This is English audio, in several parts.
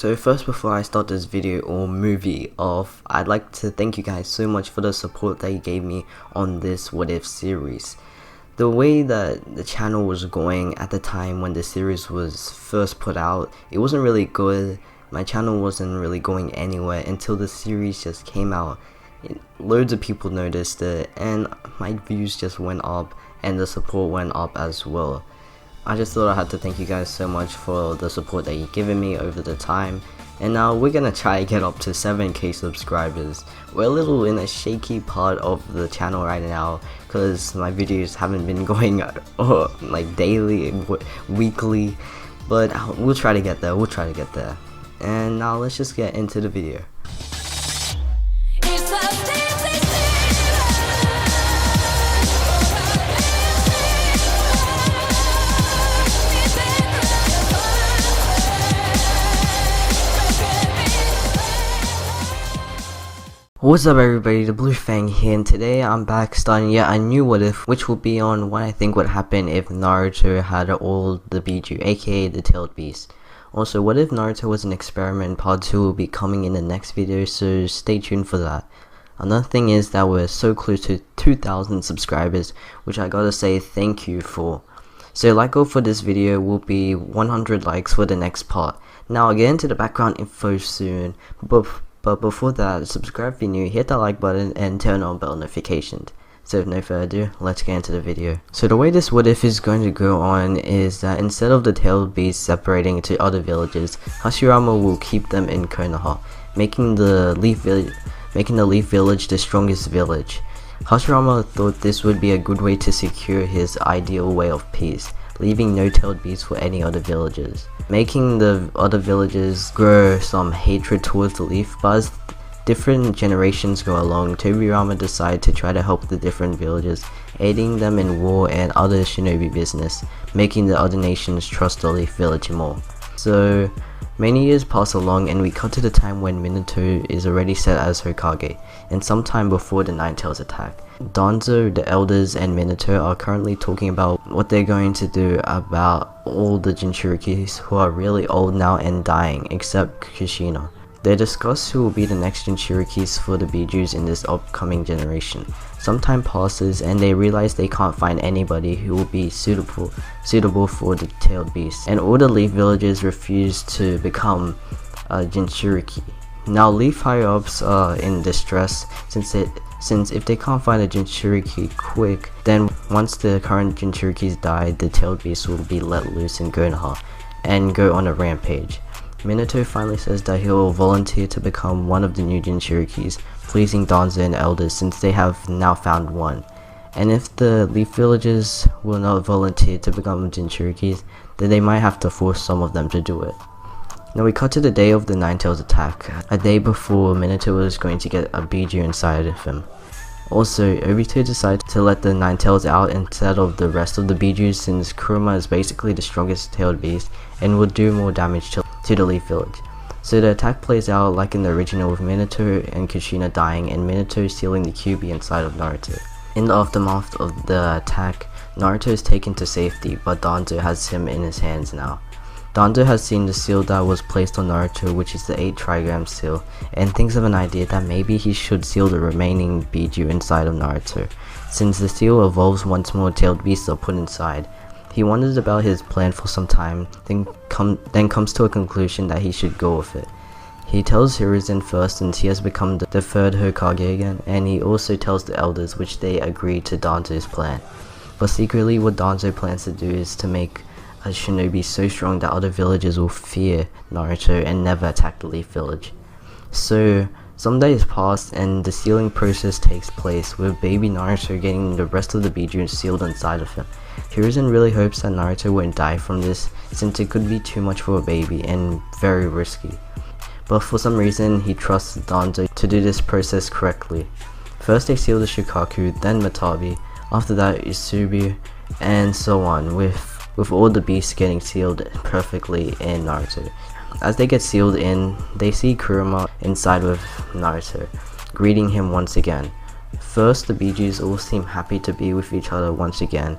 So first, before I start this video or movie off, I'd like to thank you guys so much for the support that you gave me on this What If series. The way that the channel was going at the time when the series was first put out, it wasn't really good. My channel wasn't really going anywhere until the series just came out. Loads of people noticed it and my views just went up and the support went up as well. I just thought I had to thank you guys so much for the support that you've given me over the time, and now we're gonna try to get up to 7k subscribers. We're a little in a shaky part of the channel right now because my videos haven't been going like daily, weekly, but we'll try to get there. And now let's just get into the video. What's up everybody, the Blue Fang here, and today I'm back starting yet a new What If, which will be on what I think would happen if Naruto had all the Biju, aka the tailed beast. Also, what if Naruto was an experiment? Part 2 will be coming in the next video, so stay tuned for that. Another thing is that we're so close to 2,000 subscribers, which I gotta say thank you for. So like goal for this video will be 100 likes for the next part. Now I'll get into the background info soon, but before that, subscribe if you're new, hit that like button and turn on bell notifications. So with no further ado, let's get into the video. So the way this what if is going to go on is that instead of the tailed beasts separating to other villages, Hashirama will keep them in Konoha, making the leaf village the strongest village. Hashirama thought this would be a good way to secure his ideal way of peace, leaving no tailed beasts for any other villages, making the other villages grow some hatred towards the leaf. But as different generations go along, Tobirama decided to try to help the different villages, aiding them in war and other shinobi business, making the other nations trust the leaf village more. So many years pass along and we cut to the time when Minato is already set as Hokage, and sometime before the Nine Tails attack. Danzo, the elders, and Minato are currently talking about what they're going to do about all the jinchurikis who are really old now and dying, except Kushina. They discuss who will be the next jinchurikis for the Bijus in this upcoming generation. Some time passes and they realize they can't find anybody who will be suitable for the tailed beast, and all the leaf villages refuse to become a jinchuriki. Now leaf higher ups are in distress since if they can't find a jinchuriki quick, then once the current jinchurikis die, the tailed beast will be let loose in Konoha and go on a rampage. Minato finally says that he will volunteer to become one of the new jinchurikis, pleasing Danzo and elders since they have now found one. And if the leaf villages will not volunteer to become jinchurikis, then they might have to force some of them to do it. Now we cut to the day of the Nine Tails attack, a day before Minato was going to get a Biju inside of him. Also, Obito decides to let the Nine Tails out instead of the rest of the Bijus since Kurama is basically the strongest tailed beast and will do more damage to the leaf village. So the attack plays out like in the original with Minato and Kushina dying and Minato sealing the QB inside of Naruto. In the aftermath of the attack, Naruto is taken to safety, but Danzo has him in his hands now. Danzo has seen the seal that was placed on Naruto, which is the 8 trigram seal, and thinks of an idea that maybe he should seal the remaining Biju inside of Naruto, since the seal evolves once more tailed beasts are put inside. He wonders about his plan for some time, then comes to a conclusion that he should go with it. He tells Hiruzen first since he has become the 3rd Hokage again, and he also tells the elders, which they agree to Danzo's plan. But secretly what Danzo plans to do is to make a shinobi so strong that other villagers will fear Naruto and never attack the leaf village. So some days pass and the sealing process takes place, with baby Naruto getting the rest of the Biju sealed inside of him. Hiruzen really hopes that Naruto won't die from this since it could be too much for a baby and very risky. But for some reason he trusts Danzo to do this process correctly. First they seal the Shukaku, then Matabi, after that Isubu, and so on, with all the beasts getting sealed perfectly in Naruto. As they get sealed in, they see Kurama inside with Naruto, greeting him once again. First the Bijus all seem happy to be with each other once again,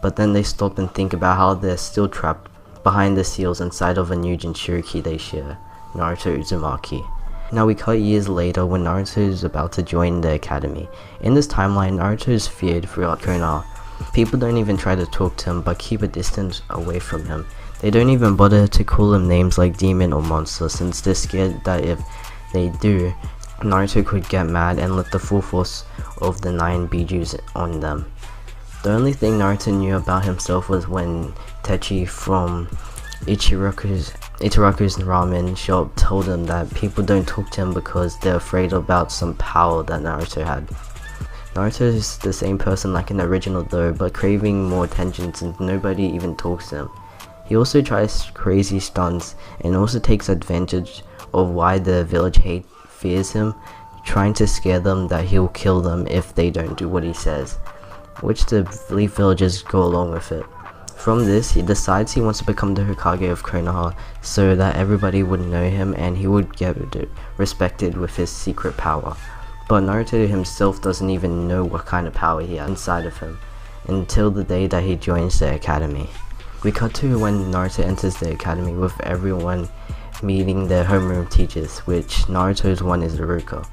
but then they stop and think about how they're still trapped behind the seals inside of a new jinchuriki they share. Naruto Uzumaki. Now we cut years later when Naruto is about to join the academy. In this timeline, Naruto is feared throughout Konoha. People don't even try to talk to him but keep a distance away from him. They don't even bother to call him names like demon or monster since they're scared that if they do, Naruto could get mad and let the full force of the 9 Bijus on them. The only thing Naruto knew about himself was when Itachi from Itiraku's ramen shop told him that people don't talk to him because they're afraid about some power that Naruto had. Naruto is the same person like in the original though, but craving more attention since nobody even talks to him. He also tries crazy stunts and also takes advantage of why the village fears him, trying to scare them that he'll kill them if they don't do what he says, which the Leaf villagers go along with it. From this, he decides he wants to become the Hokage of Konoha so that everybody would know him and he would get respected with his secret power. But Naruto himself doesn't even know what kind of power he has inside of him until the day that he joins the academy. We cut to when Naruto enters the academy with everyone meeting their homeroom teachers, which Naruto's one is Iruka.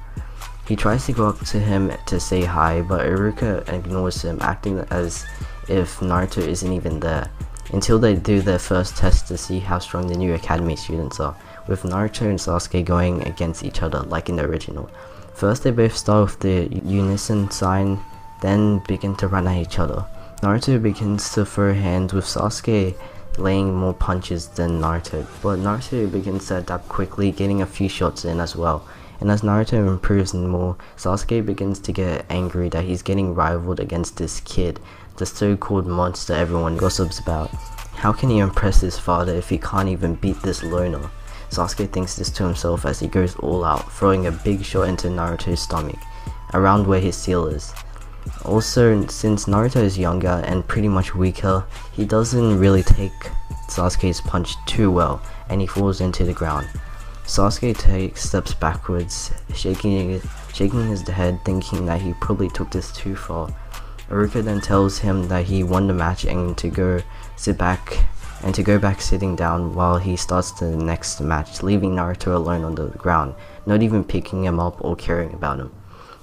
He tries to go up to him to say hi, but Iruka ignores him, acting as if Naruto isn't even there, until they do their first test to see how strong the new academy students are, with Naruto and Sasuke going against each other like in the original. First they both start with the unison sign, then begin to run at each other. Naruto begins to throw hands with Sasuke laying more punches than Naruto, but Naruto begins to adapt quickly, getting a few shots in as well. And as Naruto improves more, Sasuke begins to get angry that he's getting rivaled against this kid, the so-called monster everyone gossips about. How can he impress his father if he can't even beat this loner? Sasuke thinks this to himself as he goes all out, throwing a big shot into Naruto's stomach, around where his seal is. Also, since Naruto is younger and pretty much weaker, he doesn't really take Sasuke's punch too well, and he falls into the ground. Sasuke takes steps backwards, shaking his head, thinking that he probably took this too far. Iruka then tells him that he won the match and to go back sitting down while he starts the next match, leaving Naruto alone on the ground, not even picking him up or caring about him.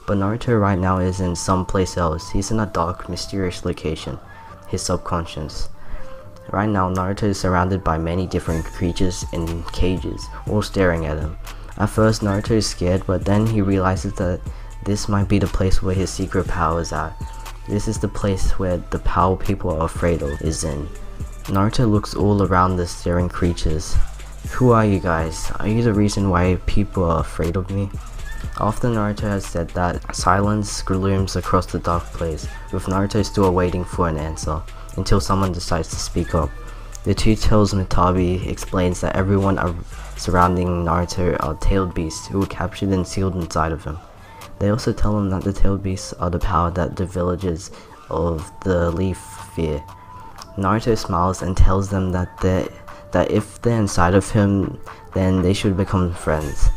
But Naruto right now is in someplace else. He's in a dark, mysterious location, his subconscious. Right now, Naruto is surrounded by many different creatures in cages, all staring at him. At first, Naruto is scared, but then he realizes that this might be the place where his secret power is at. This is the place where the power people are afraid of is in. Naruto looks all around the staring creatures. Who are you guys? Are you the reason why people are afraid of me? After Naruto has said that, silence looms across the dark place, with Naruto still waiting for an answer, until someone decides to speak up. The Two-Tails Mitabi explains that everyone surrounding Naruto are tailed beasts who were captured and sealed inside of him. They also tell him that the tailed beasts are the power that the villagers of the Leaf fear. Naruto smiles and tells them that if they're inside of him, then they should become friends.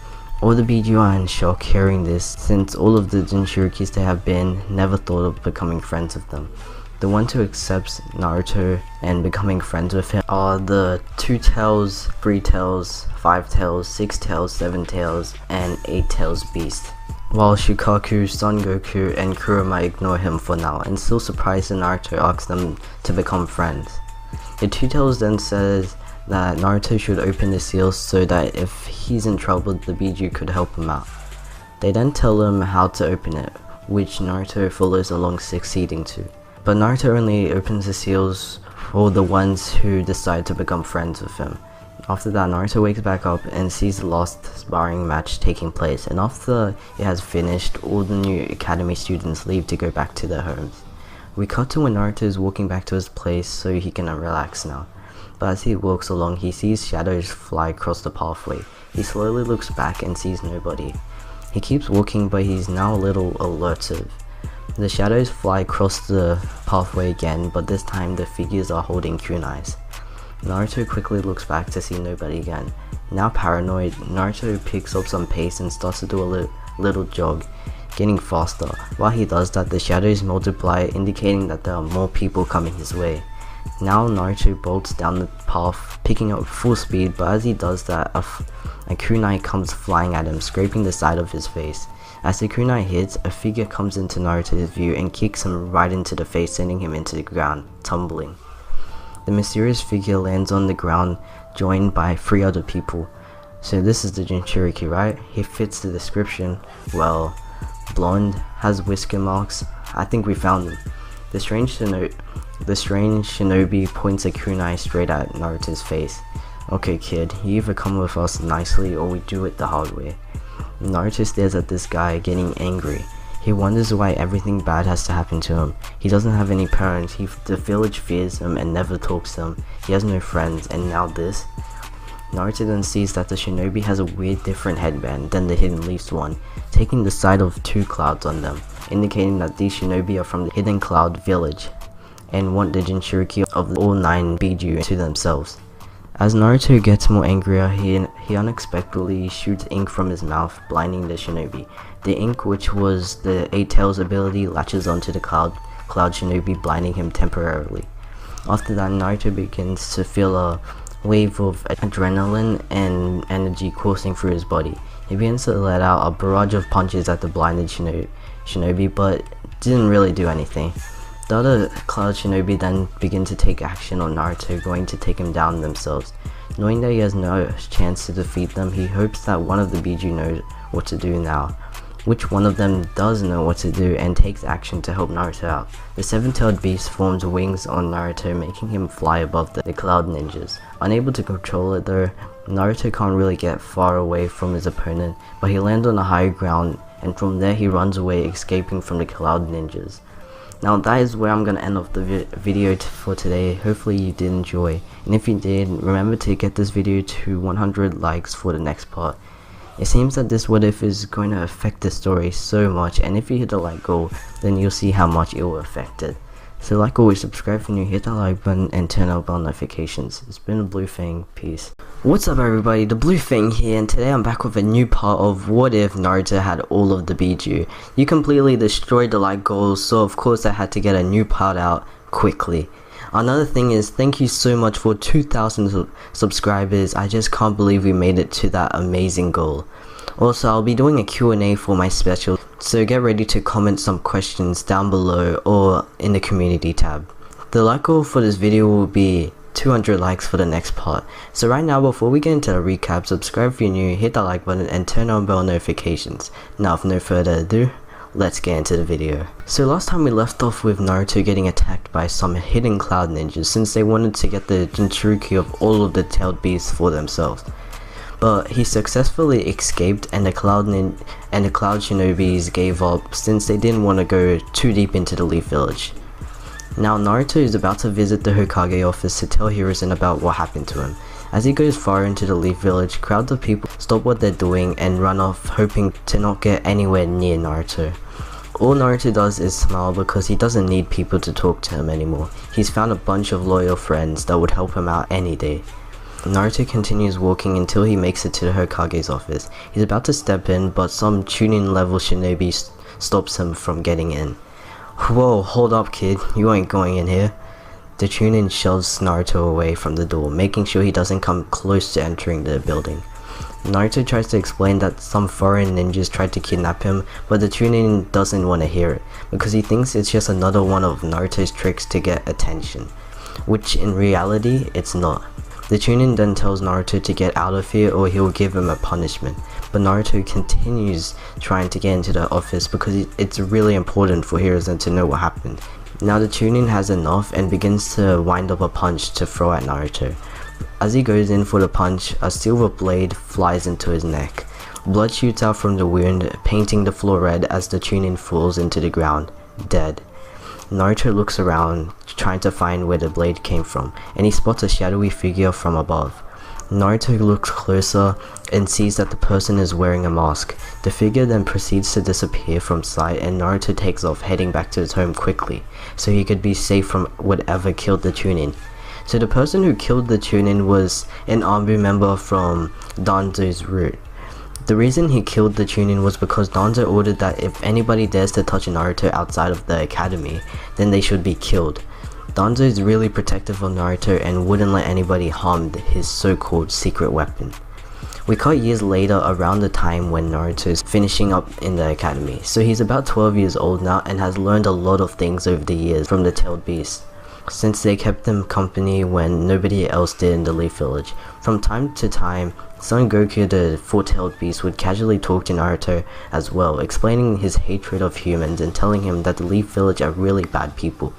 All the Biju are in shock hearing this, since all of the jinchurikis they have been never thought of becoming friends with them. The ones who accepts Naruto and becoming friends with him are the 2 tails, 3 tails, 5 tails, 6 tails, 7 tails, and 8 tails beast. While Shukaku, Son Goku, and Kurama ignore him for now and still surprised that Naruto asks them to become friends. The 2 tails then says that Naruto should open the seals so that if he's in trouble, the Biju could help him out. They then tell him how to open it, which Naruto follows along succeeding to. But Naruto only opens the seals for the ones who decide to become friends with him. After that, Naruto wakes back up and sees the last sparring match taking place, and after it has finished, all the new academy students leave to go back to their homes. We cut to when Naruto is walking back to his place so he can relax now. But as he walks along, he sees shadows fly across the pathway. He slowly looks back and sees nobody. He keeps walking, but he's now a little alertive. The shadows fly across the pathway again, but this time the figures are holding kunais. Naruto quickly looks back to see nobody again. Now paranoid, Naruto picks up some pace and starts to do a little jog, getting faster. While he does that, the shadows multiply, indicating that there are more people coming his way. Now Naruto bolts down the path, picking up full speed, but as he does that, a a kunai comes flying at him, scraping the side of his face. As the kunai hits, a figure comes into Naruto's view and kicks him right into the face, sending him into the ground, tumbling. The mysterious figure lands on the ground, joined by 3 other people. So this is the Jinchuriki, right? He fits the description. Well, blonde, has whisker marks. I think we found him. The strange shinobi points a kunai straight at Naruto's face. Okay kid, you either come with us nicely or we do it the hard way. Naruto stares at this guy, getting angry. He wonders why everything bad has to happen to him. He doesn't have any parents, the village fears him and never talks to him. He has no friends, and now this? Naruto then sees that the shinobi has a weird different headband than the Hidden Leafs one, taking the side of 2 clouds on them, indicating that these shinobi are from the Hidden Cloud village, and want the jinchuriki of all 9 Biju to themselves. As Naruto gets more angrier, he unexpectedly shoots ink from his mouth, blinding the shinobi. The ink, which was the 8 Tails ability, latches onto the cloud shinobi, blinding him temporarily. After that, Naruto begins to feel a wave of adrenaline and energy coursing through his body. He begins to let out a barrage of punches at the blinded shinobi, but didn't really do anything. The other cloud shinobi then begin to take action on Naruto, going to take him down themselves. Knowing that he has no chance to defeat them, he hopes that one of the Biju knows what to do now, which one of them does know what to do and takes action to help Naruto out. The 7-tailed beast forms wings on Naruto, making him fly above the cloud ninjas. Unable to control it though, Naruto can't really get far away from his opponent, but he lands on a higher ground, and from there he runs away, escaping from the cloud ninjas. Now that is where I'm gonna end off the video for today. Hopefully you did enjoy, and if you did, remember to get this video to 100 likes for the next part. It seems that this what if is going to affect the story so much, and if you hit the like goal, then you'll see how much it will affect it. So like always, subscribe if you're new, hit that like button, and turn on bell notifications. It's been the Blue Fang, peace. What's up everybody, the Blue Fang here, and today I'm back with a new part of what if Naruto had all of the Biju. You completely destroyed the like goals, so of course I had to get a new part out quickly. Another thing is, thank you so much for 2,000 subscribers. I just can't believe we made it to that amazing goal. Also, I'll be doing a Q&A for my special, so get ready to comment some questions down below or in the community tab. The like goal for this video will be 200 likes for the next part. So right now, before we get into a recap, subscribe if you're new, hit that like button, and turn on bell notifications. Now with no further ado, let's get into the video. So last time we left off with Naruto getting attacked by some hidden cloud ninjas, since they wanted to get the jinchuriki of all of the tailed beasts for themselves. But he successfully escaped, and the cloud shinobis gave up since they didn't want to go too deep into the Leaf Village. Now Naruto is about to visit the Hokage office to tell Hiruzen about what happened to him. As he goes far into the Leaf Village, crowds of people stop what they're doing and run off, hoping to not get anywhere near Naruto. All Naruto does is smile because he doesn't need people to talk to him anymore. He's found a bunch of loyal friends that would help him out any day. Naruto continues walking until he makes it to the Hokage's office. He's about to step in, but some Chuunin level shinobi stops him from getting in. Whoa, hold up kid, you ain't going in here. The Chuunin shoves Naruto away from the door, making sure he doesn't come close to entering the building. Naruto tries to explain that some foreign ninjas tried to kidnap him, but the Chuunin doesn't want to hear it, because he thinks it's just another one of Naruto's tricks to get attention, which in reality, it's not. The Chuunin then tells Naruto to get out of here or he will give him a punishment, but Naruto continues trying to get into the office because it's really important for Hiruzen to know what happened. Now the Chuunin has enough and begins to wind up a punch to throw at Naruto. As he goes in for the punch, a silver blade flies into his neck. Blood shoots out from the wound, painting the floor red as the Chuunin falls into the ground, dead. Naruto looks around, trying to find where the blade came from, and he spots a shadowy figure from above. Naruto looks closer and sees that the person is wearing a mask. The figure then proceeds to disappear from sight, and Naruto takes off, heading back to his home quickly, so he could be safe from whatever killed the Chuunin. So the person who killed the Chuunin was an army member from Danzo's route. The reason he killed the Chuunin was because Danzo ordered that if anybody dares to touch Naruto outside of the academy, then they should be killed. Danzo is really protective of Naruto and wouldn't let anybody harm his so-called secret weapon. We cut years later around the time when Naruto is finishing up in the academy. So he's about 12 years old now and has learned a lot of things over the years from the tailed beast, since they kept him company when nobody else did in the Leaf Village. From time to time, Son Goku, the four-tailed beast, would casually talk to Naruto as well, explaining his hatred of humans and telling him that the Leaf Village are really bad people.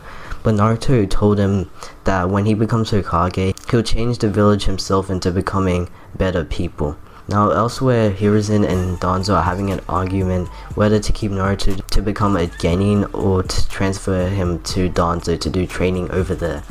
But Naruto told him that when he becomes Hokage, he'll change the village himself into becoming better people. Now elsewhere, Hiruzen and Danzo are having an argument whether to keep Naruto to become a genin or to transfer him to Danzo to do training over there.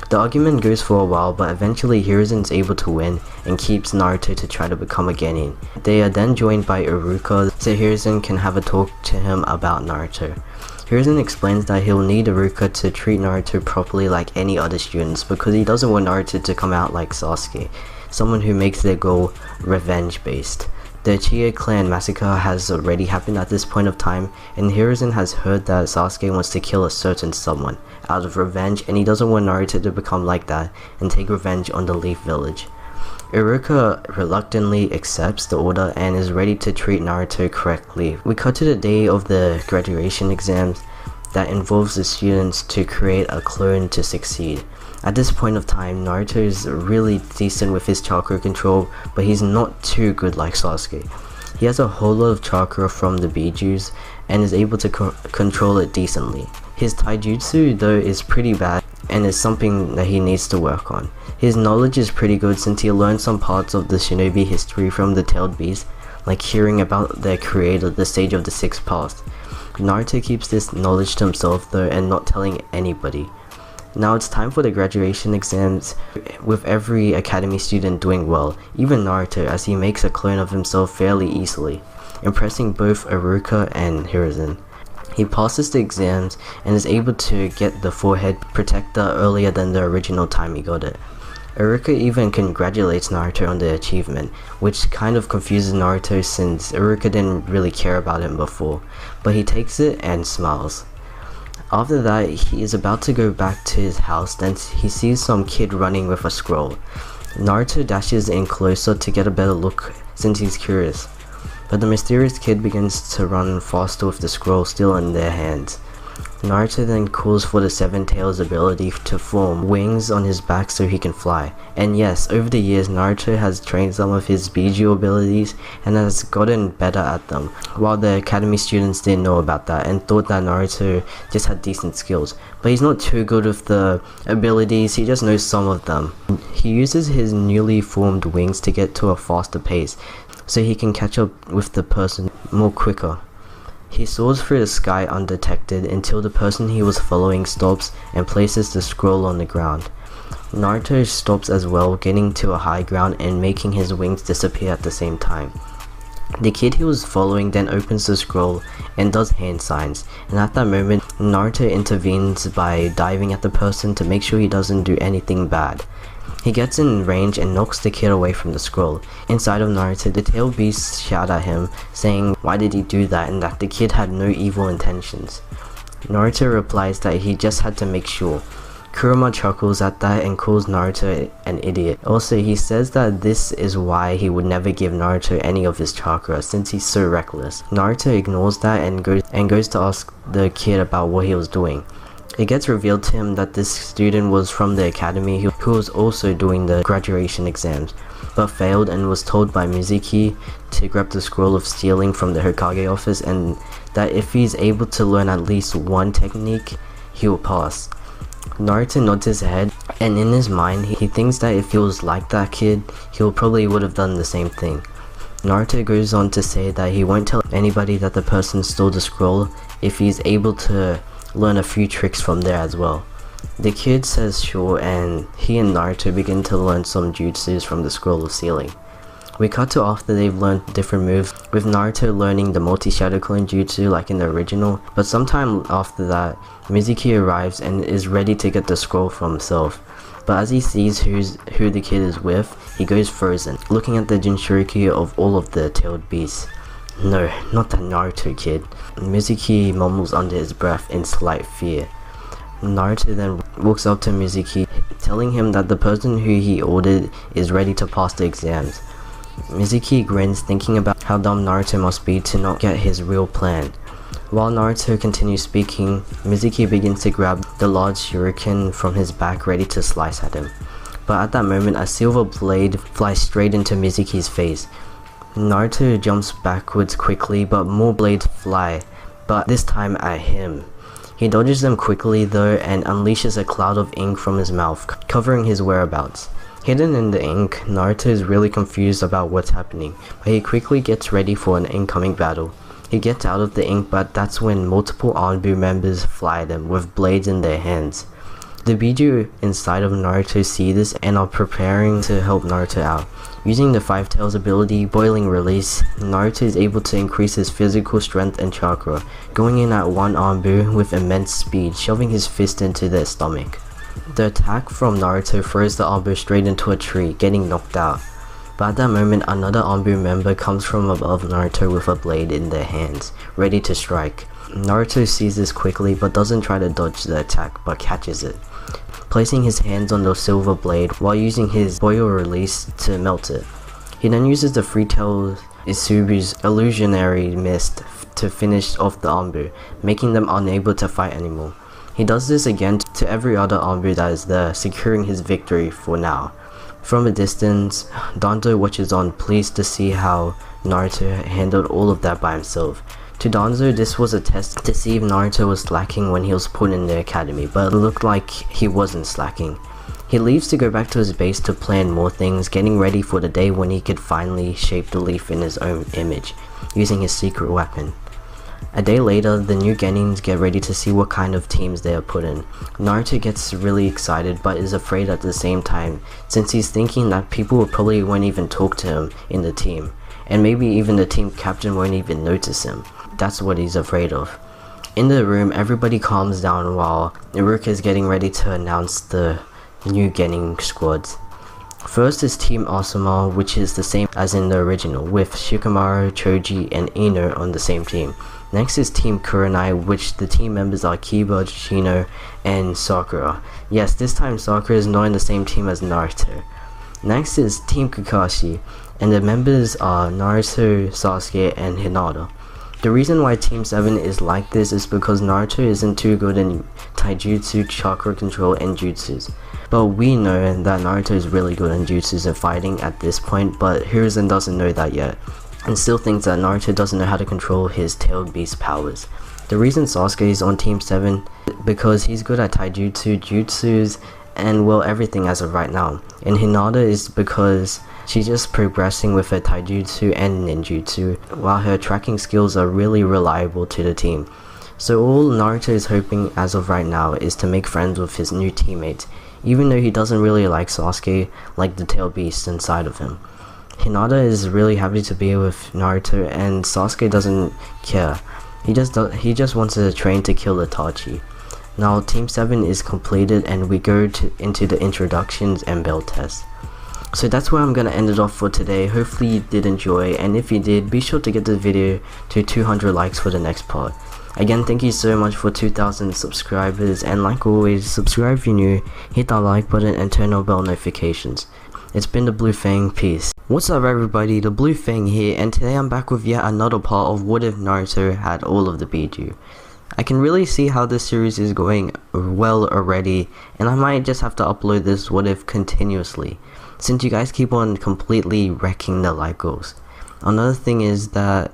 The argument goes for a while, but eventually Hiruzen's able to win and keeps Naruto to try to become a genin. They are then joined by Iruka, so Hiruzen can have a talk to him about Naruto. Hiruzen explains that he'll need Iruka to treat Naruto properly like any other students because he doesn't want Naruto to come out like Sasuke, someone who makes their goal revenge based. The Uchiha clan massacre has already happened at this point of time, and Hiruzen has heard that Sasuke wants to kill a certain someone out of revenge, and he doesn't want Naruto to become like that and take revenge on the Leaf Village. Iruka reluctantly accepts the order and is ready to treat Naruto correctly. We cut to the day of the graduation exams that involves the students to create a clone to succeed. At this point of time, Naruto is really decent with his chakra control, but he's not too good like Sasuke. He has a whole lot of chakra from the Bijus and is able to control it decently. His taijutsu though is pretty bad and is something that he needs to work on. His knowledge is pretty good since he learned some parts of the shinobi history from the tailed beast, like hearing about their creator, the Sage of the Sixth Path. Naruto keeps this knowledge to himself though and not telling anybody. Now it's time for the graduation exams, with every academy student doing well, even Naruto, as he makes a clone of himself fairly easily, impressing both Iruka and Hiruzen. He passes the exams and is able to get the forehead protector earlier than the original time he got it. Iruka even congratulates Naruto on the achievement, which kind of confuses Naruto since Iruka didn't really care about him before, but he takes it and smiles. After that, he is about to go back to his house, then he sees some kid running with a scroll. Naruto dashes in closer to get a better look since he's curious, but the mysterious kid begins to run faster with the scroll still in their hands. Naruto then calls for the Seven Tails ability to form wings on his back so he can fly. And yes, over the years Naruto has trained some of his Bijuu abilities and has gotten better at them, while the academy students didn't know about that and thought that Naruto just had decent skills. But he's not too good with the abilities, he just knows some of them. He uses his newly formed wings to get to a faster pace, so he can catch up with the person more quicker. He soars through the sky undetected until the person he was following stops and places the scroll on the ground. Naruto stops as well, getting to a high ground and making his wings disappear at the same time. The kid he was following then opens the scroll and does hand signs, and at that moment Naruto intervenes by diving at the person to make sure he doesn't do anything bad. He gets in range and knocks the kid away from the scroll. Inside of Naruto, the tailed beasts shout at him, saying why did he do that and that the kid had no evil intentions. Naruto replies that he just had to make sure. Kurama chuckles at that and calls Naruto an idiot. Also, he says that this is why he would never give Naruto any of his chakra since he's so reckless. Naruto ignores that and goes to ask the kid about what he was doing. It gets revealed to him that this student was from the academy who was also doing the graduation exams, but failed and was told by Mizuki to grab the scroll of stealing from the Hokage office, and that if he's able to learn at least one technique, he will pass. Naruto nods his head, and in his mind he thinks that if he was like that kid, he probably would have done the same thing. Naruto goes on to say that he won't tell anybody that the person stole the scroll if he's able to learn a few tricks from there as well. The kid says sure, and he and Naruto begin to learn some jutsus from the scroll of sealing. We cut to after they've learned different moves, with Naruto learning the multi-shadow clone jutsu like in the original, but sometime after that, Mizuki arrives and is ready to get the scroll for himself. But as he sees who the kid is with, he goes frozen, looking at the jinchuriki of all of the tailed beasts. No, not that Naruto kid. Mizuki mumbles under his breath in slight fear. Naruto then walks up to Mizuki, telling him that the person who he ordered is ready to pass the exams. Mizuki grins, thinking about how dumb Naruto must be to not get his real plan. While Naruto continues speaking, Mizuki begins to grab the large shuriken from his back, ready to slice at him. But at that moment, a silver blade flies straight into Mizuki's face. Naruto jumps backwards quickly, but more blades fly, but this time at him. He dodges them quickly though and unleashes a cloud of ink from his mouth, covering his whereabouts. Hidden in the ink, Naruto is really confused about what's happening, but he quickly gets ready for an incoming battle. He gets out of the ink, but that's when multiple Anbu members fly at him with blades in their hands. The Biju inside of Naruto see this and are preparing to help Naruto out. Using the Five Tails ability, Boiling Release, Naruto is able to increase his physical strength and chakra, going in at one Anbu with immense speed, shoving his fist into their stomach. The attack from Naruto throws the Anbu straight into a tree, getting knocked out. But at that moment, another Anbu member comes from above Naruto with a blade in their hands, ready to strike. Naruto sees this quickly but doesn't try to dodge the attack, but catches it, placing his hands on the silver blade while using his boil release to melt it. He then uses the Three Tails Isubu's illusionary mist to finish off the Anbu, making them unable to fight anymore. He does this again to every other Anbu that is there, securing his victory for now. From a distance, Danzo watches on, pleased to see how Naruto handled all of that by himself. To Danzo, this was a test to see if Naruto was slacking when he was put in the academy, but it looked like he wasn't slacking. He leaves to go back to his base to plan more things, getting ready for the day when he could finally shape the leaf in his own image, using his secret weapon. A day later, the new Genins get ready to see what kind of teams they are put in. Naruto gets really excited but is afraid at the same time, since he's thinking that people probably won't even talk to him in the team, and maybe even the team captain won't even notice him. That's what he's afraid of. In the room, everybody calms down while Iruka is getting ready to announce the new Genin squads. First is Team Asuma, which is the same as in the original, with Shikamaru, Choji, and Ino on the same team. Next is Team Kurenai, which the team members are Kiba, Shino, and Sakura. Yes, this time Sakura is not in the same team as Naruto. Next is Team Kakashi, and the members are Naruto, Sasuke, and Hinata. The reason why Team 7 is like this is because Naruto isn't too good in taijutsu, chakra control, and jutsus. But we know that Naruto is really good in jutsus and fighting at this point, but Hiruzen doesn't know that yet, and still thinks that Naruto doesn't know how to control his tailed beast powers. The reason Sasuke is on Team 7 because he's good at taijutsu, jutsus, and well, everything as of right now. And Hinata is because she's just progressing with her taijutsu and ninjutsu, while her tracking skills are really reliable to the team. So all Naruto is hoping as of right now is to make friends with his new teammates, even though he doesn't really like Sasuke, like the tail beast inside of him. Hinata is really happy to be with Naruto, and Sasuke doesn't care. He just wants to train to kill Itachi. Now Team 7 is completed and we go into the introductions and belt test. So that's where I'm gonna end it off for today. Hopefully you did enjoy, and if you did, be sure to get the video to 200 likes for the next part. Again, thank you so much for 2,000 subscribers, and like always, subscribe if you're new, hit that like button and turn on bell notifications. It's been the Blue Fang, peace. What's up everybody, the Blue Fang here, and today I'm back with yet another part of what if Naruto had all of the Biju. I can really see how this series is going well already, and I might just have to upload this what if continuously, since you guys keep on completely wrecking the like goals. Another thing is that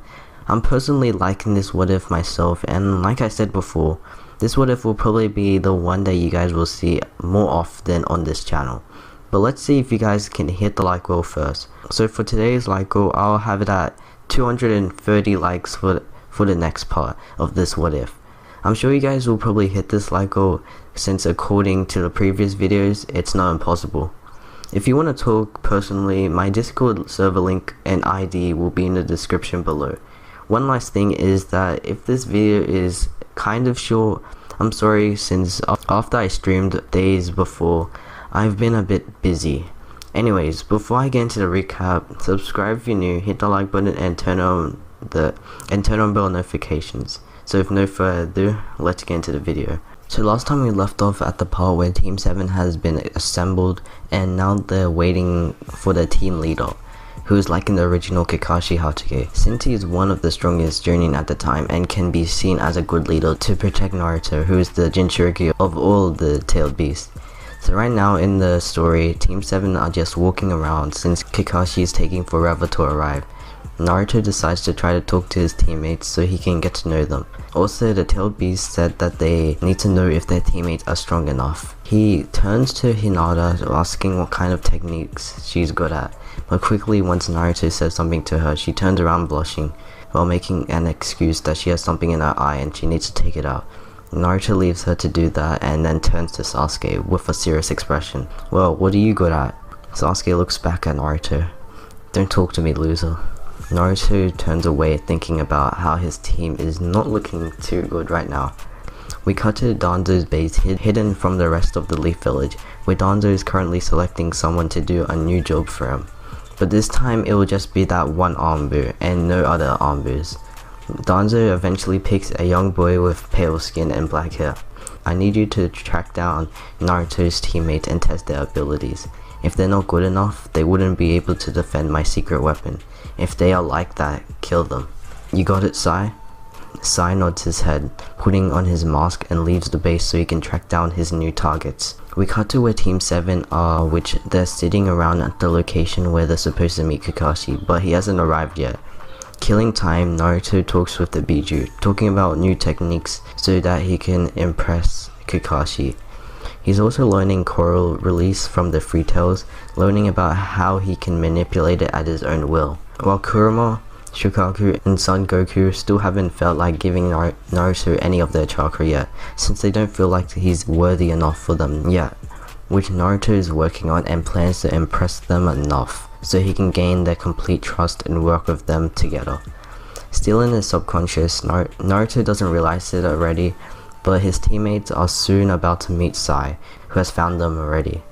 I'm personally liking this what if myself, and like I said before, this what if will probably be the one that you guys will see more often on this channel. But let's see if you guys can hit the like goal first. So for today's like goal, I'll have it at 230 likes for the next part of this what if. I'm sure you guys will probably hit this like goal, since according to the previous videos, it's not impossible. If you want to talk personally, my Discord server link and ID will be in the description below. One last thing is that if this video is kind of short, I'm sorry, since after I streamed days before, I've been a bit busy. Anyways, before I get into the recap, subscribe if you're new, hit the like button and turn on bell notifications. So with no further ado, let's get into the video. So last time we left off at the part where Team 7 has been assembled and now they're waiting for the team leader. who is like an original Kakashi Hokage, since he is one of the strongest Chuunin at the time and can be seen as a good leader to protect Naruto, who is the jinchuriki of all the tailed beasts. So right now in the story, Team 7 are just walking around since Kakashi is taking forever to arrive. Naruto decides to try to talk to his teammates so he can get to know them. Also, the tailed beast said that they need to know if their teammates are strong enough. He turns to Hinata asking what kind of techniques she's good at, but quickly once Naruto says something to her, she turns around blushing while making an excuse that she has something in her eye and she needs to take it out. Naruto leaves her to do that and then turns to Sasuke with a serious expression. "Well, what are you good at?" Sasuke looks back at Naruto. "Don't talk to me, loser." Naruto turns away thinking about how his team is not looking too good right now. We cut to Danzo's base hidden from the rest of the Leaf Village, where Danzo is currently selecting someone to do a new job for him. But this time it will just be that one Anbu and no other Anbus. Danzo eventually picks a young boy with pale skin and black hair. "I need you to track down Naruto's teammates and test their abilities. If they're not good enough, they wouldn't be able to defend my secret weapon. If they are like that, kill them. You got it, Sai?" Sai nods his head, putting on his mask and leaves the base so he can track down his new targets. We cut to where Team 7 are, which they're sitting around at the location where they're supposed to meet Kakashi, but he hasn't arrived yet. Killing time, Naruto talks with the Bijuu, talking about new techniques so that he can impress Kakashi. He's also learning coral release from the Free Tails, learning about how he can manipulate it at his own will. While Kurama, Shukaku, and Son Goku still haven't felt like giving Naruto any of their chakra yet, since they don't feel like he's worthy enough for them yet, which Naruto is working on and plans to impress them enough so he can gain their complete trust and work with them together. Still in his subconscious, Naruto doesn't realize it already, but his teammates are soon about to meet Sai, who has found them already.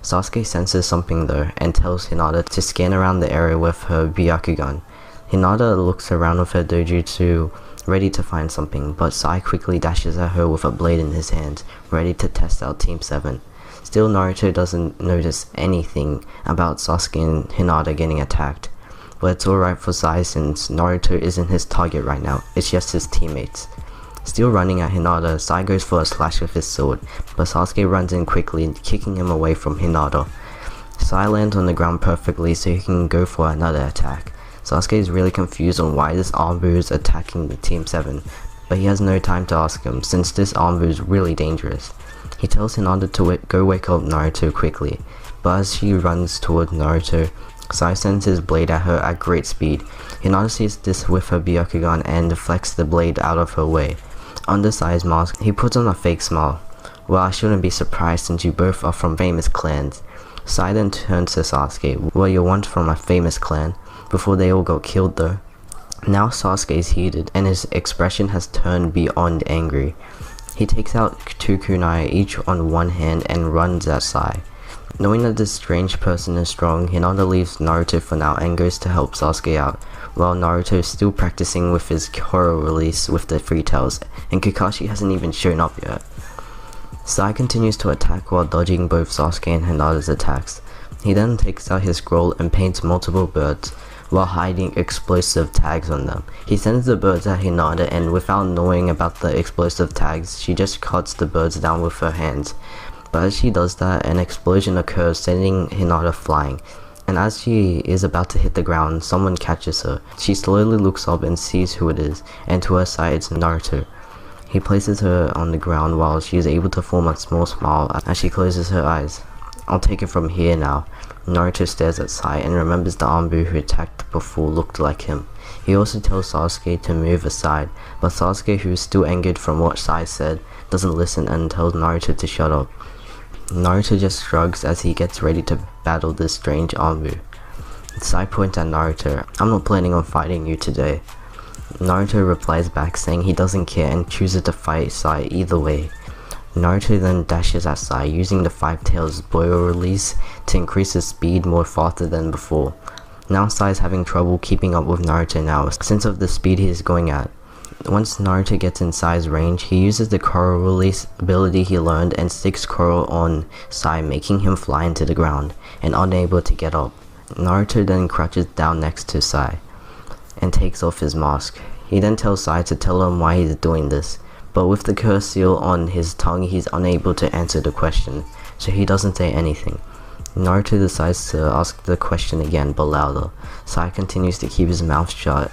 Sasuke senses something though and tells Hinata to scan around the area with her Byakugan. Hinata looks around with her dojutsu, ready to find something, but Sai quickly dashes at her with a blade in his hands, ready to test out Team 7. Still, Naruto doesn't notice anything about Sasuke and Hinata getting attacked, but it's alright for Sai since Naruto isn't his target right now, it's just his teammates. Still running at Hinata, Sai goes for a slash with his sword, but Sasuke runs in quickly, kicking him away from Hinata. Sai lands on the ground perfectly so he can go for another attack. Sasuke is really confused on why this Anbu is attacking the Team 7, but he has no time to ask him since this Anbu is really dangerous. He tells Hinata to go wake up Naruto quickly, but as she runs towards Naruto, Sai sends his blade at her at great speed. Hinata sees this with her Byakugan and deflects the blade out of her way. Under Sai's mask, he puts on a fake smile. "Well, I shouldn't be surprised since you both are from famous clans." Sai then turns to Sasuke. "Well, you're one from a famous clan, before they all got killed though." Now Sasuke is heated, and his expression has turned beyond angry. He takes out 2 kunai each on one hand and runs at Sai. Knowing that this strange person is strong, Hinata leaves Naruto for now and goes to help Sasuke out, while Naruto is still practicing with his coral release with the Free Tails, and Kakashi hasn't even shown up yet. Sai continues to attack while dodging both Sasuke and Hinata's attacks. He then takes out his scroll and paints multiple birds, while hiding explosive tags on them. He sends the birds at Hinata and without knowing about the explosive tags, she just cuts the birds down with her hands. But as she does that, an explosion occurs, sending Hinata flying, and as she is about to hit the ground, someone catches her. She slowly looks up and sees who it is, and to her side it's Naruto. He places her on the ground while she is able to form a small smile as she closes her eyes. "I'll take it from here now." Naruto stares at Sai and remembers the Anbu who attacked before looked like him. He also tells Sasuke to move aside, but Sasuke, who is still angered from what Sai said, doesn't listen and tells Naruto to shut up. Naruto just shrugs as he gets ready to battle this strange Anbu. Sai points at Naruto. "I'm not planning on fighting you today." Naruto replies back saying he doesn't care and chooses to fight Sai either way. Naruto then dashes at Sai using the 5 Tails boil release to increase his speed more faster than before. Now Sai is having trouble keeping up with Naruto now since of the speed he is going at. Once Naruto gets in Sai's range, he uses the coral release ability he learned and sticks coral on Sai, making him fly into the ground and unable to get up. Naruto then crouches down next to Sai and takes off his mask. He then tells Sai to tell him why he's doing this, but with the curse seal on his tongue he's unable to answer the question, so he doesn't say anything. Naruto decides to ask the question again but louder. Sai continues to keep his mouth shut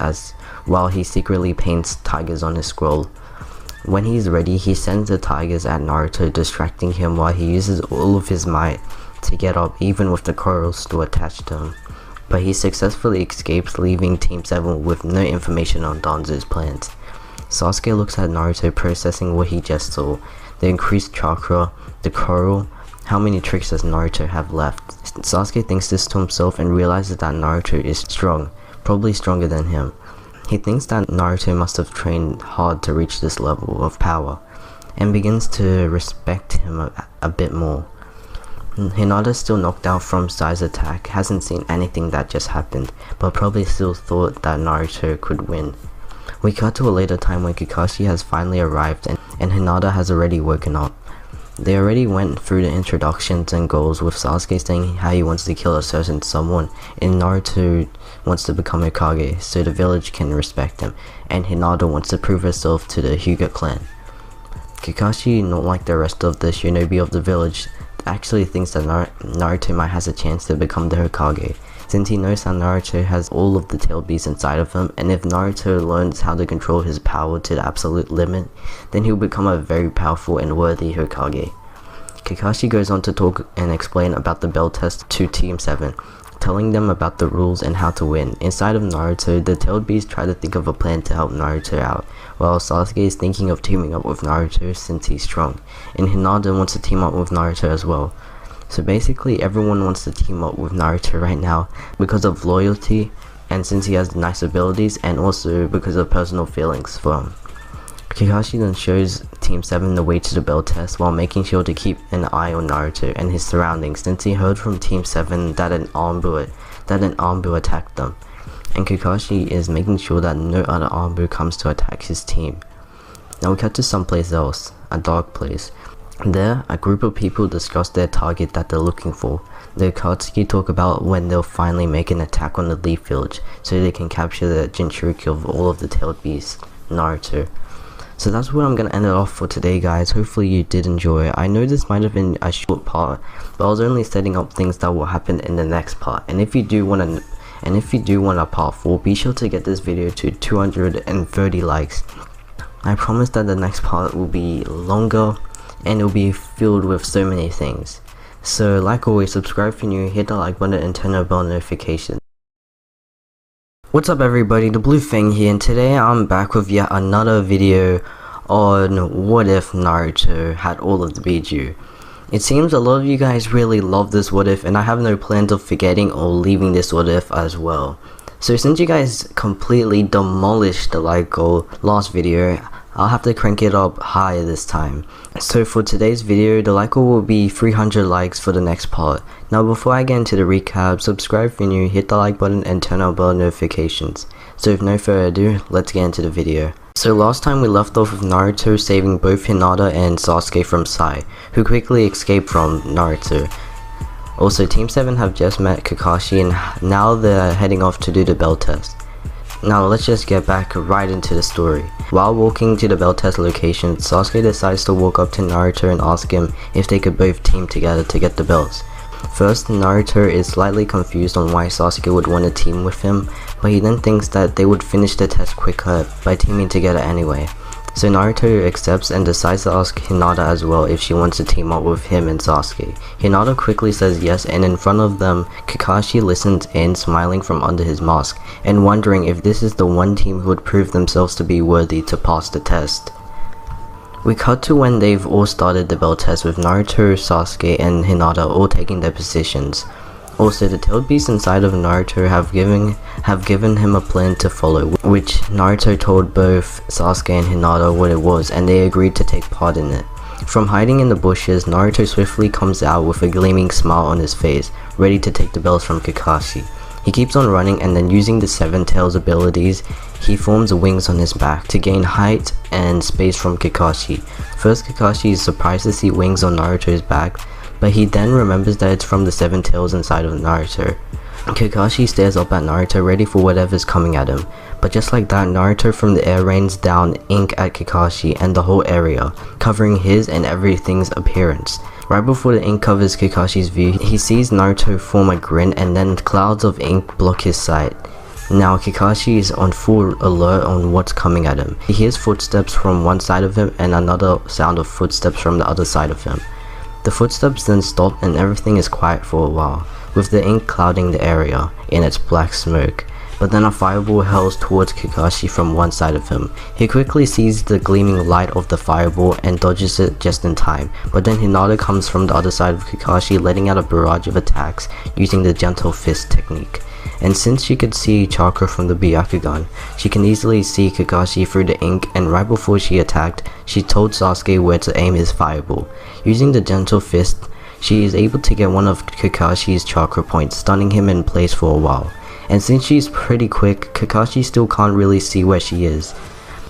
while he secretly paints tigers on his scroll. When he's ready, he sends the tigers at Naruto, distracting him while he uses all of his might to get up, even with the corals still attached to him. But he successfully escapes, leaving Team 7 with no information on Danzo's plans. Sasuke looks at Naruto, processing what he just saw: the increased chakra, the coral. How many tricks does Naruto have left? Sasuke thinks this to himself and realizes that Naruto is strong, probably stronger than him. He thinks that Naruto must have trained hard to reach this level of power, and begins to respect him a bit more. Hinata, still knocked out from Sai's attack, hasn't seen anything that just happened, but probably still thought that Naruto could win. We cut to a later time when Kakashi has finally arrived and Hinata has already woken up. They already went through the introductions and goals, with Sasuke saying how he wants to kill a certain someone, and Naruto wants to become Hokage so the village can respect him, and Hinata wants to prove herself to the Hyuga clan. Kakashi, not like the rest of the shinobi of the village, actually thinks that Naruto might has a chance to become the Hokage, since he knows that Naruto has all of the tailed beasts inside of him, and if Naruto learns how to control his power to the absolute limit, then he'll become a very powerful and worthy Hokage. Kakashi goes on to talk and explain about the bell test to Team 7, telling them about the rules and how to win. Inside of Naruto, the tailed beasts try to think of a plan to help Naruto out, while Sasuke is thinking of teaming up with Naruto since he's strong, and Hinata wants to team up with Naruto as well. So basically everyone wants to team up with Naruto right now because of loyalty, and since he has nice abilities, and also because of personal feelings for him. Kakashi then shows Team 7 the way to the bell test while making sure to keep an eye on Naruto and his surroundings, since he heard from Team 7 that an Anbu attacked them, and Kakashi is making sure that no other Anbu comes to attack his team. Now we cut to someplace else, a dark place. There, a group of people discuss their target that they're looking for. The Akatsuki talk about when they'll finally make an attack on the Leaf Village, so they can capture the jinchuriki of all of the tailed beasts, Naruto. So that's where I'm gonna end it off for today, guys. Hopefully you did enjoy. I know this might have been a short part, but I was only setting up things that will happen in the next part. And if you do want a part 4, be sure to get this video to 230 likes. I promise that the next part will be longer, and it'll be filled with so many things. So like always, subscribe if you're new, hit the like button and turn on bell notifications. What's up everybody, the Blue Fang here, and today I'm back with yet another video on what if Naruto had all of the Bijuu. It seems a lot of you guys really love this what if, and I have no plans of forgetting or leaving this what if as well. So since you guys completely demolished the like goal last video, I'll have to crank it up higher this time. So for today's video, the like goal will be 300 likes for the next part. Now before I get into the recap, subscribe if you're new, hit the like button and turn on bell notifications. So with no further ado, let's get into the video. So last time we left off with Naruto saving both Hinata and Sasuke from Sai, who quickly escaped from Naruto. Also, Team 7 have just met Kakashi and now they're heading off to do the bell test. Now let's just get back right into the story. While walking to the bell test location, Sasuke decides to walk up to Naruto and ask him if they could both team together to get the belts. First, Naruto is slightly confused on why Sasuke would want to team with him, but he then thinks that they would finish the test quicker by teaming together anyway. So Naruto accepts and decides to ask Hinata as well if she wants to team up with him and Sasuke. Hinata quickly says yes, and in front of them, Kakashi listens in, smiling from under his mask, and wondering if this is the one team who would prove themselves to be worthy to pass the test. We cut to when they've all started the bell test, with Naruto, Sasuke, and Hinata all taking their positions. Also, the tailed beasts inside of Naruto have given him a plan to follow, which Naruto told both Sasuke and Hinata what it was, and they agreed to take part in it. From hiding in the bushes, Naruto swiftly comes out with a gleaming smile on his face, ready to take the belts from Kakashi. He keeps on running, and then using the Seven Tails abilities, he forms wings on his back to gain height and space from Kakashi. First, Kakashi is surprised to see wings on Naruto's back, but he then remembers that it's from the Seven Tails inside of Naruto. Kakashi stares up at Naruto ready for whatever's coming at him, but just like that, Naruto from the air rains down ink at Kakashi and the whole area, covering his and everything's appearance. Right before the ink covers Kakashi's view, he sees Naruto form a grin and then clouds of ink block his sight. Now Kakashi is on full alert on what's coming at him. He hears footsteps from one side of him and another sound of footsteps from the other side of him. The footsteps then stop and everything is quiet for a while, with the ink clouding the area in its black smoke. But then a fireball hurls towards Kakashi from one side of him. He quickly sees the gleaming light of the fireball and dodges it just in time, but then Hinata comes from the other side of Kakashi, letting out a barrage of attacks using the gentle fist technique. And since she could see chakra from the Byakugan, she can easily see Kakashi through the ink, and right before she attacked, she told Sasuke where to aim his fireball. Using the gentle fist, she is able to get one of Kakashi's chakra points, stunning him in place for a while. And since she's pretty quick, Kakashi still can't really see where she is.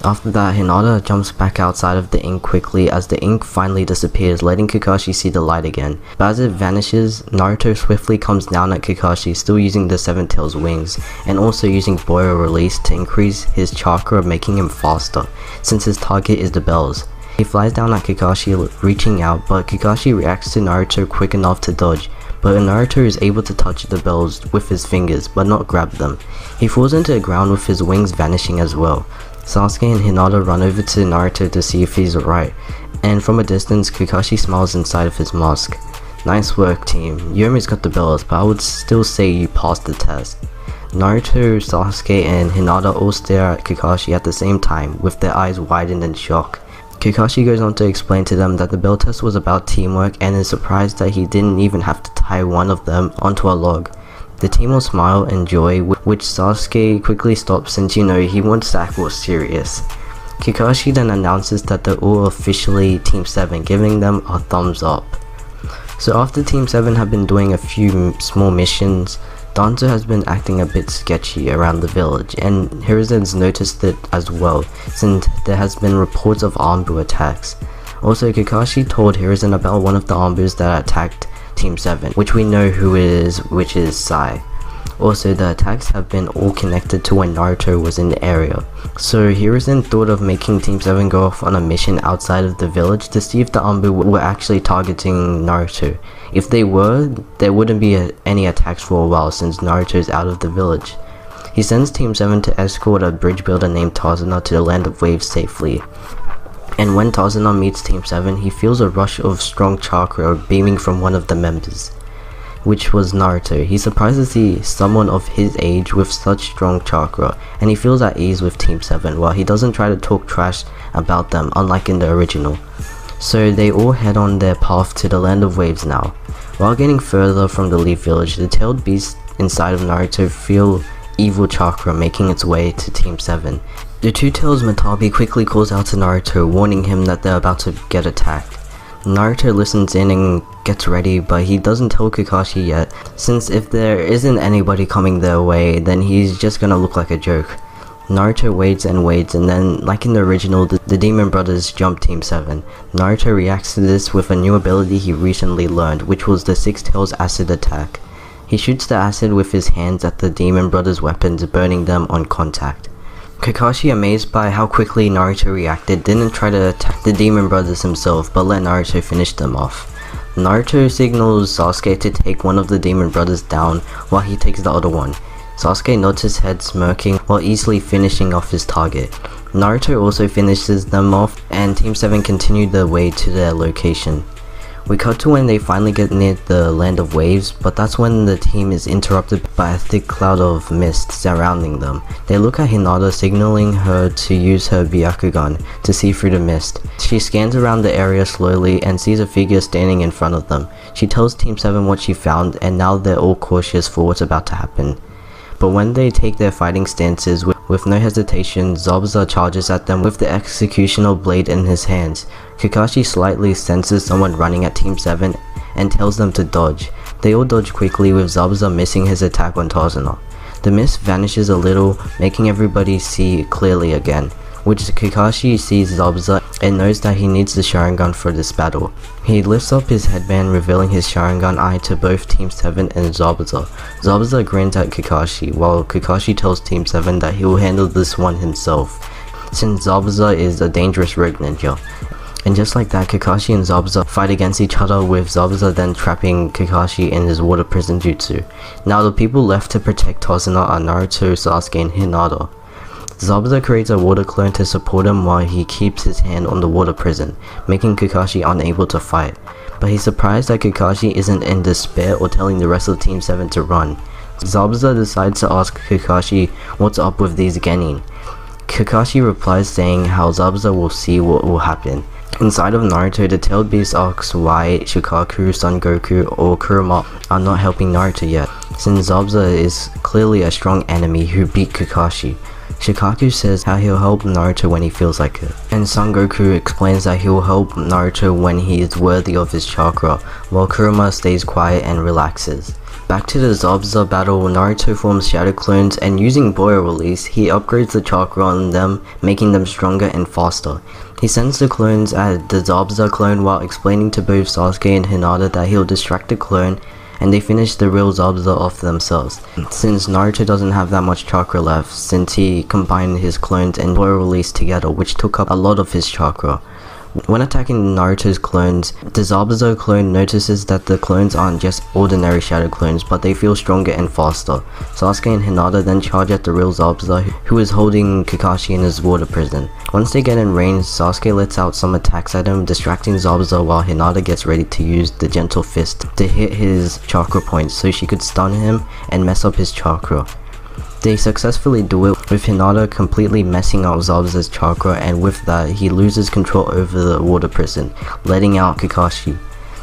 After that, Hinata jumps back outside of the ink quickly as the ink finally disappears, letting Kakashi see the light again. But as it vanishes, Naruto swiftly comes down at Kakashi, still using the Seven Tails wings, and also using Boya release to increase his chakra, making him faster, since his target is the bells. He flies down at Kakashi, reaching out, but Kakashi reacts to Naruto quick enough to dodge. But Naruto is able to touch the bells with his fingers, but not grab them. He falls into the ground with his wings vanishing as well. Sasuke and Hinata run over to Naruto to see if he's alright, and from a distance, Kakashi smiles inside of his mask. Nice work, team. You almost got the bells, but I would still say you passed the test. Naruto, Sasuke, and Hinata all stare at Kakashi at the same time, with their eyes widened in shock. Kakashi goes on to explain to them that the bell test was about teamwork and is surprised that he didn't even have to tie one of them onto a log. The team will smile in joy, which Sasuke quickly stops since he wants to act more serious. Kakashi then announces that they're all officially Team 7, giving them a thumbs up. So after Team 7 have been doing a few small missions, Danzo has been acting a bit sketchy around the village, and Hiruzen's noticed it as well, since there has been reports of Anbu attacks. Also, Kakashi told Hiruzen about one of the Anbus that attacked Team 7, which we know who it is, which is Sai. Also, the attacks have been all connected to when Naruto was in the area. So Hiruzen thought of making Team 7 go off on a mission outside of the village to see if the Anbu were actually targeting Naruto. If they were, there wouldn't be any attacks for a while since Naruto is out of the village. He sends Team 7 to escort a bridge builder named Tazuna to the Land of Waves safely. And when Tazuna meets Team 7, he feels a rush of strong chakra beaming from one of the members, which was Naruto. He's surprised to see someone of his age with such strong chakra, and he feels at ease with Team 7 while he doesn't try to talk trash about them, unlike in the original. So they all head on their path to the Land of Waves now. While getting further from the Leaf Village, the tailed beast inside of Naruto feel evil chakra making its way to Team 7. The Two Tails Matabi quickly calls out to Naruto, warning him that they're about to get attacked. Naruto listens in and gets ready, but he doesn't tell Kakashi yet, since if there isn't anybody coming their way, then he's just gonna look like a joke. Naruto waits and waits, and then, like in the original, the Demon Brothers jump Team 7. Naruto reacts to this with a new ability he recently learned, which was the Six Tails Acid attack. He shoots the acid with his hands at the Demon Brothers' weapons, burning them on contact. Kakashi, amazed by how quickly Naruto reacted, didn't try to attack the Demon Brothers himself, but let Naruto finish them off. Naruto signals Sasuke to take one of the Demon Brothers down while he takes the other one. Sasuke nods his head, smirking while easily finishing off his target. Naruto also finishes them off, and Team 7 continue their way to their location. We cut to when they finally get near the Land of Waves, but that's when the team is interrupted by a thick cloud of mist surrounding them. They look at Hinata, signaling her to use her Byakugan to see through the mist. She scans around the area slowly and sees a figure standing in front of them. She tells Team 7 what she found, and now they're all cautious for what's about to happen. But when they take their fighting stances with no hesitation, Zabuza charges at them with the executional blade in his hands. Kakashi slightly senses someone running at Team 7 and tells them to dodge. They all dodge quickly, with Zabuza missing his attack on Tazuna. The mist vanishes a little, making everybody see clearly again. which Kakashi sees Zabuza and knows that he needs the Sharingan for this battle. He lifts up his headband, revealing his Sharingan eye to both Team 7 and Zabuza. Zabuza grins at Kakashi, while Kakashi tells Team 7 that he will handle this one himself, since Zabuza is a dangerous rogue ninja. And just like that, Kakashi and Zabuza fight against each other, with Zabuza then trapping Kakashi in his water prison jutsu. Now the people left to protect Tazuna are Naruto, Sasuke, and Hinata. Zabuza creates a water clone to support him while he keeps his hand on the water prison, making Kakashi unable to fight. But he's surprised that Kakashi isn't in despair or telling the rest of Team 7 to run. Zabuza decides to ask Kakashi what's up with these genin. Kakashi replies saying how Zabuza will see what will happen. Inside of Naruto, the tailed beast asks why Shukaku, Son Goku, or Kurama are not helping Naruto yet, since Zabuza is clearly a strong enemy who beat Kakashi. Shukaku says how he'll help Naruto when he feels like it, and Son Goku explains that he will help Naruto when he is worthy of his chakra, while Kurama stays quiet and relaxes. Back to the Zabuza battle, Naruto forms shadow clones, and using Boya release, he upgrades the chakra on them, making them stronger and faster. He sends the clones at the Zabuza clone while explaining to both Sasuke and Hinata that he'll distract the clone, and they finish the real Zabuza off themselves, since Naruto doesn't have that much chakra left, since he combined his clones and Boya release together, which took up a lot of his chakra. When attacking Naruto's clones, the Zabuza clone notices that the clones aren't just ordinary shadow clones, but they feel stronger and faster. Sasuke and Hinata then charge at the real Zabuza, who is holding Kakashi in his water prison. Once they get in range, Sasuke lets out some attacks at him, distracting Zabuza while Hinata gets ready to use the gentle fist to hit his chakra points so she could stun him and mess up his chakra. They successfully do it, with Hinata completely messing up Zabuza's chakra, and with that, he loses control over the water prison, letting out Kakashi.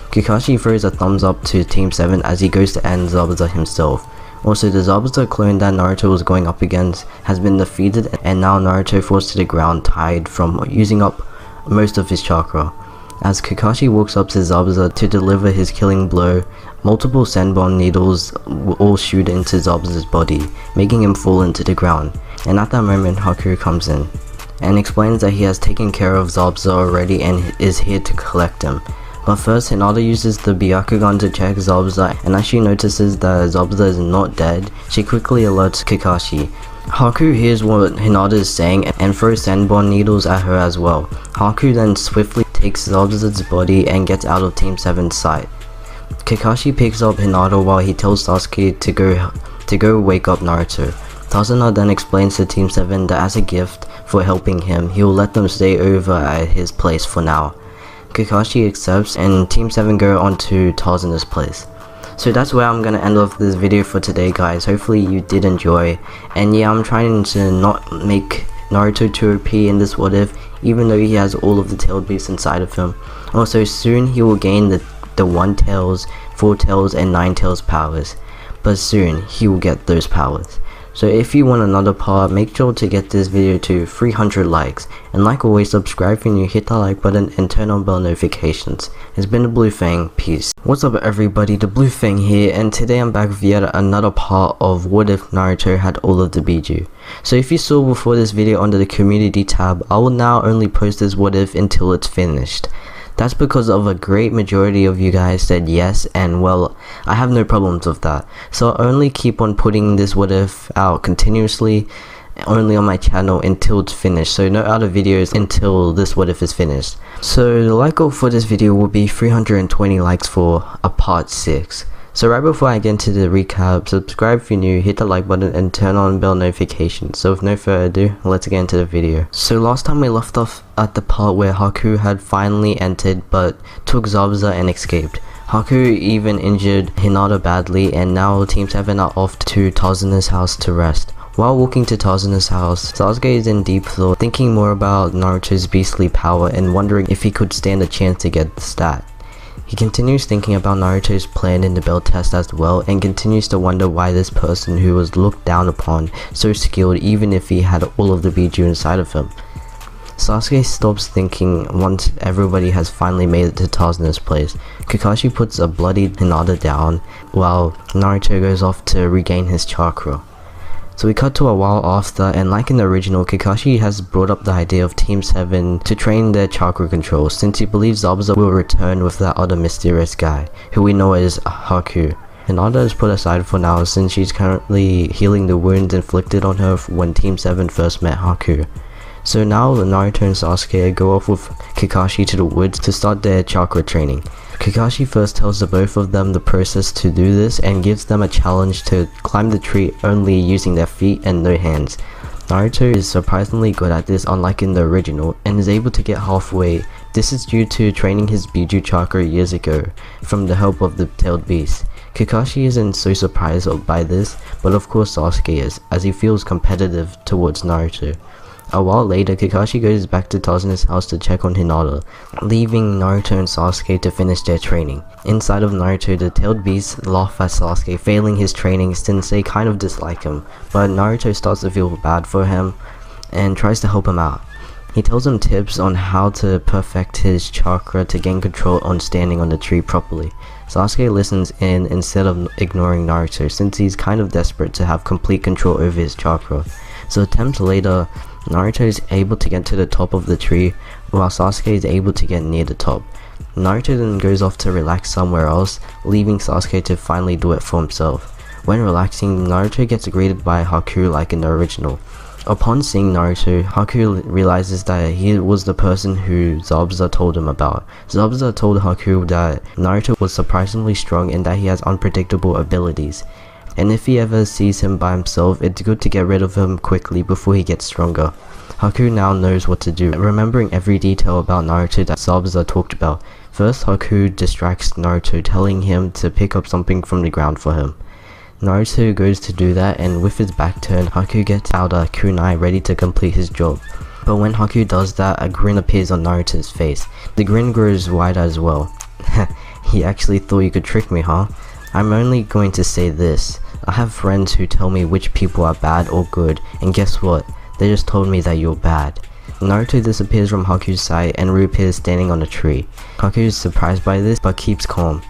Kakashi throws a thumbs up to Team 7 as he goes to end Zabuza himself. Also, the Zabuza clone that Naruto was going up against has been defeated, and now Naruto falls to the ground tired from using up most of his chakra. As Kakashi walks up to Zabuza to deliver his killing blow, multiple Senbon needles all shoot into Zabuza's body, making him fall into the ground. And at that moment, Haku comes in and explains that he has taken care of Zabuza already and is here to collect him. But first, Hinata uses the Byakugan to check Zabuza, and as she notices that Zabuza is not dead, she quickly alerts Kakashi. Haku hears what Hinata is saying and throws Senbon needles at her as well. Haku then swiftly takes Zabuza's body and gets out of Team 7's sight. Kakashi picks up Hinata while he tells Sasuke to go wake up Naruto. Tazuna then explains to Team 7 that as a gift for helping him, he will let them stay over at his place for now. Kakashi accepts, and Team 7 go on to Tazuna's place. So that's where I'm gonna end off this video for today, guys. Hopefully you did enjoy, and yeah, I'm trying to not make Naruto too OP in this what if, even though he has all of the tailed beasts inside of him. Also, soon he will gain the 1 tails, 4 tails, and 9 tails powers, but soon he will get those powers. So if you want another part, make sure to get this video to 300 likes, and like always, subscribe if you're new, hit that like button and turn on bell notifications. It's been the Blue Fang, peace. What's up everybody, the Blue Fang here, and today I'm back with yet another part of what if Naruto had all of the Bijuu. So if you saw before this video under the community tab, I will now only post this what if until it's finished. That's because of a great majority of you guys said yes, and well, I have no problems with that. So I'll only keep on putting this what if out continuously, only on my channel until it's finished. So no other videos until this what if is finished. So the like goal for this video will be 320 likes for a part 6. So right before I get into the recap, subscribe if you're new, hit the like button and turn on bell notifications. So with no further ado, let's get into the video. So last time we left off at the part where Haku had finally entered but took Zabuza and escaped. Haku even injured Hinata badly, and now Team 7 are off to Tazuna's house to rest. While walking to Tazuna's house, Sasuke is in deep thought, thinking more about Naruto's beastly power and wondering if he could stand a chance to get the stat. He continues thinking about Naruto's plan in the belt test as well, and continues to wonder why this person who was looked down upon so skilled even if he had all of the Bijuu inside of him. Sasuke stops thinking once everybody has finally made it to Tazuna's place. Kakashi puts a bloodied Hinata down while Naruto goes off to regain his chakra. So we cut to a while after, and like in the original, Kakashi has brought up the idea of Team 7 to train their chakra control, since he believes Zabuza will return with that other mysterious guy, who we know as Haku. Hinata is put aside for now since she's currently healing the wounds inflicted on her when Team 7 first met Haku. So now Naruto and Sasuke go off with Kakashi to the woods to start their chakra training. Kakashi first tells the both of them the process to do this and gives them a challenge to climb the tree only using their feet and no hands. Naruto is surprisingly good at this, unlike in the original, and is able to get halfway. This is due to training his Bijuu chakra years ago from the help of the tailed beast. Kakashi isn't so surprised by this, but of course Sasuke is, as he feels competitive towards Naruto. A while later, Kakashi goes back to Tazuna's house to check on Hinata, leaving Naruto and Sasuke to finish their training. Inside of Naruto, the tailed beasts laugh at Sasuke failing his training since they kind of dislike him, but Naruto starts to feel bad for him and tries to help him out. He tells him tips on how to perfect his chakra to gain control on standing on the tree properly. Sasuke listens in instead of ignoring Naruto since he's kind of desperate to have complete control over his chakra. So attempts later, Naruto is able to get to the top of the tree, while Sasuke is able to get near the top. Naruto then goes off to relax somewhere else, leaving Sasuke to finally do it for himself. When relaxing, Naruto gets greeted by Haku like in the original. Upon seeing Naruto, Haku realizes that he was the person who Zabuza told him about. Zabuza told Haku that Naruto was surprisingly strong and that he has unpredictable abilities. And if he ever sees him by himself, it's good to get rid of him quickly before he gets stronger. Haku now knows what to do, remembering every detail about Naruto that Zabuza talked about. First, Haku distracts Naruto, telling him to pick up something from the ground for him. Naruto goes to do that, and with his back turned, Haku gets out a kunai ready to complete his job. But when Haku does that, a grin appears on Naruto's face. The grin grows wider as well. He actually thought you could trick me, huh? I'm only going to say this. I have friends who tell me which people are bad or good, and guess what? They just told me that you're bad. Naruto disappears from Haku's sight and reappears standing on a tree. Haku is surprised by this but keeps calm.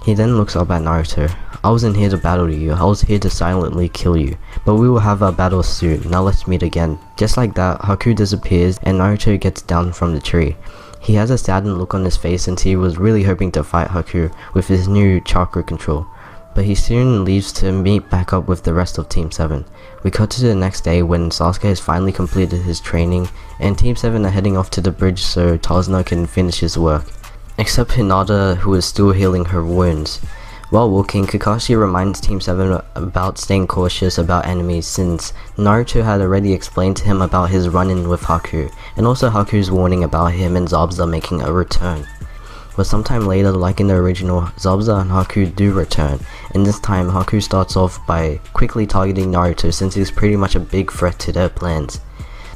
He then looks up at Naruto. I wasn't here to battle you, I was here to silently kill you. But we will have a battle soon, now let's meet again. Just like that, Haku disappears and Naruto gets down from the tree. He has a saddened look on his face since he was really hoping to fight Haku with his new chakra control. But he soon leaves to meet back up with the rest of Team 7. We cut to the next day when Sasuke has finally completed his training and Team 7 are heading off to the bridge so Tazuna can finish his work. Except Hinata, who is still healing her wounds. While walking, Kakashi reminds Team 7 about staying cautious about enemies since Naruto had already explained to him about his run-in with Haku, and also Haku's warning about him and Zabuza making a return. But sometime later, like in the original, Zabuza and Haku do return, and this time Haku starts off by quickly targeting Naruto since he's pretty much a big threat to their plans.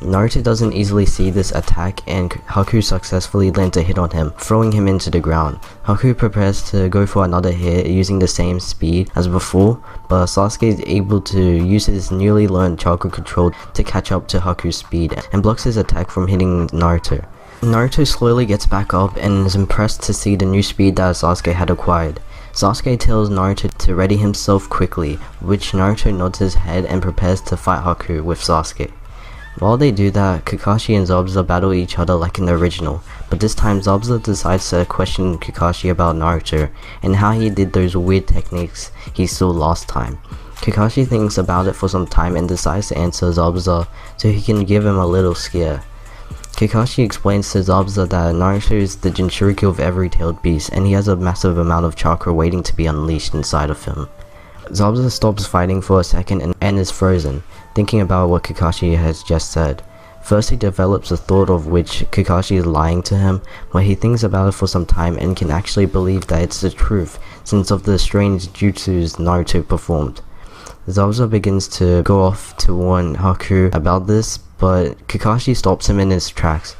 Naruto doesn't easily see this attack and Haku successfully lands a hit on him, throwing him into the ground. Haku prepares to go for another hit using the same speed as before, but Sasuke is able to use his newly learned chakra control to catch up to Haku's speed and blocks his attack from hitting Naruto. Naruto slowly gets back up and is impressed to see the new speed that Sasuke had acquired. Sasuke tells Naruto to ready himself quickly, which Naruto nods his head and prepares to fight Haku with Sasuke. While they do that, Kakashi and Zabuza battle each other like in the original, but this time Zabuza decides to question Kakashi about Naruto and how he did those weird techniques he saw last time. Kakashi thinks about it for some time and decides to answer Zabuza so he can give him a little scare. Kakashi explains to Zabuza that Naruto is the jinchuriki of every tailed beast and he has a massive amount of chakra waiting to be unleashed inside of him. Zabuza stops fighting for a second and is frozen, thinking about what Kakashi has just said. First he develops a thought of which Kakashi is lying to him, but he thinks about it for some time and can actually believe that it's the truth since of the strange jutsus Naruto performed. Zabuza begins to go off to warn Haku about this, but Kakashi stops him in his tracks.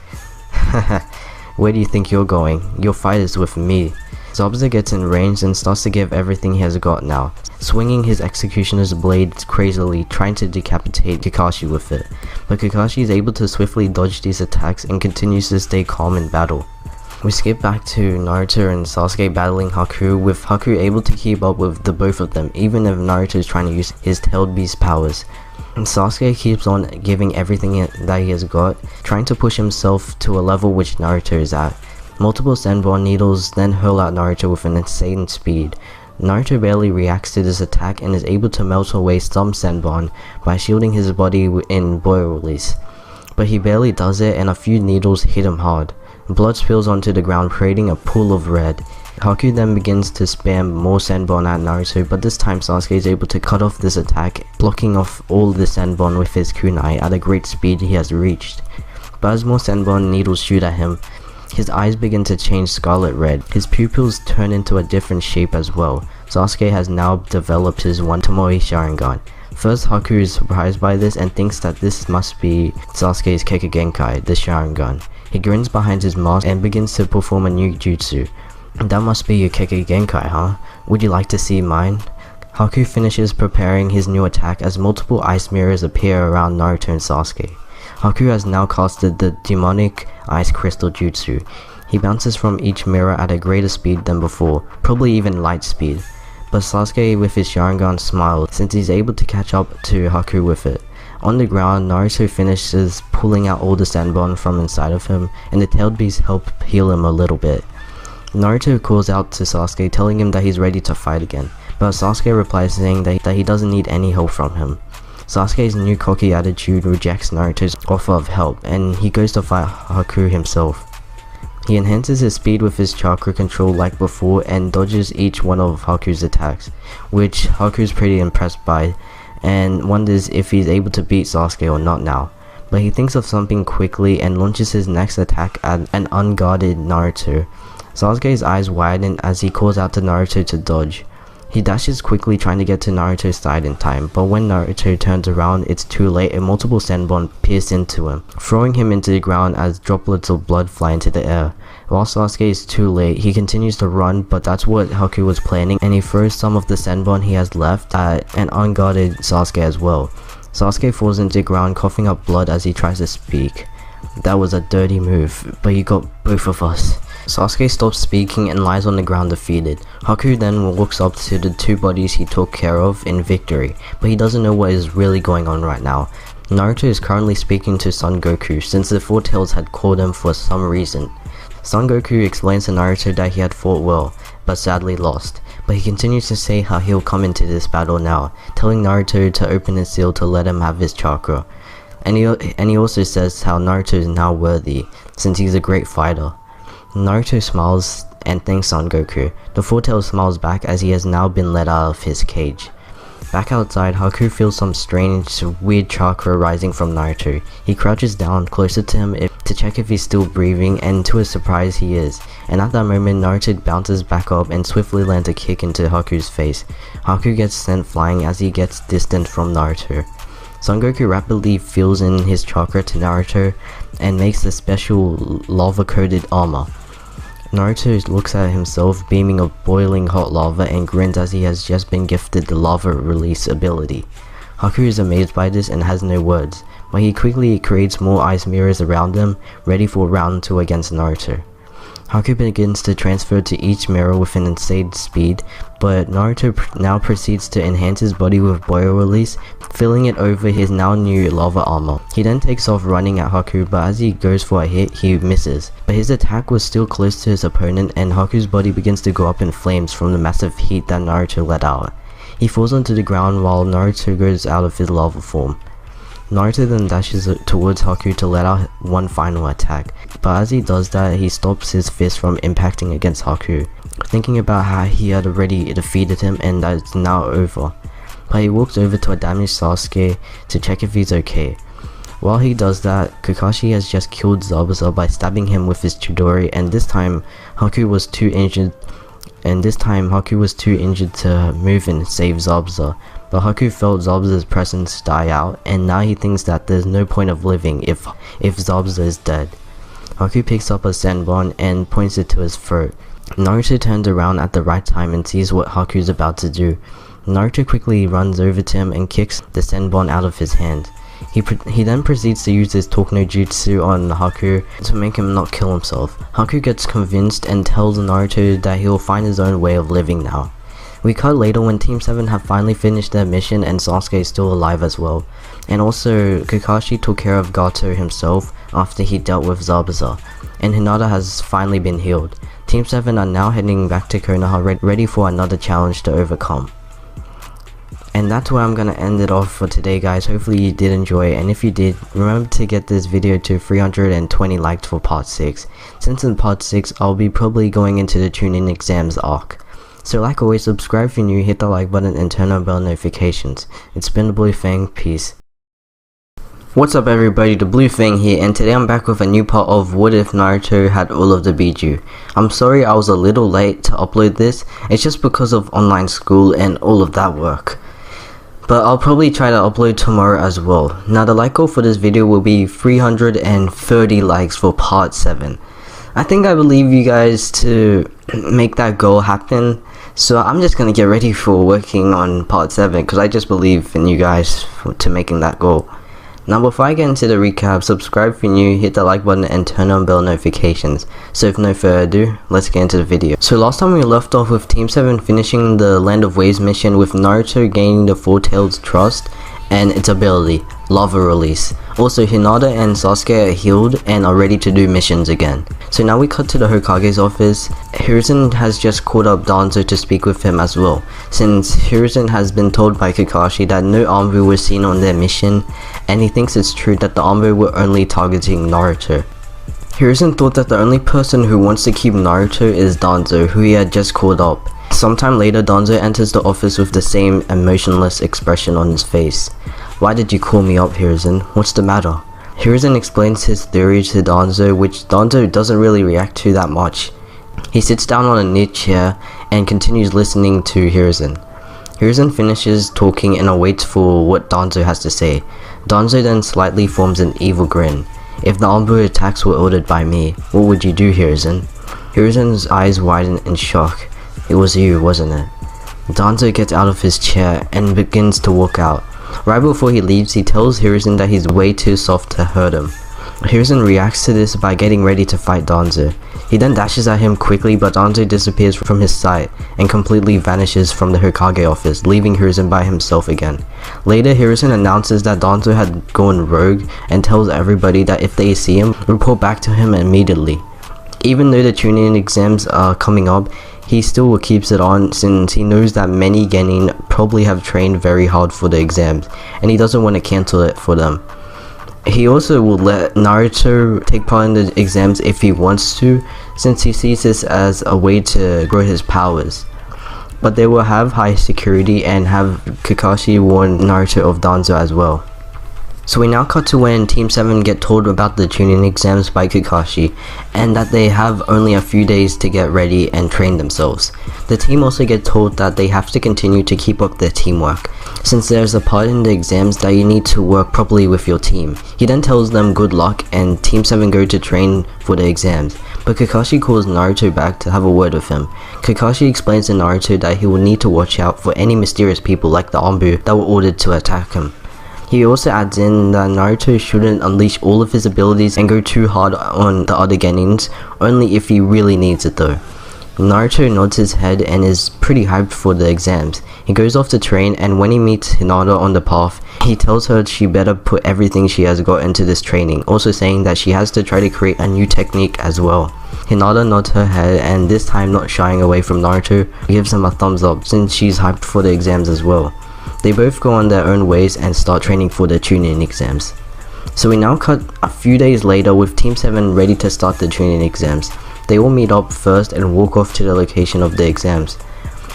Where do you think you're going? Your fight is with me. Zabuza gets in range and starts to give everything he has got now, swinging his executioner's blade crazily, trying to decapitate Kakashi with it. But Kakashi is able to swiftly dodge these attacks and continues to stay calm in battle. We skip back to Naruto and Sasuke battling Haku, with Haku able to keep up with the both of them even if Naruto is trying to use his tailed beast powers. And Sasuke keeps on giving everything that he has got, trying to push himself to a level which Naruto is at. Multiple Senbon needles then hurl at Naruto with an insane speed. Naruto barely reacts to this attack and is able to melt away some Senbon by shielding his body in boil release. But he barely does it and a few needles hit him hard. Blood spills onto the ground, creating a pool of red. Haku then begins to spam more Senbon at Naruto, but this time Sasuke is able to cut off this attack, blocking off all the Senbon with his kunai at a great speed he has reached. But as more Senbon needles shoot at him, his eyes begin to change scarlet red. His pupils turn into a different shape as well. Sasuke has now developed his one Tomoe Sharingan. First, Haku is surprised by this and thinks that this must be Sasuke's Kekkei, the Sharingan. He grins behind his mask and begins to perform a new jutsu. That must be your Kekkei, huh? Would you like to see mine? Haku finishes preparing his new attack as multiple ice mirrors appear around Naruto and Sasuke. Haku has now casted the demonic ice crystal jutsu. He bounces from each mirror at a greater speed than before, probably even light speed. But Sasuke with his Sharingan smiles since he's able to catch up to Haku with it. On the ground, Naruto finishes pulling out all the Senbon from inside of him, and the tailed beasts help heal him a little bit. Naruto calls out to Sasuke, telling him that he's ready to fight again, but Sasuke replies saying that he doesn't need any help from him. Sasuke's new cocky attitude rejects Naruto's offer of help, and he goes to fight Haku himself. He enhances his speed with his chakra control like before and dodges each one of Haku's attacks, which Haku's pretty impressed by, and wonders if he's able to beat Sasuke or not now. But he thinks of something quickly and launches his next attack at an unguarded Naruto. Sasuke's eyes widen as he calls out to Naruto to dodge. He dashes quickly trying to get to Naruto's side in time, but when Naruto turns around, it's too late and multiple Senbon pierce into him, throwing him into the ground as droplets of blood fly into the air. While Sasuke is too late, he continues to run, but that's what Haku was planning, and he throws some of the Senbon he has left at an unguarded Sasuke as well. Sasuke falls into the ground coughing up blood as he tries to speak. That was a dirty move, but you got both of us. Sasuke stops speaking and lies on the ground defeated. Haku then looks up to the two bodies he took care of in victory, but he doesn't know what is really going on right now. Naruto is currently speaking to Son Goku since the Four Tails had called him for some reason. Son Goku explains to Naruto that he had fought well, but sadly lost, but he continues to say how he'll come into this battle now, telling Naruto to open his seal to let him have his chakra. And he also says how Naruto is now worthy, since he's a great fighter. Naruto smiles and thanks Son Goku. The Four Tails smiles back as he has now been let out of his cage. Back outside, Haku feels some strange, weird chakra rising from Naruto. He crouches down closer to him to check if he's still breathing, and to his surprise he is. And at that moment, Naruto bounces back up and swiftly lands a kick into Haku's face. Haku gets sent flying as he gets distant from Naruto. Son Goku rapidly fills in his chakra to Naruto and makes a special lava-coated armor. Naruto looks at himself beaming of boiling hot lava and grins as he has just been gifted the lava release ability. Haku is amazed by this and has no words, but he quickly creates more ice mirrors around him, ready for round 2 against Naruto. Haku begins to transfer to each mirror with an insane speed, but Naruto now proceeds to enhance his body with boil release, filling it over his now new lava armor. He then takes off running at Haku, but as he goes for a hit, he misses. But his attack was still close to his opponent, and Haku's body begins to go up in flames from the massive heat that Naruto let out. He falls onto the ground while Naruto goes out of his lava form. Naruto then dashes towards Haku to let out one final attack, but as he does that, he stops his fist from impacting against Haku, thinking about how he had already defeated him and that it's now over. But he walks over to a damaged Sasuke to check if he's okay. While he does that, Kakashi has just killed Zabuza by stabbing him with his Chidori, and this time Haku was too injured to move and save Zabuza. But Haku felt Zabuza's presence die out, and now he thinks that there's no point of living if Zabuza is dead. Haku picks up a Senbon and points it to his throat. Naruto turns around at the right time and sees what Haku's about to do. Naruto quickly runs over to him and kicks the Senbon out of his hand. He then proceeds to use his Talk No Jutsu on Haku to make him not kill himself. Haku gets convinced and tells Naruto that he will find his own way of living now. We cut later when Team 7 have finally finished their mission and Sasuke is still alive as well. And also, Kakashi took care of Gato himself after he dealt with Zabuza, and Hinata has finally been healed. Team 7 are now heading back to Konoha ready for another challenge to overcome. And that's where I'm gonna end it off for today, guys. Hopefully you did enjoy it, and if you did, remember to get this video to 320 likes for part 6. Since in part 6, I'll be probably going into the Chuunin exams arc. So like always, subscribe if you're new, hit the like button and turn on bell notifications. It's been the Blue Fang, peace. What's up everybody, the Blue Fang here, and today I'm back with a new part of What If Naruto Had All of the Bijuu. I'm sorry I was a little late to upload this, it's just because of online school and all of that work. But I'll probably try to upload tomorrow as well. Now the like goal for this video will be 330 likes for part 7. I think I believe you guys to make that goal happen. So I'm just gonna get ready for working on part 7 because I just believe in you guys to making that goal. Now before I get into the recap, subscribe if you're new, hit the like button and turn on bell notifications. So with no further ado, let's get into the video. So last time we left off with Team 7 finishing the Land of Waves mission with Naruto gaining the Four Tails trust and its ability, Lava Release. Also Hinata and Sasuke are healed and are ready to do missions again. So now we cut to the Hokage's office. Hiruzen has just called up Danzo to speak with him as well, since Hiruzen has been told by Kakashi that no Anbu was seen on their mission, and he thinks it's true that the Anbu were only targeting Naruto. Hiruzen thought that the only person who wants to keep Naruto is Danzo, who he had just called up. Sometime later, Danzo enters the office with the same emotionless expression on his face. "Why did you call me up, Hiruzen? What's the matter?" Hiruzen explains his theory to Danzo, which Danzo doesn't really react to that much. He sits down on a near chair and continues listening to Hiruzen. Hiruzen finishes talking and awaits for what Danzo has to say. Danzo then slightly forms an evil grin. "If the Anbu attacks were ordered by me, what would you do, Hiruzen?" Hiruzen's eyes widen in shock. "It was you, wasn't it?" Danzo gets out of his chair and begins to walk out. Right before he leaves, he tells Hiruzen that he's way too soft to hurt him. Hiruzen reacts to this by getting ready to fight Danzo. He then dashes at him quickly, but Danzo disappears from his sight and completely vanishes from the Hokage office, leaving Hiruzen by himself again. Later, Hiruzen announces that Danzo had gone rogue and tells everybody that if they see him, report back to him immediately. Even though the Chuunin exams are coming up, he still keeps it on since he knows that many genin probably have trained very hard for the exams and he doesn't want to cancel it for them. He also will let Naruto take part in the exams if he wants to, since he sees this as a way to grow his powers. But they will have high security and have Kakashi warn Naruto of Danzo as well. So we now cut to when Team 7 get told about the Chuunin exams by Kakashi, and that they have only a few days to get ready and train themselves. The team also get told that they have to continue to keep up their teamwork, since there's a part in the exams that you need to work properly with your team. He then tells them good luck and Team 7 go to train for the exams, but Kakashi calls Naruto back to have a word with him. Kakashi explains to Naruto that he will need to watch out for any mysterious people like the Anbu that were ordered to attack him. He also adds in that Naruto shouldn't unleash all of his abilities and go too hard on the other genins, only if he really needs it though. Naruto nods his head and is pretty hyped for the exams. He goes off to train, and when he meets Hinata on the path, he tells her she better put everything she has got into this training, also saying that she has to try to create a new technique as well. Hinata nods her head, and this time not shying away from Naruto, gives him a thumbs up since she's hyped for the exams as well. They both go on their own ways and start training for the Chuunin exams. So we now cut a few days later with Team 7 ready to start the Chuunin exams. They all meet up first and walk off to the location of the exams.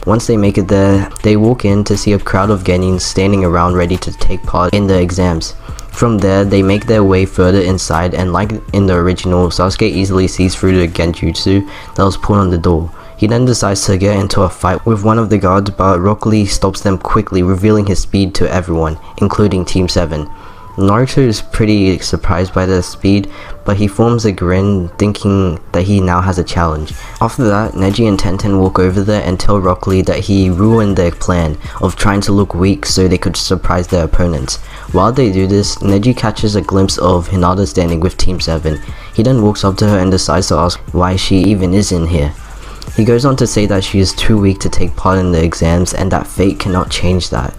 Once they make it there, they walk in to see a crowd of genins standing around ready to take part in the exams. From there, they make their way further inside, and like in the original, Sasuke easily sees through the genjutsu that was put on the door. He then decides to get into a fight with one of the guards, but Rock Lee stops them quickly, revealing his speed to everyone, including Team 7. Naruto is pretty surprised by their speed, but he forms a grin, thinking that he now has a challenge. After that, Neji and Tenten walk over there and tell Rock Lee that he ruined their plan of trying to look weak so they could surprise their opponents. While they do this, Neji catches a glimpse of Hinata standing with Team 7. He then walks up to her and decides to ask why she even is in here. He goes on to say that she is too weak to take part in the exams and that fate cannot change that.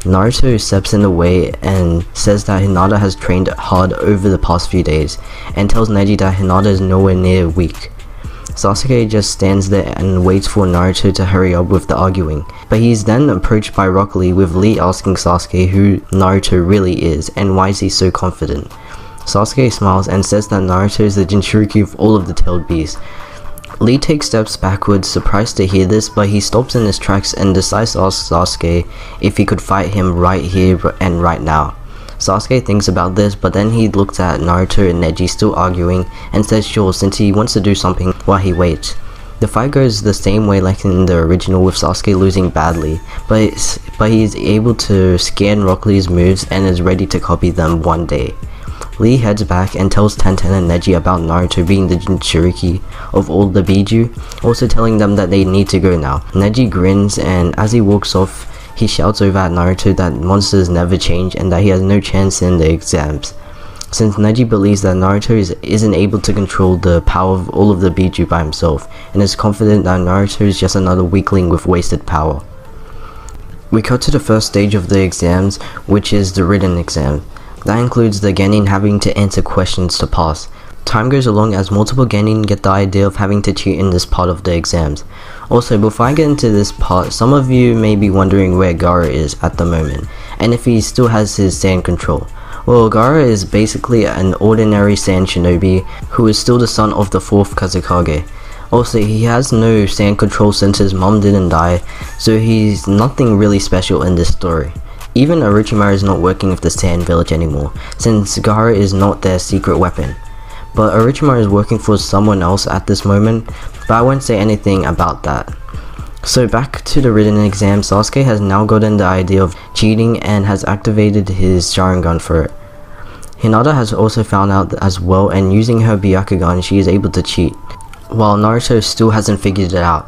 Naruto steps in the way and says that Hinata has trained hard over the past few days, and tells Neji that Hinata is nowhere near weak. Sasuke just stands there and waits for Naruto to hurry up with the arguing, but he's then approached by Rock Lee, with Lee asking Sasuke who Naruto really is and why is he so confident. Sasuke smiles and says that Naruto is the jinchuriki of all of the tailed beasts. Lee takes steps backwards, surprised to hear this, but he stops in his tracks and decides to ask Sasuke if he could fight him right here and right now. Sasuke thinks about this, but then he looks at Naruto and Neji still arguing and says sure, since he wants to do something while he waits. The fight goes the same way like in the original, with Sasuke losing badly, but he's able to scan Rock Lee's moves and is ready to copy them one day. Lee heads back and tells Tenten and Neji about Naruto being the jinchuriki of all the Biju, also telling them that they need to go now. Neji grins, and as he walks off, he shouts over at Naruto that monsters never change and that he has no chance in the exams. Since Neji believes that Naruto isn't able to control the power of all of the Biju by himself, and is confident that Naruto is just another weakling with wasted power. We cut to the first stage of the exams, which is the written exam. That includes the genin having to answer questions to pass. Time goes along as multiple genin get the idea of having to cheat in this part of the exams. Also, before I get into this part, some of you may be wondering where Gaara is at the moment, and if he still has his sand control. Well, Gaara is basically an ordinary sand shinobi who is still the son of the 4th Kazekage. Also, he has no sand control since his mom didn't die, so he's nothing really special in this story. Even Orochimaru is not working with the Sand Village anymore, since Gaara is not their secret weapon. But Orochimaru is working for someone else at this moment, but I won't say anything about that. So back to the written exam, Sasuke has now gotten the idea of cheating and has activated his Sharingan for it. Hinata has also found out as well, and using her Byakugan she is able to cheat, while Naruto still hasn't figured it out.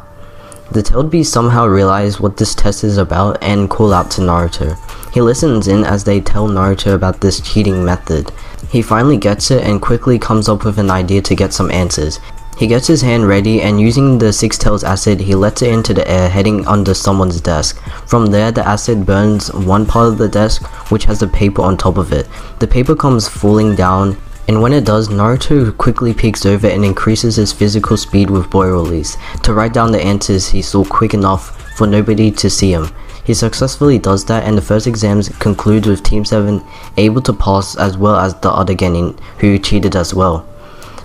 The tailed beasts somehow realize what this test is about and call out to Naruto. He listens in as they tell Naruto about this cheating method. He finally gets it and quickly comes up with an idea to get some answers. He gets his hand ready, and using the Six Tails acid, he lets it into the air, heading under someone's desk. From there, the acid burns one part of the desk, which has the paper on top of it. The paper comes falling down, and when it does, Naruto quickly peeks over and increases his physical speed with boy release to write down the answers he saw quick enough for nobody to see him. He successfully does that, and the first exams concludes with Team 7 able to pass, as well as the other genin who cheated as well.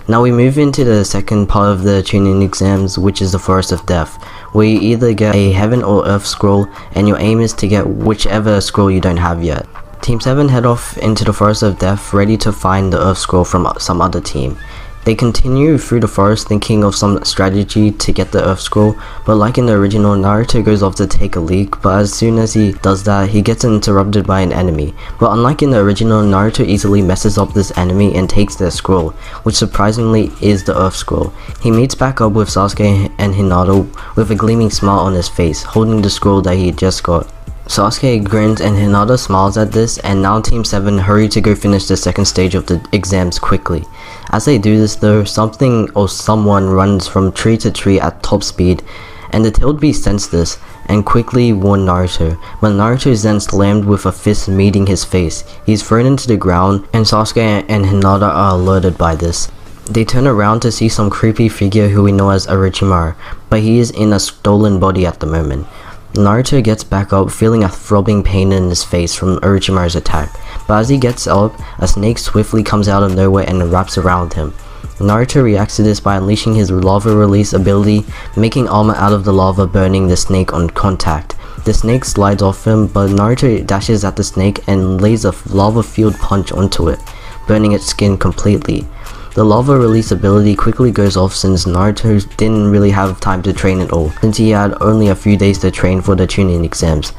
Now we move into the second part of the Chuunin exams, which is the Forest of Death, where you either get a Heaven or Earth scroll, and your aim is to get whichever scroll you don't have yet. Team 7 head off into the Forest of Death, ready to find the Earth scroll from some other team. They continue through the forest thinking of some strategy to get the Earth scroll, but like in the original, Naruto goes off to take a leak, but as soon as he does that, he gets interrupted by an enemy. But unlike in the original, Naruto easily messes up this enemy and takes their scroll, which surprisingly is the Earth scroll. He meets back up with Sasuke and Hinata with a gleaming smile on his face, holding the scroll that he just got. Sasuke grins and Hinata smiles at this, and now Team 7 hurry to go finish the second stage of the exams quickly. As they do this though, something or someone runs from tree to tree at top speed, and the tailed beast sense this and quickly warn Naruto, but Naruto is then slammed with a fist meeting his face. He's thrown into the ground, and Sasuke and Hinata are alerted by this. They turn around to see some creepy figure who we know as Orochimaru, but he is in a stolen body at the moment. Naruto gets back up, feeling a throbbing pain in his face from Orochimaru's attack, but as he gets up, a snake swiftly comes out of nowhere and wraps around him. Naruto reacts to this by unleashing his lava release ability, making armor out of the lava, burning the snake on contact. The snake slides off him, but Naruto dashes at the snake and lays a lava-fueled punch onto it, burning its skin completely. The lava release ability quickly goes off since Naruto didn't really have time to train at all, since he had only a few days to train for the Chuunin exams.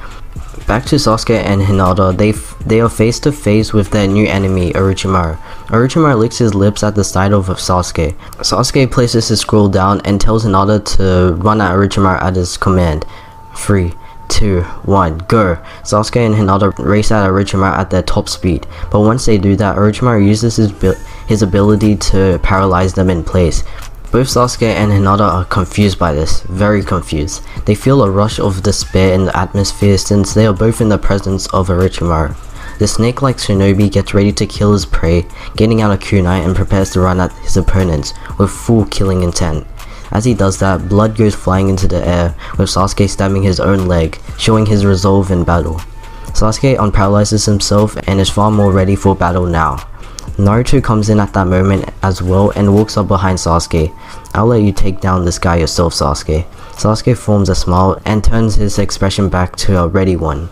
Back to Sasuke and Hinata, they are face to face with their new enemy, Orochimaru. Orochimaru licks his lips at the sight of Sasuke. Sasuke places his scroll down and tells Hinata to run at Orochimaru at his command. 3, 2, 1, go! Sasuke and Hinata race at Orochimaru at their top speed, but once they do that, Orochimaru uses his ability to paralyze them in place. Both Sasuke and Hinata are confused by this, very confused. They feel a rush of despair in the atmosphere since they are both in the presence of Orochimaru. The snake-like shinobi gets ready to kill his prey, getting out a kunai and prepares to run at his opponents with full killing intent. As he does that, blood goes flying into the air, with Sasuke stabbing his own leg, showing his resolve in battle. Sasuke unparalyzes himself and is far more ready for battle now. Naruto comes in at that moment as well and walks up behind Sasuke. "I'll let you take down this guy yourself, Sasuke." Sasuke forms a smile and turns his expression back to a ready one.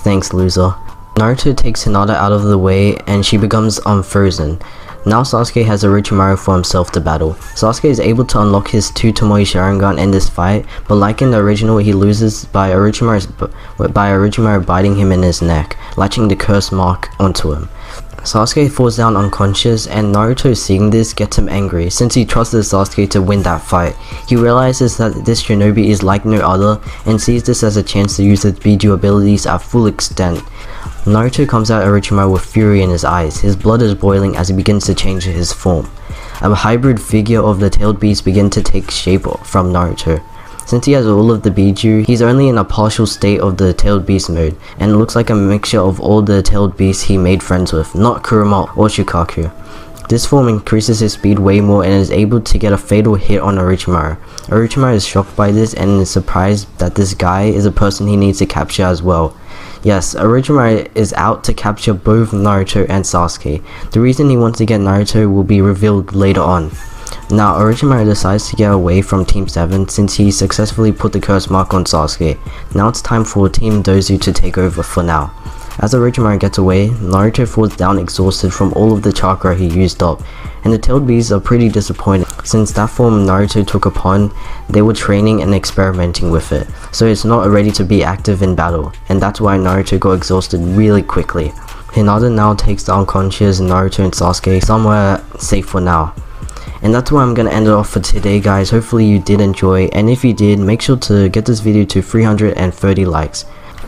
"Thanks, loser." Naruto takes Hinata out of the way and she becomes unfrozen. Now Sasuke has Orochimaru for himself to battle. Sasuke is able to unlock his 2 Tomoe Sharingan in this fight, but like in the original, he loses by Orochimaru biting him in his neck, latching the curse mark onto him. Sasuke falls down unconscious, and Naruto, seeing this, gets him angry since he trusted Sasuke to win that fight. He realizes that this shinobi is like no other and sees this as a chance to use his Biju abilities at full extent. Naruto comes at Orochimaru with fury in his eyes. His blood is boiling as he begins to change his form. A hybrid figure of the tailed beast begins to take shape from Naruto. Since he has all of the Bijuu, he's only in a partial state of the tailed beast mode, and looks like a mixture of all the tailed beasts he made friends with, not Kurama or Shukaku. This form increases his speed way more and is able to get a fatal hit on Orochimaru. Orochimaru is shocked by this and is surprised that this guy is a person he needs to capture as well. Yes, Orochimaru is out to capture both Naruto and Sasuke. The reason he wants to get Naruto will be revealed later on. Now, Orochimaru decides to get away from Team 7 since he successfully put the curse mark on Sasuke. Now it's time for Team Dozu to take over for now. As Orochimaru gets away, Naruto falls down exhausted from all of the chakra he used up, and the tailed beasts are pretty disappointed since that form Naruto took upon, they were training and experimenting with it, so it's not ready to be active in battle, and that's why Naruto got exhausted really quickly. Hinata now takes the unconscious Naruto and Sasuke somewhere safe for now. And that's where I'm gonna end it off for today, guys. Hopefully you did enjoy, and if you did, make sure to get this video to 330 likes.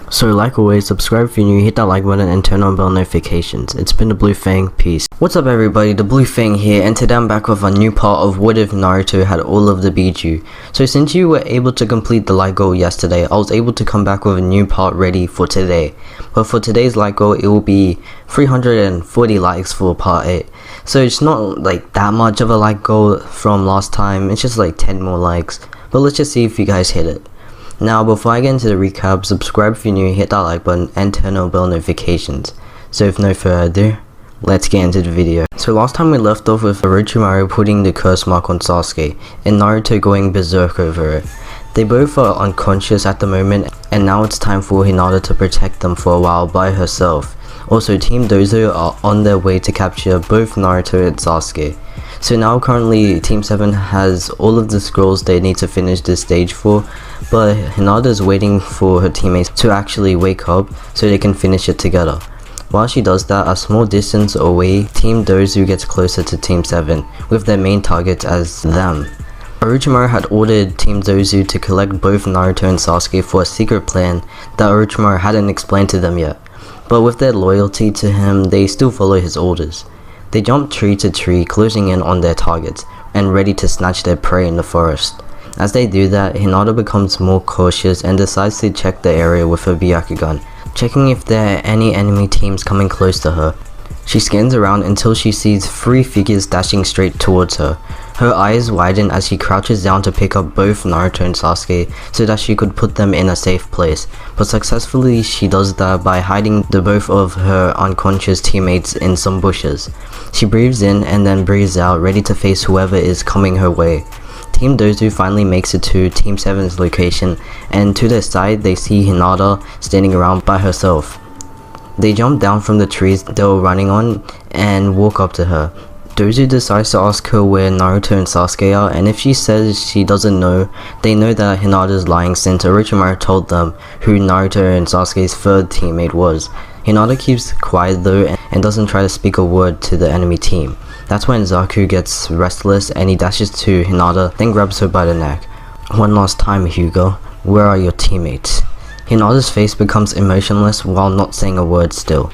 So like always, subscribe if you're new, hit that like button and turn on bell notifications. It's been the Blue Fang, peace. What's up everybody, the Blue Fang here, and today I'm back with a new part of what if Naruto had all of the Bijuu. So since you were able to complete the like goal yesterday, I was able to come back with a new part ready for today. But for today's like goal, it will be 340 likes for part 8. So it's not like that much of a like goal from last time, it's just like 10 more likes. But let's just see if you guys hit it. Now before I get into the recap, subscribe if you're new, hit that like button and turn on bell notifications. So with no further ado, let's get into the video. So last time we left off with Orochimaru putting the curse mark on Sasuke and Naruto going berserk over it. They both are unconscious at the moment, and now it's time for Hinata to protect them for a while by herself. Also, Team Dozo are on their way to capture both Naruto and Sasuke. So now currently Team 7 has all of the scrolls they need to finish this stage for, but Hinata is waiting for her teammates to actually wake up so they can finish it together. While she does that, a small distance away, Team Dozu gets closer to Team 7, with their main targets as them. Orochimaru had ordered Team Dozu to collect both Naruto and Sasuke for a secret plan that Orochimaru hadn't explained to them yet, but with their loyalty to him, they still follow his orders. They jump tree to tree, closing in on their targets, and ready to snatch their prey in the forest. As they do that, Hinata becomes more cautious and decides to check the area with her Byakugan, checking if there are any enemy teams coming close to her. She scans around until she sees 3 figures dashing straight towards her. Her eyes widen as she crouches down to pick up both Naruto and Sasuke so that she could put them in a safe place, but successfully she does that by hiding the both of her unconscious teammates in some bushes. She breathes in and then breathes out, ready to face whoever is coming her way. Team Dozu finally makes it to Team 7's location, and to their side they see Hinata standing around by herself. They jump down from the trees they were running on and walk up to her. Dozu decides to ask her where Naruto and Sasuke are, and if she says she doesn't know, they know that Hinata is lying since Orochimaru told them who Naruto and Sasuke's third teammate was. Hinata keeps quiet though and doesn't try to speak a word to the enemy team. That's when Zaku gets restless and he dashes to Hinata, then grabs her by the neck. "One last time, Hugo, where are your teammates?" Hinata's face becomes emotionless while not saying a word still.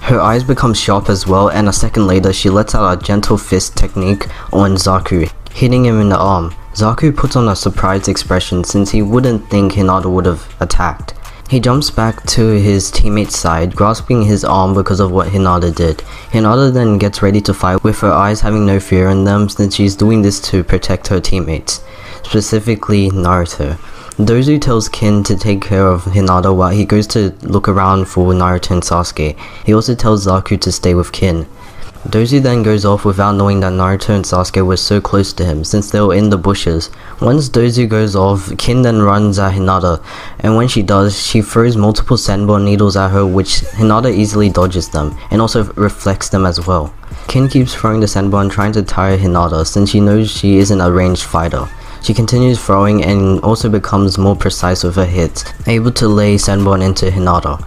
Her eyes become sharp as well, and a second later she lets out a gentle fist technique on Zaku. hitting him in the arm. Zaku puts on a surprised expression since he wouldn't think Hinata would have attacked. He jumps back to his teammate's side, grasping his arm because of what Hinata did. Hinata then gets ready to fight, with her eyes having no fear in them since she's doing this to protect her teammates, specifically Naruto. Dozu tells Kin to take care of Hinata while he goes to look around for Naruto and Sasuke. He also tells Zaku to stay with Kin. Dozu then goes off without knowing that Naruto and Sasuke were so close to him since they were in the bushes. Once Dozu goes off, Kin then runs at Hinata, and when she does, she throws multiple senbon needles at her, which Hinata easily dodges them and also reflects them as well. Kin keeps throwing the senbon, trying to tire Hinata since she knows she isn't a ranged fighter. She continues throwing and also becomes more precise with her hits, able to lay senbon into Hinata.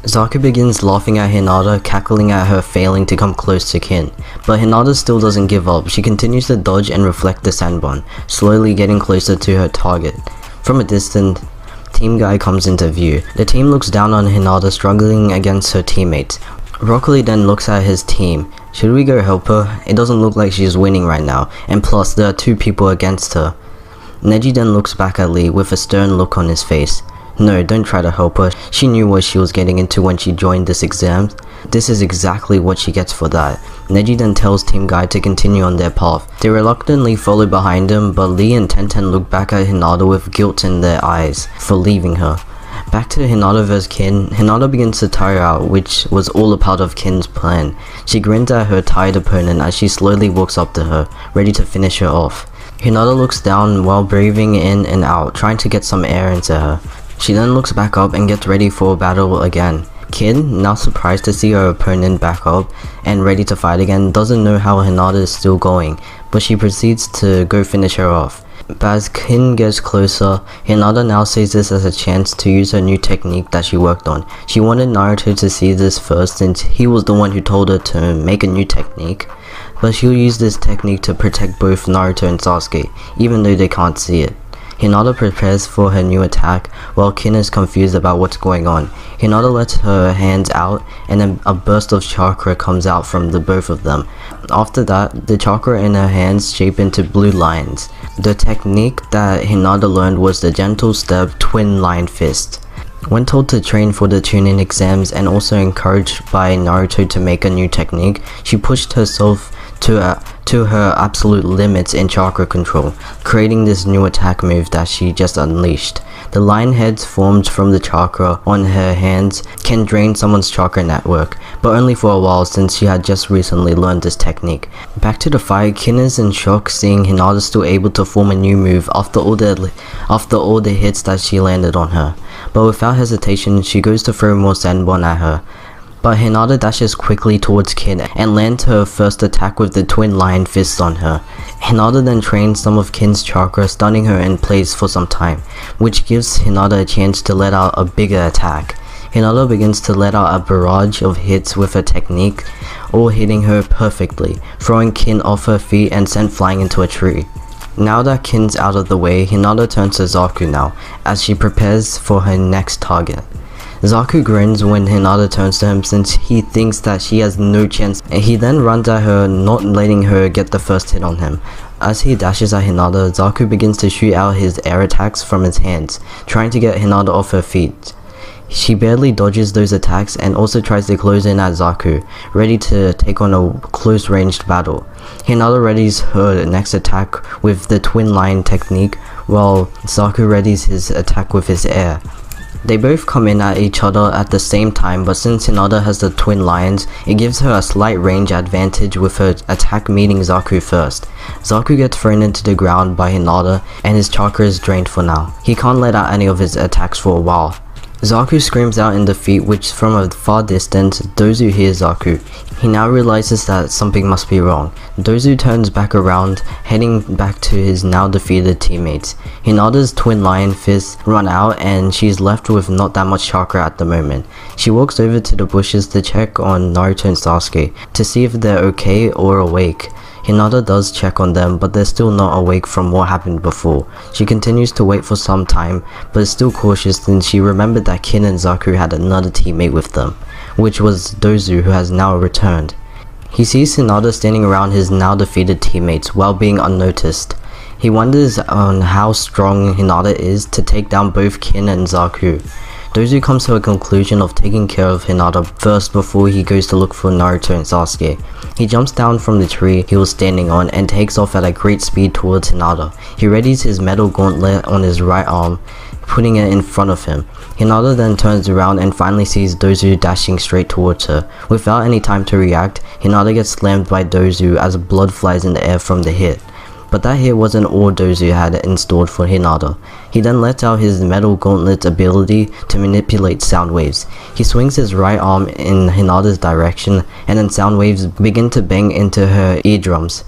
Zaku begins laughing at Hinata, cackling at her failing to come close to Kin, but Hinata still doesn't give up. She continues to dodge and reflect the senbon, slowly getting closer to her target. From a distance, Team Guy comes into view. The team looks down on Hinata struggling against her teammates. Rock Lee then looks at his team. Should we go help her? It doesn't look like she's winning right now, and plus there are 2 people against her. Neji then looks back at Lee with a stern look on his face. No, don't try to help her. She knew what she was getting into when she joined this exam. This is exactly what she gets for that. Neji then tells Team Guy to continue on their path. They reluctantly follow behind him, but Lee and Tenten look back at Hinata with guilt in their eyes for leaving her. Back to Hinata vs Kin, Hinata begins to tire out, which was all a part of Kin's plan. She grins at her tired opponent as she slowly walks up to her, ready to finish her off. Hinata looks down while breathing in and out, trying to get some air into her. She then looks back up and gets ready for a battle again. Kin, now surprised to see her opponent back up and ready to fight again, doesn't know how Hinata is still going, but she proceeds to go finish her off. But as Kin gets closer, Hinata now sees this as a chance to use her new technique that she worked on. She wanted Naruto to see this first since he was the one who told her to make a new technique, but she'll use this technique to protect both Naruto and Sasuke, even though they can't see it. Hinata prepares for her new attack while Kin is confused about what's going on. Hinata lets her hands out and then a burst of chakra comes out from the both of them. After that, the chakra in her hands shape into blue lines. The technique that Hinata learned was the gentle step twin line fist. When told to train for the Chuunin exams and also encouraged by Naruto to make a new technique, she pushed herself to her absolute limits in chakra control, creating this new attack move that she just unleashed. The line heads formed from the chakra on her hands can drain someone's chakra network, but only for a while since she had just recently learned this technique. Back to the fight, Kin is in shock seeing Hinata still able to form a new move after all the hits that she landed on her. But without hesitation, she goes to throw more senbon at her. But Hinata dashes quickly towards Kin and lands her first attack with the twin lion fists on her. Hinata then trains some of Kin's chakra, stunning her in place for some time, which gives Hinata a chance to let out a bigger attack. Hinata begins to let out a barrage of hits with her technique, all hitting her perfectly, throwing Kin off her feet and sent flying into a tree. Now that Kin's out of the way, Hinata turns to Zaku now, as she prepares for her next target. Zaku grins when Hinata turns to him since he thinks that she has no chance, and he then runs at her, not letting her get the first hit on him. As he dashes at Hinata, Zaku begins to shoot out his air attacks from his hands, trying to get Hinata off her feet. She barely dodges those attacks and also tries to close in at Zaku, ready to take on a close ranged battle. Hinata readies her next attack with the twin line technique, while Zaku readies his attack with his air. They both come in at each other at the same time, but since Hinata has the twin lions, it gives her a slight range advantage with her attack meeting Zaku first. Zaku gets thrown into the ground by Hinata and his chakra is drained for now. He can't let out any of his attacks for a while. Zaku screams out in defeat, which from a far distance, Dozu hears Zaku. He now realizes that something must be wrong. Dozu turns back around, heading back to his now defeated teammates. Hinata's twin lion fists run out and she's left with not that much chakra at the moment. She walks over to the bushes to check on Naruto and Sasuke to see if they're okay or awake. Hinata does check on them, but they're still not awake from what happened before. She continues to wait for some time, but is still cautious since she remembered that Kin and Zaku had another teammate with them, which was Dozu, who has now returned. He sees Hinata standing around his now defeated teammates while being unnoticed. He wonders on how strong Hinata is to take down both Kin and Zaku. Dozu comes to a conclusion of taking care of Hinata first before he goes to look for Naruto and Sasuke. He jumps down from the tree he was standing on and takes off at a great speed towards Hinata. He readies his metal gauntlet on his right arm, putting it in front of him. Hinata then turns around and finally sees Dozu dashing straight towards her. Without any time to react, Hinata gets slammed by Dozu as blood flies in the air from the hit. But that hit wasn't all Dozu had installed for Hinata. He then lets out his metal gauntlet's ability to manipulate sound waves. He swings his right arm in Hinata's direction, and then sound waves begin to bang into her eardrums.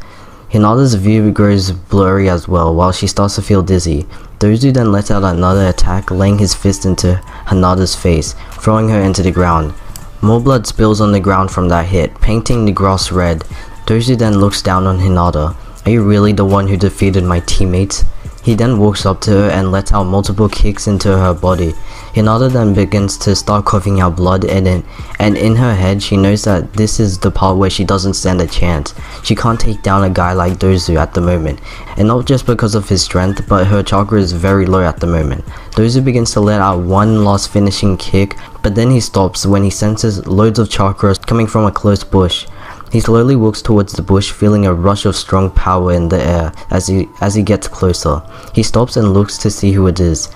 Hinata's view grows blurry as well, while she starts to feel dizzy. Dozu then lets out another attack, laying his fist into Hinata's face, throwing her into the ground. More blood spills on the ground from that hit, painting the grass red. Dozu then looks down on Hinata. "Are you really the one who defeated my teammates?" He then walks up to her and lets out multiple kicks into her body. Hinata then begins to start coughing out blood, and in her head she knows that this is the part where she doesn't stand a chance. She can't take down a guy like Dozu at the moment, and not just because of his strength, but her chakra is very low at the moment. Dozu begins to let out one last finishing kick, but then he stops when he senses loads of chakra coming from a close bush. He slowly walks towards the bush, feeling a rush of strong power in the air as he gets closer. He stops and looks to see who it is.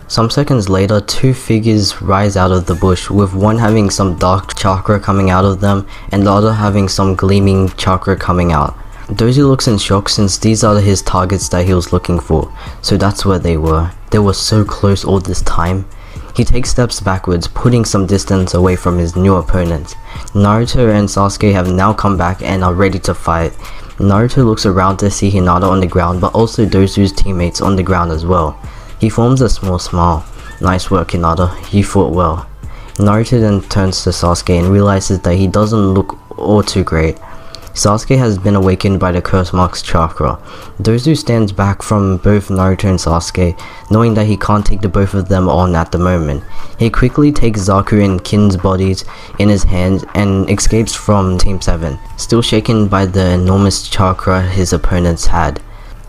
Some seconds later, two figures rise out of the bush, with one having some dark chakra coming out of them and the other having some gleaming chakra coming out. Dozu looks in shock since these are his targets that he was looking for, so that's where they were. They were so close all this time. He takes steps backwards, putting some distance away from his new opponents. Naruto and Sasuke have now come back and are ready to fight. Naruto looks around to see Hinata on the ground, but also Dozu's teammates on the ground as well. He forms a small smile. "Nice work, Hinata, you fought well." Naruto then turns to Sasuke and realizes that he doesn't look all too great. Sasuke has been awakened by the curse mark's chakra. Dozu stands back from both Naruto and Sasuke, knowing that he can't take the both of them on at the moment. He quickly takes Zaku and Kin's bodies in his hands and escapes from Team 7, still shaken by the enormous chakra his opponents had.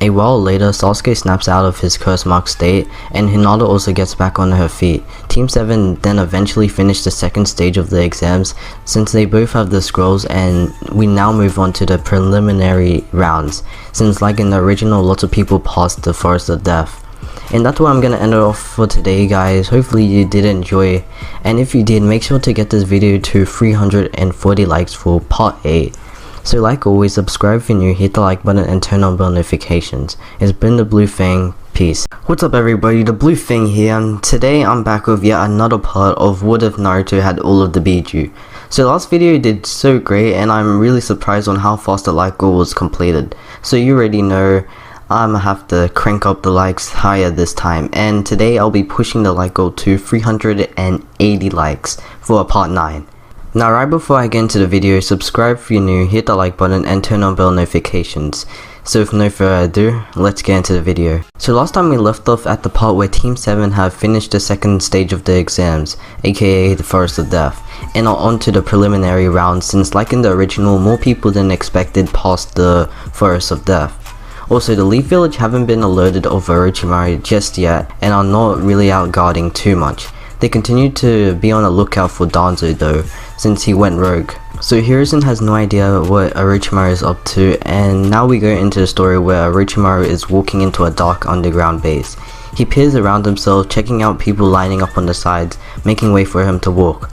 A while later, Sasuke snaps out of his curse mark state, and Hinata also gets back on her feet. Team 7 then eventually finish the second stage of the exams, since they both have the scrolls, and we now move on to the preliminary rounds, since like in the original, lots of people passed the Forest of Death. And that's where I'm gonna end it off for today, guys. Hopefully you did enjoy, and if you did, make sure to get this video to 340 likes for part 8. So like always, subscribe if you're new, hit the like button and turn on bell notifications. It's been the Blue Fang, peace. What's up everybody, the Blue Fang here, and today I'm back with yet another part of what if Naruto had all of the Bijuu. So last video did so great, and I'm really surprised on how fast the like goal was completed. So you already know I'm gonna have to crank up the likes higher this time, and today I'll be pushing the like goal to 380 likes for a part 9. Now right before I get into the video, subscribe if you're new, hit the like button and turn on bell notifications. So with no further ado, let's get into the video. So last time we left off at the part where Team 7 have finished the second stage of the exams, aka the Forest of Death, and are on to the preliminary round, since like in the original, more people than expected passed the Forest of Death. Also, the Leaf Village haven't been alerted of Orochimaru just yet and are not really out guarding too much. They continue to be on the lookout for Danzo though, since he went rogue. So Hiruzen has no idea what Orochimaru is up to, and now we go into the story where Orochimaru is walking into a dark underground base. He peers around himself, checking out people lining up on the sides, making way for him to walk.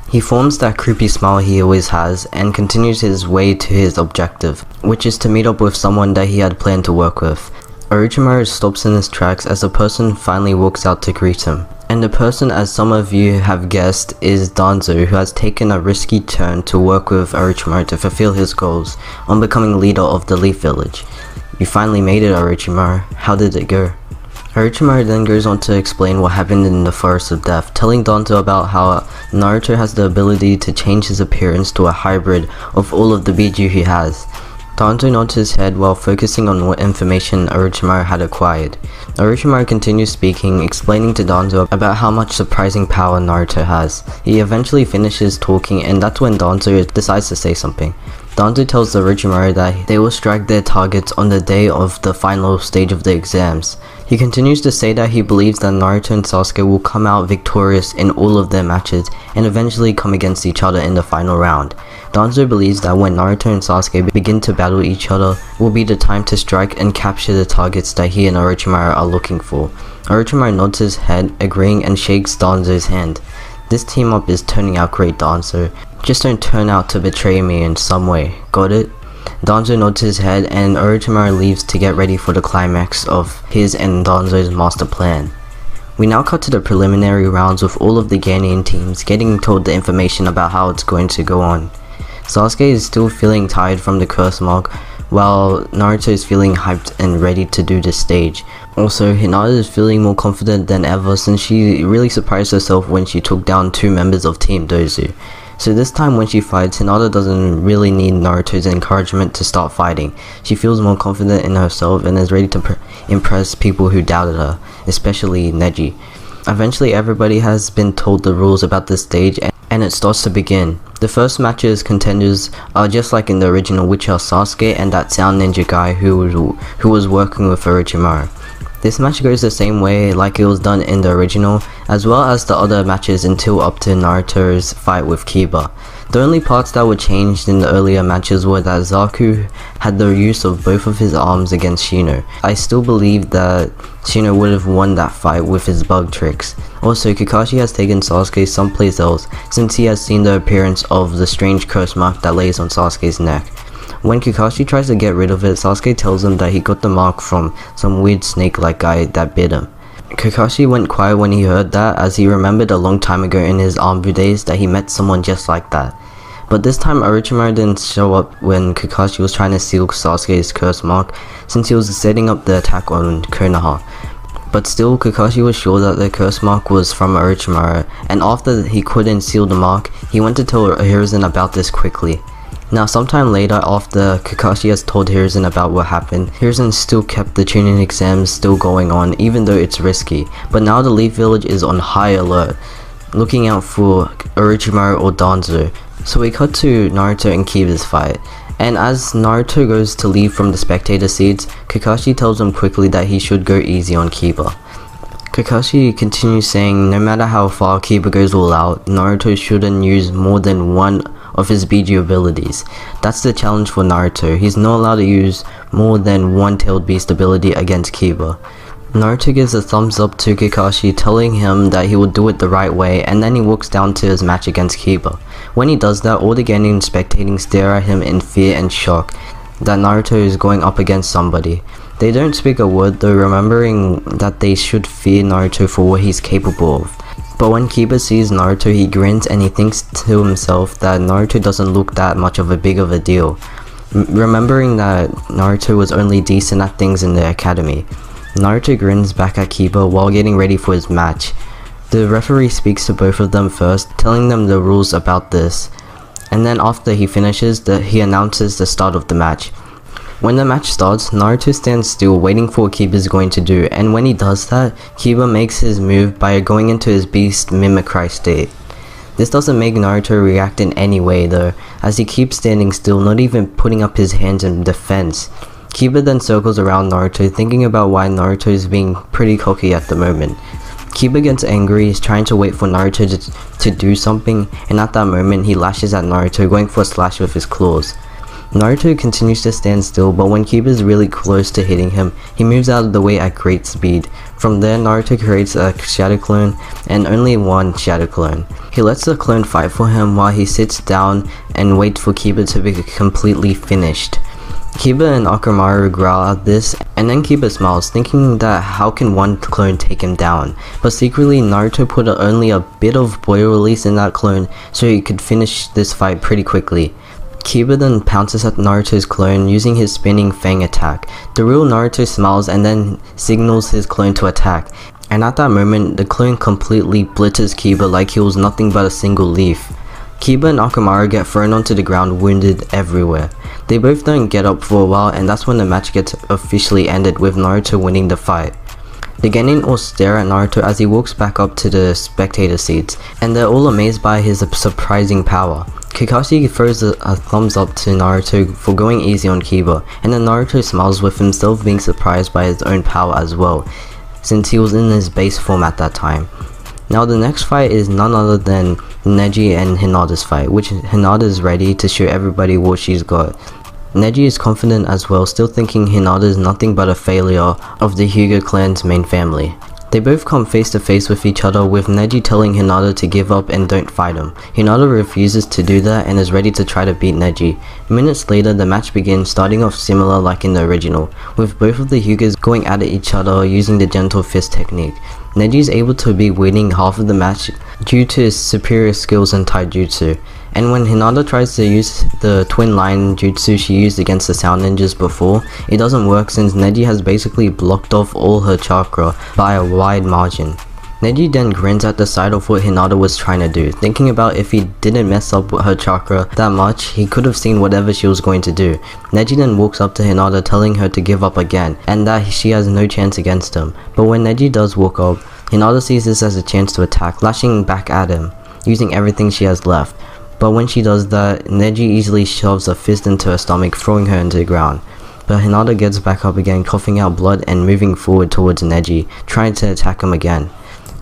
He forms that creepy smile he always has and continues his way to his objective, which is to meet up with someone that he had planned to work with. Orochimaru stops in his tracks as a person finally walks out to greet him. And the person, as some of you have guessed, is Danzo, who has taken a risky turn to work with Orochimaru to fulfill his goals on becoming leader of the Leaf Village. "You finally made it, Orochimaru. How did it go?" Orochimaru then goes on to explain what happened in the Forest of Death, telling Danzo about how Naruto has the ability to change his appearance to a hybrid of all of the Biju he has. Danzo nods his head while focusing on what information Orochimaru had acquired. Orochimaru continues speaking, explaining to Danzo about how much surprising power Naruto has. He eventually finishes talking, and that's when Danzo decides to say something. Danzo tells Orochimaru that they will strike their targets on the day of the final stage of the exams. He continues to say that he believes that Naruto and Sasuke will come out victorious in all of their matches and eventually come against each other in the final round. Danzo believes that when Naruto and Sasuke begin to battle each other will be the time to strike and capture the targets that he and Orochimaru are looking for. Orochimaru nods his head, agreeing, and shakes Danzo's hand. This team up is turning out great, Danzo. Just don't turn out to betray me in some way. Got it? Danzo nods his head and Orochimaru leaves to get ready for the climax of his and Danzo's master plan. We now cut to the preliminary rounds with all of the Genin teams getting told the information about how it's going to go on. Sasuke is still feeling tired from the curse mark, while Naruto is feeling hyped and ready to do the stage. Also, Hinata is feeling more confident than ever since she really surprised herself when she took down 2 members of Team Dozu. So this time when she fights, Hinata doesn't really need Naruto's encouragement to start fighting. She feels more confident in herself and is ready to impress people who doubted her, especially Neji. Eventually everybody has been told the rules about this stage and it starts to begin. The first matches contenders are just like in the original, which are Sasuke and that sound ninja guy who was working with Orochimaru. This match goes the same way like it was done in the original, as well as the other matches until up to Naruto's fight with Kiba. The only parts that were changed in the earlier matches were that Zaku had the use of both of his arms against Shino. I still believe that Shino would have won that fight with his bug tricks. Also, Kakashi has taken Sasuke someplace else since he has seen the appearance of the strange curse mark that lays on Sasuke's neck. When Kakashi tries to get rid of it, Sasuke tells him that he got the mark from some weird snake-like guy that bit him. Kakashi went quiet when he heard that, as he remembered a long time ago in his Anbu days that he met someone just like that. But this time Orochimaru didn't show up when Kakashi was trying to seal Sasuke's curse mark, since he was setting up the attack on Konoha. But still, Kakashi was sure that the curse mark was from Orochimaru, and after he couldn't seal the mark, he went to tell Hiruzen about this quickly. Now sometime later, after Kakashi has told Hiruzen about what happened, Hiruzen still kept the Chuunin exams still going on even though it's risky, but now the Leaf Village is on high alert, looking out for Orochimaru or Danzo. So we cut to Naruto and Kiba's fight, and as Naruto goes to leave from the spectator seats, Kakashi tells him quickly that he should go easy on Kiba. Kakashi continues saying no matter how far Kiba goes all out, Naruto shouldn't use more than one of his Biju abilities. That's the challenge for Naruto. He's not allowed to use more than one tailed beast ability against Kiba. Naruto gives a thumbs up to Kakashi, telling him that he will do it the right way, and then he walks down to his match against Kiba. When he does that, all the Genin spectating stare at him in fear and shock that Naruto is going up against somebody. They don't speak a word though, remembering that they should fear Naruto for what he's capable of. But when Kiba sees Naruto, he grins and he thinks to himself that Naruto doesn't look that much of a big of a deal, remembering that Naruto was only decent at things in the academy. Naruto grins back at Kiba while getting ready for his match. The referee speaks to both of them first, telling them the rules about this, and then after he finishes, he announces the start of the match. When the match starts, Naruto stands still waiting for what Kiba is going to do, and when he does that, Kiba makes his move by going into his beast mimicry state. This doesn't make Naruto react in any way though, as he keeps standing still, not even putting up his hands in defense. Kiba then circles around Naruto, thinking about why Naruto is being pretty cocky at the moment. Kiba gets angry, he's trying to wait for Naruto to do something, and at that moment he lashes at Naruto, going for a slash with his claws. Naruto continues to stand still, but when Kiba is really close to hitting him, he moves out of the way at great speed. From there, Naruto creates a shadow clone, and only one shadow clone. He lets the clone fight for him while he sits down and waits for Kiba to be completely finished. Kiba and Orochimaru growl at this, and then Kiba smiles, thinking that how can one clone take him down, but secretly Naruto put only a bit of boil release in that clone so he could finish this fight pretty quickly. Kiba then pounces at Naruto's clone using his spinning Fang attack. The real Naruto smiles and then signals his clone to attack, and at that moment the clone completely blitzes Kiba like he was nothing but a single leaf. Kiba and Orochimaru get thrown onto the ground, wounded everywhere. They both don't get up for a while, and that's when the match gets officially ended with Naruto winning the fight. The Genin all stare at Naruto as he walks back up to the spectator seats, and they're all amazed by his surprising power. Kakashi throws a thumbs up to Naruto for going easy on Kiba, and then Naruto smiles with himself being surprised by his own power as well, since he was in his base form at that time. Now the next fight is none other than Neji and Hinata's fight, which Hinata is ready to show everybody what she's got. Neji is confident as well, still thinking Hinata is nothing but a failure of the Hyuga clan's main family. They both come face to face with each other, with Neji telling Hinata to give up and don't fight him. Hinata refuses to do that and is ready to try to beat Neji. Minutes later, the match begins, starting off similar like in the original, with both of the Hyugas going at each other using the gentle fist technique. Neji is able to be winning half of the match due to his superior skills in taijutsu. And when Hinata tries to use the twin line jutsu she used against the sound ninjas before, it doesn't work since Neji has basically blocked off all her chakra by a wide margin. Neji then grins at the sight of what Hinata was trying to do, thinking about if he didn't mess up her chakra that much, he could have seen whatever she was going to do. Neji then walks up to Hinata telling her to give up again, and that she has no chance against him. But when Neji does walk up, Hinata sees this as a chance to attack, lashing back at him, using everything she has left. But when she does that, Neji easily shoves a fist into her stomach, throwing her into the ground. But Hinata gets back up again, coughing out blood and moving forward towards Neji, trying to attack him again.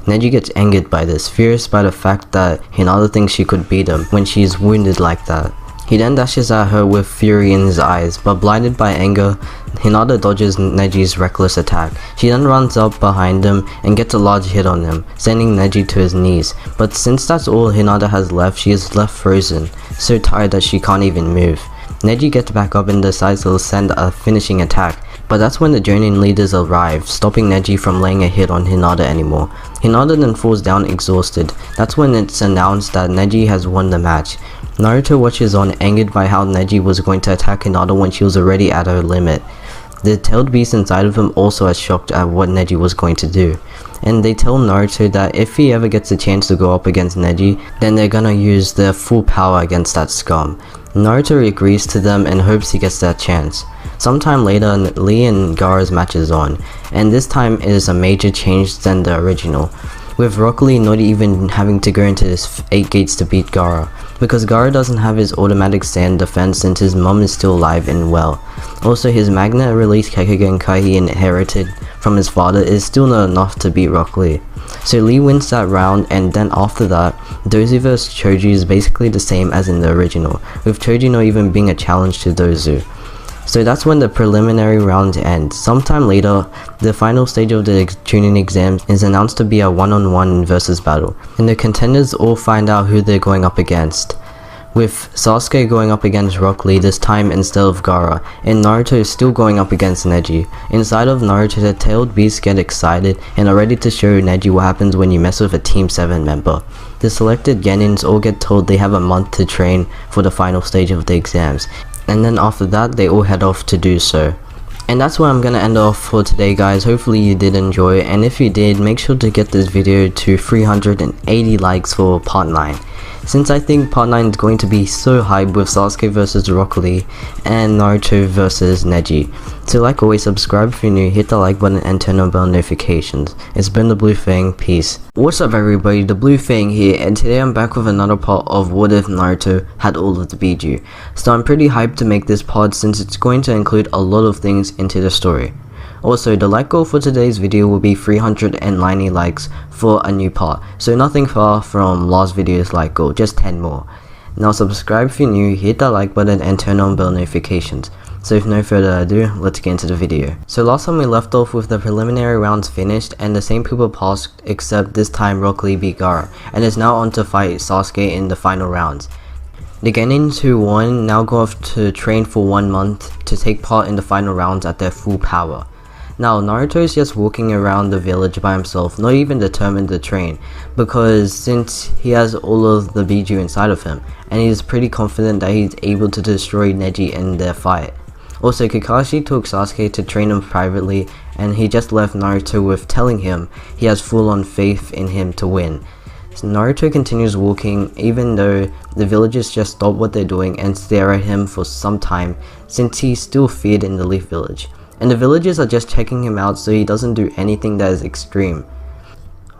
Neji gets angered by this, furious by the fact that Hinata thinks she could beat him when she is wounded like that. He then dashes at her with fury in his eyes, but blinded by anger, Hinata dodges Neji's reckless attack. She then runs up behind him and gets a large hit on him, sending Neji to his knees. But since that's all Hinata has left, she is left frozen, so tired that she can't even move. Neji gets back up and decides to send a finishing attack, but that's when the Chuunin leaders arrive, stopping Neji from laying a hit on Hinata anymore. Hinata then falls down exhausted. That's when it's announced that Neji has won the match. Naruto watches on, angered by how Neji was going to attack Hinata when she was already at her limit. The tailed beast inside of him also is shocked at what Neji was going to do, and they tell Naruto that if he ever gets a chance to go up against Neji, then they're gonna use their full power against that scum. Naruto agrees to them and hopes he gets that chance. Sometime later, Lee and Gaara's match is on, and this time it is a major change than the original, with Rock Lee not even having to go into his 8 gates to beat Gaara, because Gaara doesn't have his automatic sand defense since his mum is still alive and well. Also, his magnet release Rasengan he inherited from his father is still not enough to beat Rock Lee. So Lee wins that round, and then after that, Dozu vs Choji is basically the same as in the original, with Choji not even being a challenge to Dozu. So that's when the preliminary round ends. Sometime later, the final stage of the Chuunin exam is announced to be a one-on-one versus battle, and the contenders all find out who they're going up against, with Sasuke going up against Rock Lee this time instead of Gaara, and Naruto is still going up against Neji. Inside of Naruto, the tailed beasts get excited and are ready to show Neji what happens when you mess with a Team 7 member. The selected Genins all get told they have a month to train for the final stage of the exams, and then after that they all head off to do so. And that's where I'm gonna end off for today, guys. Hopefully you did enjoy, and if you did, make sure to get this video to 380 likes for part 9. Since I think part 9 is going to be so hyped with Sasuke vs Rock Lee and Naruto vs Neji. So like always, subscribe if you're new, hit the like button and turn on bell notifications. It's been the Blue Fang, peace. What's up everybody, the Blue Fang here, and today I'm back with another part of What If Naruto Had All of the Bijuu. So I'm pretty hyped to make this part since it's going to include a lot of things into the story. Also, the like goal for today's video will be 390 likes for a new part, so nothing far from last video's like goal, just 10 more. Now subscribe if you're new, hit that like button and turn on bell notifications. So with no further ado, let's get into the video. So last time we left off with the preliminary rounds finished and the same people passed, except this time Rock Lee beat Gaara, and is now on to fight Sasuke in the final rounds. The Genins who won now go off to train for 1 month to take part in the final rounds at their full power. Now Naruto is just walking around the village by himself, not even determined to train, because since he has all of the Bijuu inside of him, and he's pretty confident that he's able to destroy Neji in their fight. Also, Kakashi took Sasuke to train him privately, and he just left Naruto with telling him he has full on faith in him to win. So Naruto continues walking, even though the villagers just stop what they're doing and stare at him for some time, since he's still feared in the Leaf Village. And the villagers are just checking him out so he doesn't do anything that is extreme.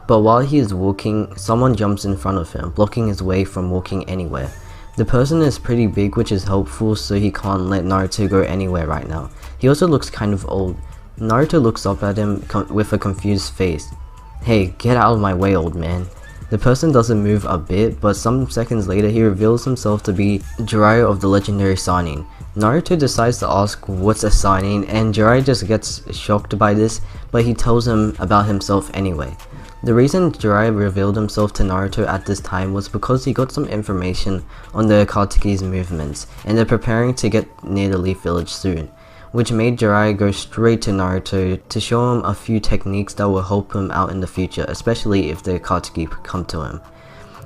But while he is walking, someone jumps in front of him, blocking his way from walking anywhere. The person is pretty big, which is helpful, so he can't let Naruto go anywhere right now. He also looks kind of old. Naruto looks up at him with a confused face. "Hey, get out of my way, old man." The person doesn't move a bit, but some seconds later he reveals himself to be Jiraiya of the legendary signing. Naruto decides to ask what's a signing, and Jiraiya just gets shocked by this, but he tells him about himself anyway. The reason Jiraiya revealed himself to Naruto at this time was because he got some information on the Akatsuki's movements, and they're preparing to get near the Leaf Village soon, which made Jiraiya go straight to Naruto to show him a few techniques that will help him out in the future, especially if the Akatsuki come to him.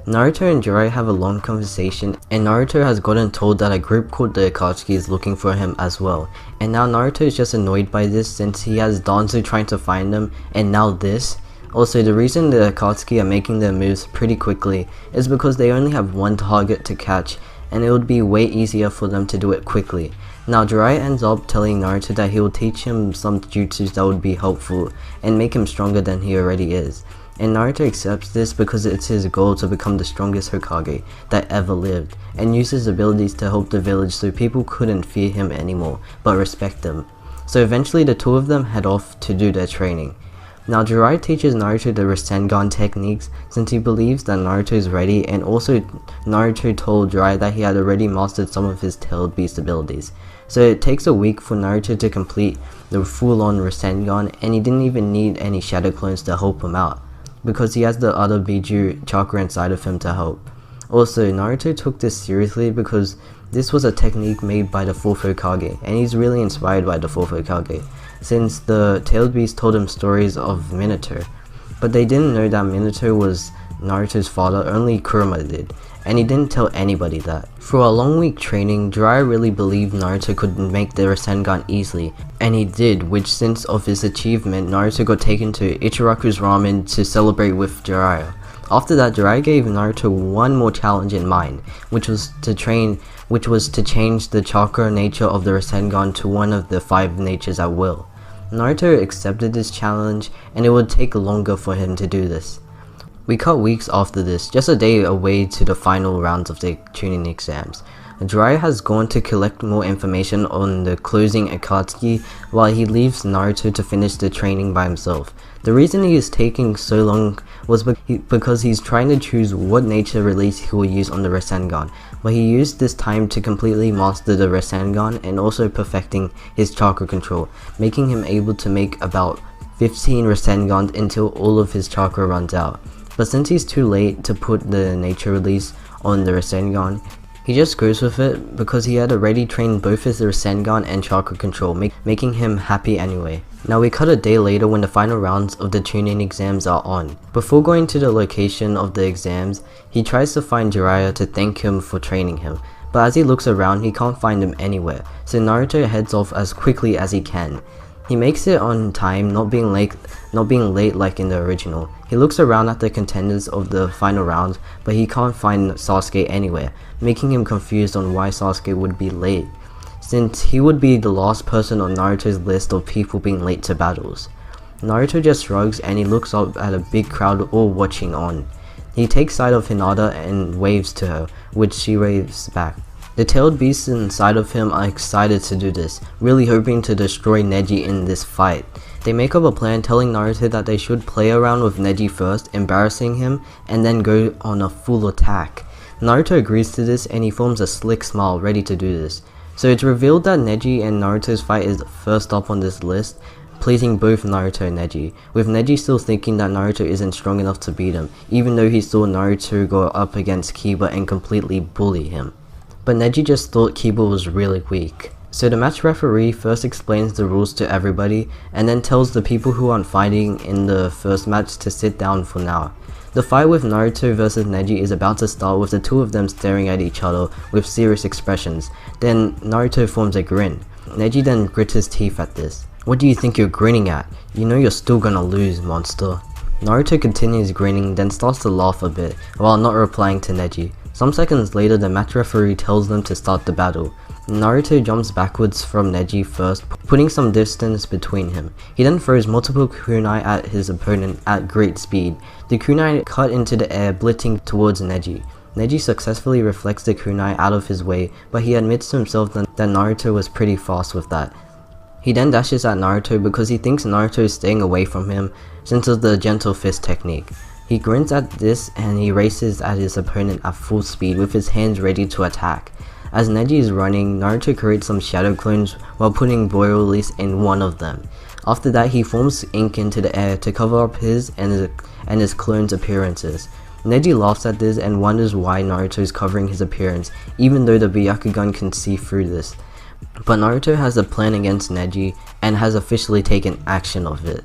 Naruto and Jiraiya have a long conversation, and Naruto has gotten told that a group called the Akatsuki is looking for him as well, and now Naruto is just annoyed by this since he has Danzo trying to find him, and now this. Also, the reason the Akatsuki are making their moves pretty quickly is because they only have one target to catch, and it would be way easier for them to do it quickly. Now Jiraiya ends up telling Naruto that he will teach him some jutsus that would be helpful and make him stronger than he already is. And Naruto accepts this because it's his goal to become the strongest Hokage that ever lived, and uses abilities to help the village so people couldn't fear him anymore, but respect him. So eventually the two of them head off to do their training. Now Jiraiya teaches Naruto the Rasengan techniques since he believes that Naruto is ready, and also Naruto told Jiraiya that he had already mastered some of his tailed beast abilities. So it takes a week for Naruto to complete the full-on Rasengan, and he didn't even need any shadow clones to help him out, because he has the other Bijuu chakra inside of him to help. Also, Naruto took this seriously because this was a technique made by the 4th Hokage, and he's really inspired by the 4th Hokage, since the tailed beast told him stories of Minato. But they didn't know that Minato was Naruto's father, only Kurama did, and he didn't tell anybody that. For a long week training, Jiraiya really believed Naruto could make the Rasengan easily, and he did, which since of his achievement, Naruto got taken to Ichiraku's ramen to celebrate with Jiraiya. After that, Jiraiya gave Naruto one more challenge in mind, which was to change the chakra nature of the Rasengan to one of the 5 natures at will. Naruto accepted this challenge, and it would take longer for him to do this. We cut weeks after this, just a day away to the final rounds of the Chuunin exams. Jiraiya has gone to collect more information on the closing Akatsuki while he leaves Naruto to finish the training by himself. The reason he is taking so long was because he's trying to choose what nature release he will use on the Rasengan, but he used this time to completely master the Rasengan and also perfecting his chakra control, making him able to make about 15 Rasengans until all of his chakra runs out. But since he's too late to put the nature release on the Rasengan, he just goes with it because he had already trained both his Rasengan and chakra control, making him happy anyway. Now we cut a day later when the final rounds of the Chuunin exams are on. Before going to the location of the exams, he tries to find Jiraiya to thank him for training him, but as he looks around he can't find him anywhere, so Naruto heads off as quickly as he can. He makes it on time, not being late like in the original. He looks around at the contenders of the final round, but he can't find Sasuke anywhere, making him confused on why Sasuke would be late, since he would be the last person on Naruto's list of people being late to battles. Naruto just shrugs and he looks up at a big crowd all watching on. He takes sight of Hinata and waves to her, which she waves back. The tailed beasts inside of him are excited to do this, really hoping to destroy Neji in this fight. They make up a plan telling Naruto that they should play around with Neji first, embarrassing him, and then go on a full attack. Naruto agrees to this and he forms a slick smile ready to do this. So it's revealed that Neji and Naruto's fight is first up on this list, pleasing both Naruto and Neji, with Neji still thinking that Naruto isn't strong enough to beat him, even though he saw Naruto go up against Kiba and completely bully him. But Neji just thought Kiba was really weak. So the match referee first explains the rules to everybody, and then tells the people who aren't fighting in the first match to sit down for now. The fight with Naruto versus Neji is about to start with the two of them staring at each other with serious expressions. Then Naruto forms a grin. Neji then grits his teeth at this. "What do you think you're grinning at? You know you're still gonna lose, monster." Naruto continues grinning, then starts to laugh a bit, while not replying to Neji. Some seconds later, the match referee tells them to start the battle. Naruto jumps backwards from Neji first, putting some distance between him. He then throws multiple kunai at his opponent at great speed. The kunai cut into the air, blitzing towards Neji. Neji successfully reflects the kunai out of his way, but he admits to himself that Naruto was pretty fast with that. He then dashes at Naruto because he thinks Naruto is staying away from him since of the gentle fist technique. He grins at this and he races at his opponent at full speed with his hands ready to attack. As Neji is running, Naruto creates some shadow clones while putting boy release in one of them. After that, he forms ink into the air to cover up his and his clone's appearances. Neji laughs at this and wonders why Naruto is covering his appearance, even though the Byakugan can see through this. But Naruto has a plan against Neji and has officially taken action of it.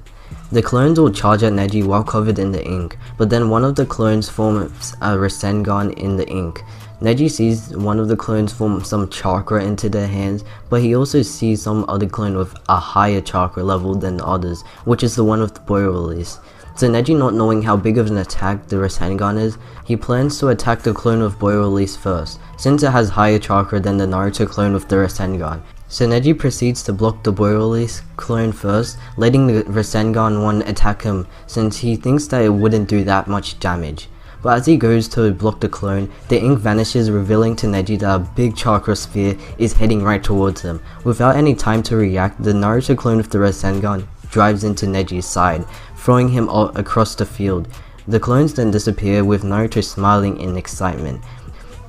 The clones will charge at Neji while covered in the ink, but then one of the clones forms a Rasengan in the ink. Neji sees one of the clones form some chakra into their hands, but he also sees some other clone with a higher chakra level than the others, which is the one with the boy release. So Neji, not knowing how big of an attack the Rasengan is, he plans to attack the clone with boy release first, since it has higher chakra than the Naruto clone with the Rasengan. So Neji proceeds to block the boy release clone first, letting the Rasengan one attack him since he thinks that it wouldn't do that much damage. But as he goes to block the clone, the ink vanishes, revealing to Neji that a big chakra sphere is heading right towards him. Without any time to react, the Naruto clone with the Rasengan drives into Neji's side, throwing him across the field. The clones then disappear, with Naruto smiling in excitement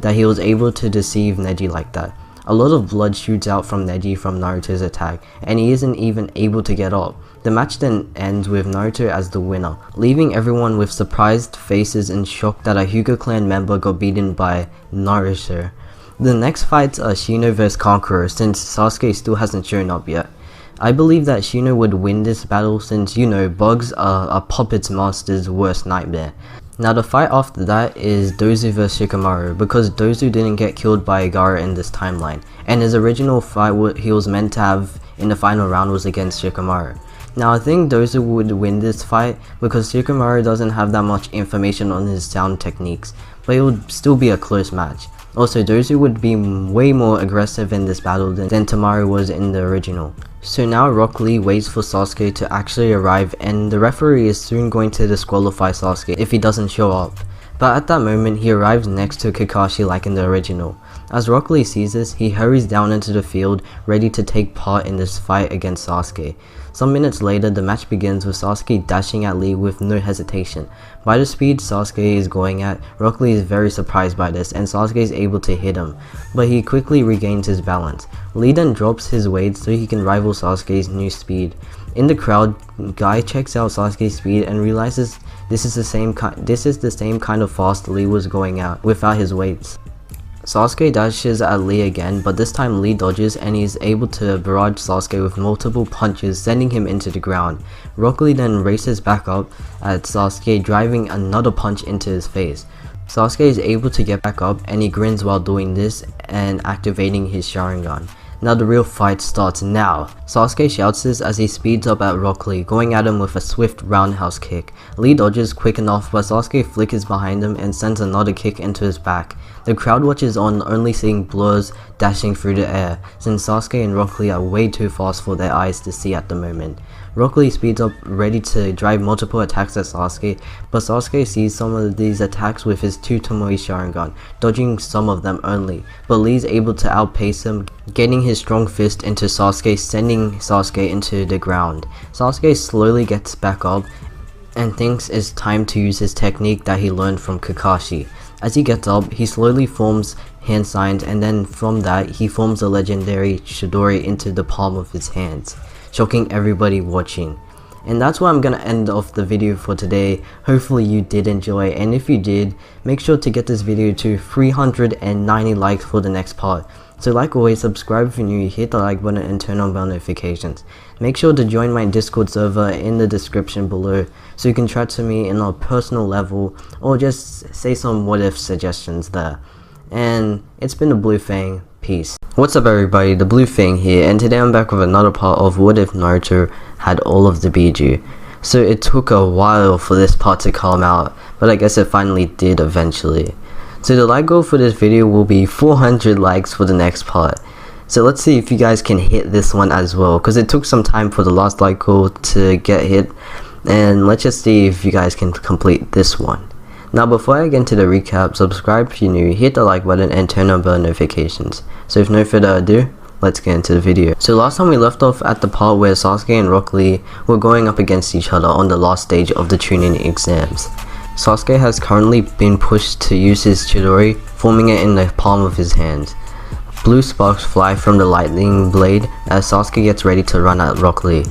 that he was able to deceive Neji like that. A lot of blood shoots out from Neji from Naruto's attack, and he isn't even able to get up. The match then ends with Naruto as the winner, leaving everyone with surprised faces and shock that a Hyuga clan member got beaten by Naruto. The next fights are Shino vs Conqueror, since Sasuke still hasn't shown up yet. I believe that Shino would win this battle since, bugs are a puppet master's worst nightmare. Now the fight after that is Dozu vs Shikamaru, because Dozu didn't get killed by Gaara in this timeline, and his original fight he was meant to have in the final round was against Shikamaru. Now I think Dozu would win this fight because Shikamaru doesn't have that much information on his sound techniques, but it would still be a close match. Also, Dozu would be way more aggressive in this battle than Tamaru was in the original. So now Rock Lee waits for Sasuke to actually arrive, and the referee is soon going to disqualify Sasuke if he doesn't show up. But at that moment, he arrives next to Kakashi like in the original. As Rock Lee sees this, he hurries down into the field, ready to take part in this fight against Sasuke. Some minutes later, the match begins with Sasuke dashing at Lee with no hesitation. By the speed Sasuke is going at, Rock Lee is very surprised by this, and Sasuke is able to hit him, but he quickly regains his balance. Lee then drops his weight so he can rival Sasuke's new speed. In the crowd, Guy checks out Sasuke's speed and realizes this is the same kind of fast Lee was going at without his weights. Sasuke dashes at Lee again, but this time Lee dodges and he is able to barrage Sasuke with multiple punches, sending him into the ground. Rock Lee then races back up at Sasuke, driving another punch into his face. Sasuke is able to get back up and he grins while doing this and activating his Sharingan. Now the real fight starts now. Sasuke shouts this as he speeds up at Rock Lee, going at him with a swift roundhouse kick. Lee dodges quick enough, but Sasuke flickers behind him and sends another kick into his back. The crowd watches on, only seeing blurs dashing through the air, since Sasuke and Rock Lee are way too fast for their eyes to see at the moment. Rock Lee speeds up, ready to drive multiple attacks at Sasuke, but Sasuke sees some of these attacks with his 2 Tomoe Sharingan, dodging some of them only, but Lee's able to outpace him, getting his strong fist into Sasuke, sending Sasuke into the ground. Sasuke slowly gets back up and thinks it's time to use his technique that he learned from Kakashi. As he gets up, he slowly forms hand signs, and then from that he forms a legendary Chidori into the palm of his hands, shocking everybody watching. And that's where I'm gonna end off the video for today. Hopefully you did enjoy, and if you did, make sure to get this video to 390 likes for the next part. So like always, subscribe if you're new, hit the like button and turn on bell notifications. Make sure to join my Discord server in the description below so you can chat to me in a personal level or just say some what if suggestions there. And it's been the Blue Fang. Peace. What's up everybody, the Blue Fang here, and today I'm back with another part of what if Naruto had all of the Bijuu. So it took a while for this part to come out, but I guess it finally did eventually. So the like goal for this video will be 400 likes for the next part. So let's see if you guys can hit this one as well, because it took some time for the last like goal to get hit, and let's just see if you guys can complete this one. Now before I get into the recap, subscribe if you're new, hit the like button and turn on bell notifications. So if no further ado, let's get into the video. So last time we left off at the part where Sasuke and Rock Lee were going up against each other on the last stage of the Chuunin exams. Sasuke has currently been pushed to use his Chidori, forming it in the palm of his hand. Blue sparks fly from the lightning blade as Sasuke gets ready to run at Rock Lee.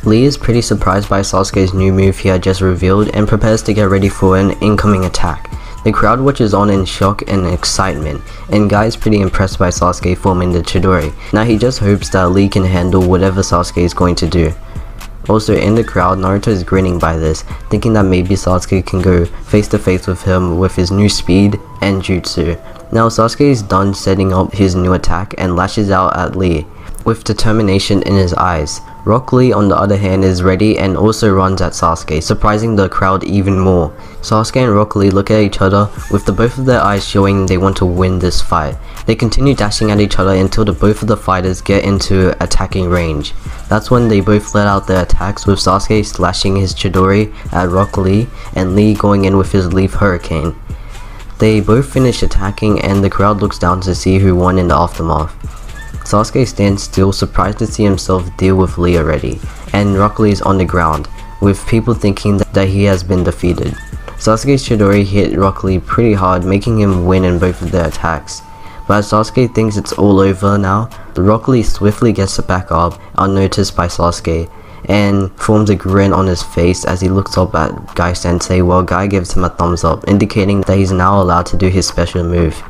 Lee is pretty surprised by Sasuke's new move he had just revealed and prepares to get ready for an incoming attack. The crowd watches on in shock and excitement, and Guy is pretty impressed by Sasuke forming the Chidori. Now he just hopes that Lee can handle whatever Sasuke is going to do. Also in the crowd, Naruto is grinning by this, thinking that maybe Sasuke can go face to face with him with his new speed and jutsu. Now Sasuke is done setting up his new attack and lashes out at Lee, with determination in his eyes. Rock Lee on the other hand is ready and also runs at Sasuke, surprising the crowd even more. Sasuke and Rock Lee look at each other with the both of their eyes showing they want to win this fight. They continue dashing at each other until both of the fighters get into attacking range. That's when they both let out their attacks, with Sasuke slashing his Chidori at Rock Lee and Lee going in with his Leaf Hurricane. They both finish attacking and the crowd looks down to see who won in the aftermath. Sasuke stands still, surprised to see himself deal with Lee already, and Rock Lee is on the ground, with people thinking that he has been defeated. Sasuke's Chidori hit Rock Lee pretty hard, making him win in both of their attacks. But as Sasuke thinks it's all over now, Rock Lee swiftly gets back up, unnoticed by Sasuke, and forms a grin on his face as he looks up at Guy Sensei while Guy gives him a thumbs up, indicating that he's now allowed to do his special move.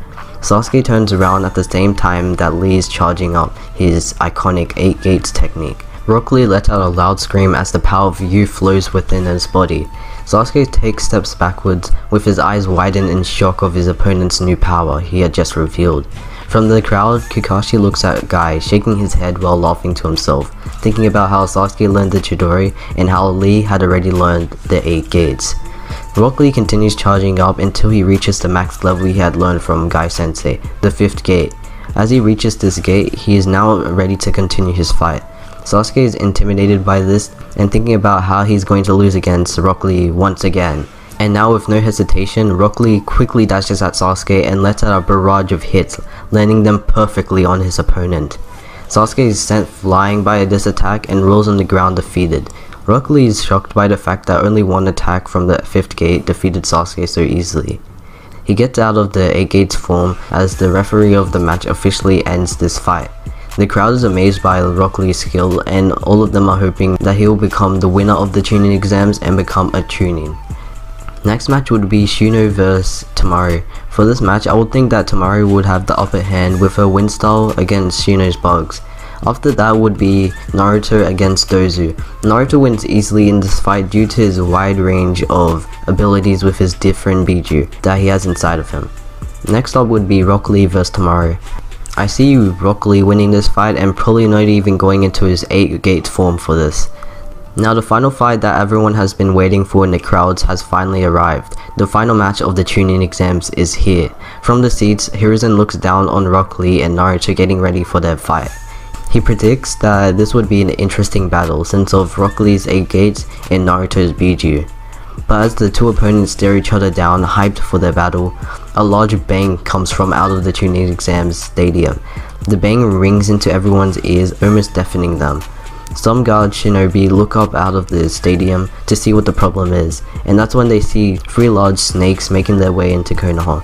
Sasuke turns around at the same time that Lee is charging up his iconic 8 gates technique. Rock Lee lets out a loud scream as the power of youth flows within his body. Sasuke takes steps backwards, with his eyes widened in shock of his opponent's new power he had just revealed. From the crowd, Kakashi looks at Guy, shaking his head while laughing to himself, thinking about how Sasuke learned the Chidori and how Lee had already learned the 8 gates. Rock Lee continues charging up until he reaches the max level he had learned from Guy Sensei, the 5th gate. As he reaches this gate, he is now ready to continue his fight. Sasuke is intimidated by this and thinking about how he's going to lose against Rock Lee once again. And now with no hesitation, Rock Lee quickly dashes at Sasuke and lets out a barrage of hits, landing them perfectly on his opponent. Sasuke is sent flying by this attack and rolls on the ground defeated. Rock Lee is shocked by the fact that only one attack from the 5th gate defeated Sasuke so easily. He gets out of the 8 gates form as the referee of the match officially ends this fight. The crowd is amazed by Rock Lee's skill, and all of them are hoping that he will become the winner of the Chuunin exams and become a Chuunin. Next match would be Shuno vs Tamaru. For this match, I would think that Tamaru would have the upper hand with her wind style against Shuno's bugs. After that would be Naruto against Dozu. Naruto wins easily in this fight due to his wide range of abilities with his different Bijuu that he has inside of him. Next up would be Rock Lee vs Tamaru. I see Rock Lee winning this fight and probably not even going into his 8 gate form for this. Now the final fight that everyone has been waiting for in the crowds has finally arrived. The final match of the Chuunin exams is here. From the seats, Hiruzen looks down on Rock Lee and Naruto getting ready for their fight. He predicts that this would be an interesting battle since of Rock Lee's 8 gates and Naruto's Biju. But as the two opponents stare each other down, hyped for their battle, a large bang comes from out of the Chuunin exams stadium. The bang rings into everyone's ears, almost deafening them. Some guard shinobi look up out of the stadium to see what the problem is, and that's when they see 3 large snakes making their way into Konoha.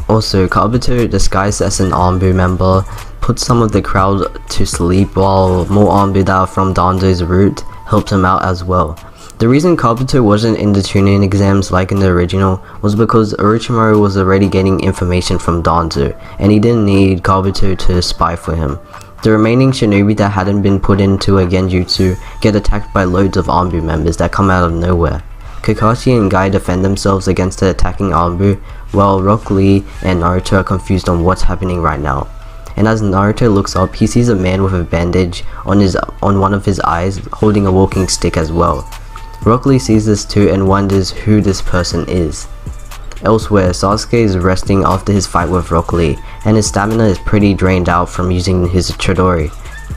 Also, Kabuto, disguised as an Anbu member, puts some of the crowd to sleep while more Anbu that are from Danzo's route helped him out as well. The reason Kabuto wasn't in the Chuunin exams like in the original was because Orochimaru was already getting information from Danzo, and he didn't need Kabuto to spy for him. The remaining shinobi that hadn't been put into a genjutsu get attacked by loads of Anbu members that come out of nowhere. Kakashi and Guy defend themselves against the attacking Anbu, while Rock Lee and Naruto are confused on what's happening right now. And as Naruto looks up, he sees a man with a bandage on one of his eyes holding a walking stick as well. Rock Lee sees this too and wonders who this person is. Elsewhere, Sasuke is resting after his fight with Rock Lee, and his stamina is pretty drained out from using his Chidori.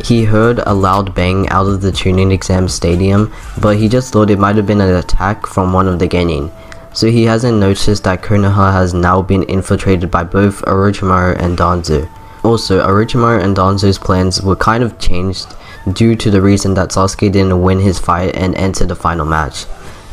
He heard a loud bang out of the Chuunin exam stadium, but he just thought it might have been an attack from one of the genin. so he hasn't noticed that Konoha has now been infiltrated by both Orochimaru and Danzo. Also, Orochimaru and Danzo's plans were kind of changed due to the reason that Sasuke didn't win his fight and enter the final match.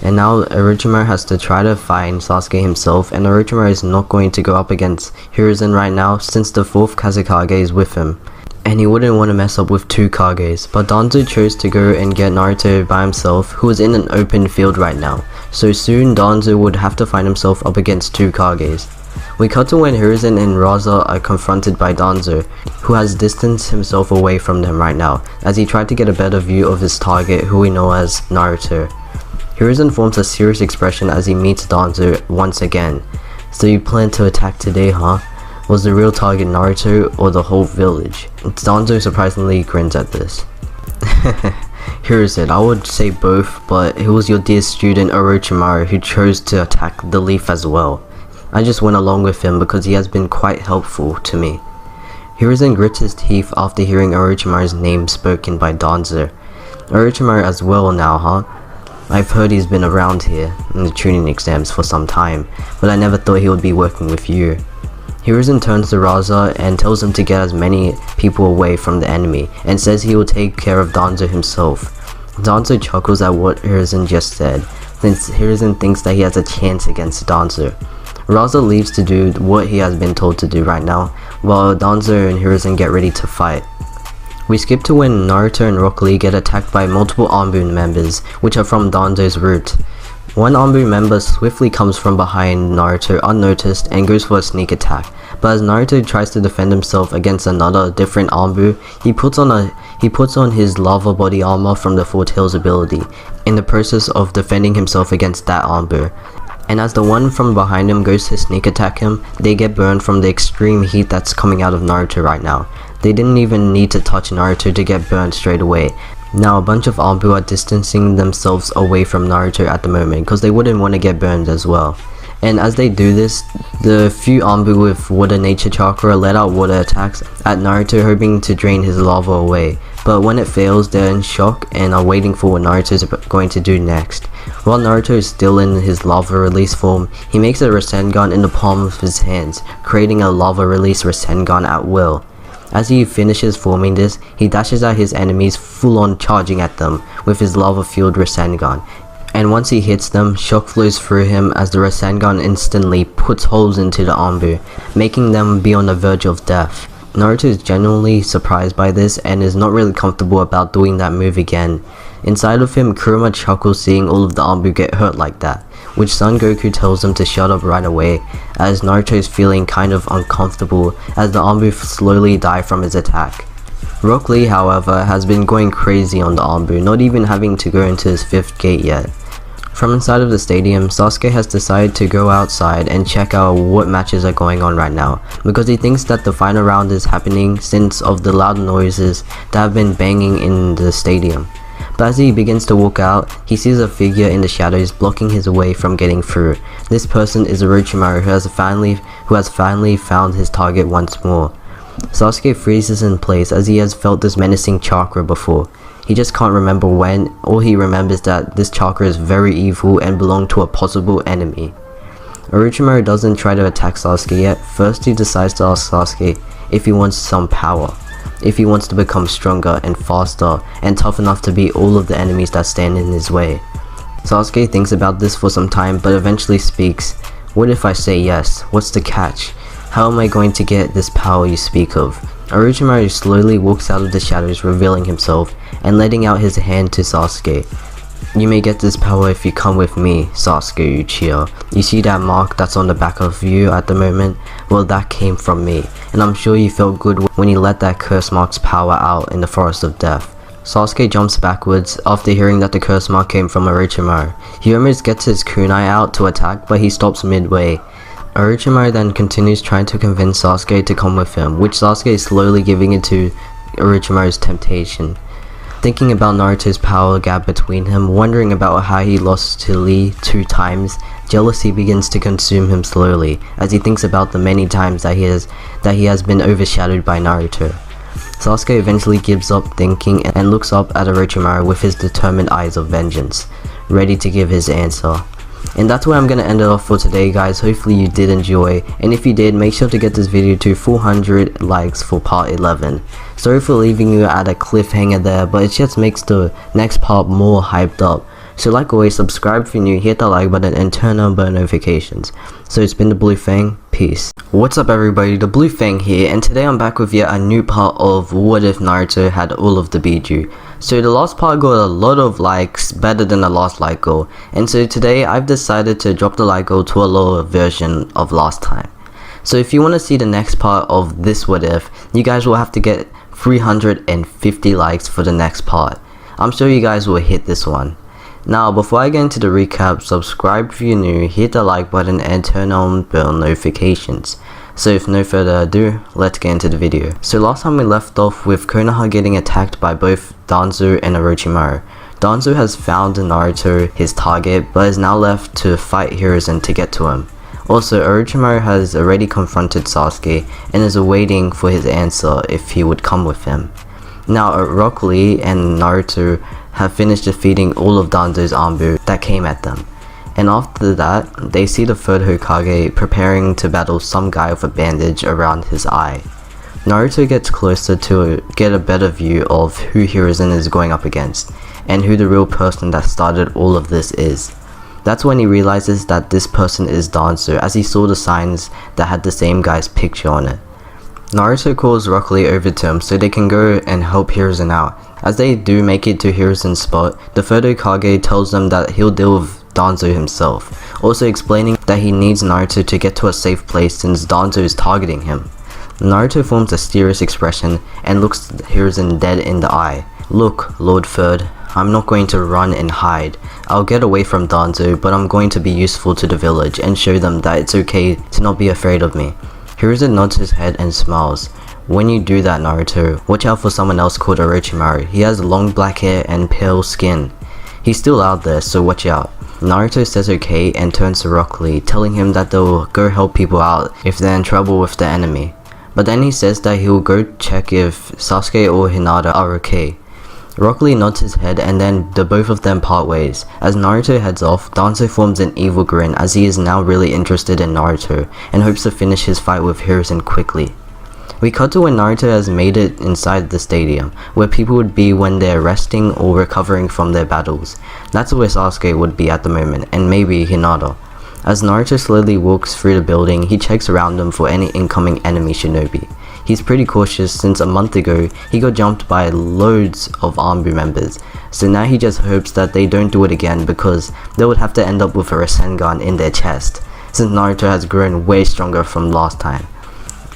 And now Orochimaru has to try to find Sasuke himself, and Orochimaru is not going to go up against Hiruzen right now since the 4th Kazekage is with him. And he wouldn't want to mess up with 2 Kages, but Danzo chose to go and get Naruto by himself, who is in an open field right now. So soon Danzo would have to find himself up against 2 Kages. We cut to when Hiruzen and Raza are confronted by Danzo, who has distanced himself away from them right now, as he tried to get a better view of his target, who we know as Naruto. Hiruzen forms a serious expression as he meets Danzo once again. So you plan to attack today, huh? Was the real target Naruto or the whole village? Danzo surprisingly grins at this. Hiruzen, I would say both, but it was your dear student Orochimaru who chose to attack the leaf as well. I just went along with him because he has been quite helpful to me. Hiruzen grits his teeth after hearing Orochimaru's name spoken by Danzo. Orochimaru as well now, huh? I've heard he's been around here in the Chuunin exams for some time, but I never thought he would be working with you. Hiruzen turns to Raza and tells him to get as many people away from the enemy, and says he will take care of Danzo himself. Danzo chuckles at what Hiruzen just said, since Hiruzen thinks that he has a chance against Danzo. Raza leaves to do what he has been told to do right now, while Danzo and Hiruzen get ready to fight. We skip to when Naruto and Rock Lee get attacked by multiple Anbu members, which are from Danzo's route. One Anbu member swiftly comes from behind Naruto unnoticed and goes for a sneak attack, but as Naruto tries to defend himself against another different Anbu, he puts on his lava body armor from the Four Tails ability, in the process of defending himself against that Anbu. And as the one from behind him goes to sneak attack him, they get burned from the extreme heat that's coming out of Naruto right now. They didn't even need to touch Naruto to get burned straight away. Now a bunch of Anbu are distancing themselves away from Naruto at the moment because they wouldn't want to get burned as well. And as they do this, the few Anbu with water nature chakra let out water attacks at Naruto, hoping to drain his lava away. But when it fails, they're in shock and are waiting for what Naruto is going to do next. While Naruto is still in his lava release form, he makes a Rasengan in the palm of his hands, creating a lava release Rasengan at will. As he finishes forming this, he dashes at his enemies, full on charging at them with his lava fueled Rasengan. And once he hits them, shock flows through him as the Rasengan instantly puts holes into the Anbu, making them be on the verge of death. Naruto is genuinely surprised by this and is not really comfortable about doing that move again. Inside of him, Kurama chuckles seeing all of the Anbu get hurt like that, which Son Goku tells him to shut up right away, as Naruto is feeling kind of uncomfortable as the Anbu slowly die from his attack. Rock Lee, however, has been going crazy on the Anbu, not even having to go into his 5th gate yet. From inside of the stadium, Sasuke has decided to go outside and check out what matches are going on right now, because he thinks that the final round is happening since of the loud noises that have been banging in the stadium. But as he begins to walk out, he sees a figure in the shadows blocking his way from getting through. This person is Orochimaru, who has finally found his target once more. Sasuke freezes in place as he has felt this menacing chakra before. He just can't remember when. All he remembers that this chakra is very evil and belonged to a possible enemy. Orochimaru doesn't try to attack Sasuke yet. First he decides to ask Sasuke if he wants some power, if he wants to become stronger and faster and tough enough to beat all of the enemies that stand in his way. Sasuke thinks about this for some time but eventually speaks. What if I say yes? What's the catch? How am I going to get this power you speak of? Orochimaru slowly walks out of the shadows, revealing himself and letting out his hand to Sasuke. You may get this power if you come with me, Sasuke Uchiha. You see that mark that's on the back of you at the moment? Well, that came from me, and I'm sure you felt good when you let that curse mark's power out in the forest of death. Sasuke jumps backwards after hearing that the curse mark came from Orochimaru. He almost gets his kunai out to attack, but he stops midway. Orochimaru then continues trying to convince Sasuke to come with him, which Sasuke is slowly giving into Orochimaru's temptation. Thinking about Naruto's power gap between him, wondering about how he lost to Lee 2 times, jealousy begins to consume him slowly, as he thinks about the many times that he has been overshadowed by Naruto. Sasuke eventually gives up thinking and looks up at Orochimaru with his determined eyes of vengeance, ready to give his answer. And that's where I'm gonna end it off for today, guys. Hopefully you did enjoy, and if you did, make sure to get this video to 400 likes for part 11. Sorry for leaving you at a cliffhanger there, but it just makes the next part more hyped up. So like always, subscribe if you're new, hit that like button and turn on bell notifications. So it's been the Blue Fang, peace. What's up everybody, the Blue Fang here, and today I'm back with yet a new part of What If Naruto Had All of the Bijuu. So the last part got a lot of likes, better than the last like goal, and so today I've decided to drop the like goal to a lower version of last time. So if you want to see the next part of this What If, you guys will have to get 350 likes for the next part. I'm sure you guys will hit this one. Now before I get into the recap, subscribe if you're new, hit the like button and turn on bell notifications. So if no further ado, let's get into the video. So last time we left off with Konoha getting attacked by both Danzo and Orochimaru. Danzo has found Naruto, his target, but is now left to fight Hiruzen to get to him. Also, Orochimaru has already confronted Sasuke and is awaiting for his answer if he would come with him. Now Rock Lee and Naruto have finished defeating all of Danzo's Anbu that came at them. And after that, they see the third Hokage preparing to battle some guy with a bandage around his eye. Naruto gets closer to get a better view of who Hiruzen is going up against, and who the real person that started all of this is. That's when he realizes that this person is Danzo, as he saw the signs that had the same guy's picture on it. Naruto calls Rock Lee over to him so they can go and help Hiruzen out. As they do make it to Hiruzen's spot, the third Hokage tells them that he'll deal with Danzo himself, also explaining that he needs Naruto to get to a safe place since Danzo is targeting him. Naruto forms a serious expression and looks Hiruzen dead in the eye. "Look, Lord Third, I'm not going to run and hide. I'll get away from Danzo, but I'm going to be useful to the village and show them that it's okay to not be afraid of me." Hiruzen nods his head and smiles. "When you do that, Naruto, watch out for someone else called Orochimaru. He has long black hair and pale skin. He's still out there, so watch out." Naruto says okay and turns to Rock Lee, telling him that they'll go help people out if they're in trouble with the enemy. But then he says that he'll go check if Sasuke or Hinata are okay. Rock Lee nods his head and then the both of them part ways. As Naruto heads off, Danzo forms an evil grin as he is now really interested in Naruto and hopes to finish his fight with Hiruzen quickly. We cut to when Naruto has made it inside the stadium, where people would be when they're resting or recovering from their battles. That's where Sasuke would be at the moment, and maybe Hinata. As Naruto slowly walks through the building, he checks around him for any incoming enemy shinobi. He's pretty cautious since a month ago he got jumped by loads of Anbu members, so now he just hopes that they don't do it again because they would have to end up with a Rasengan in their chest, since Naruto has grown way stronger from last time.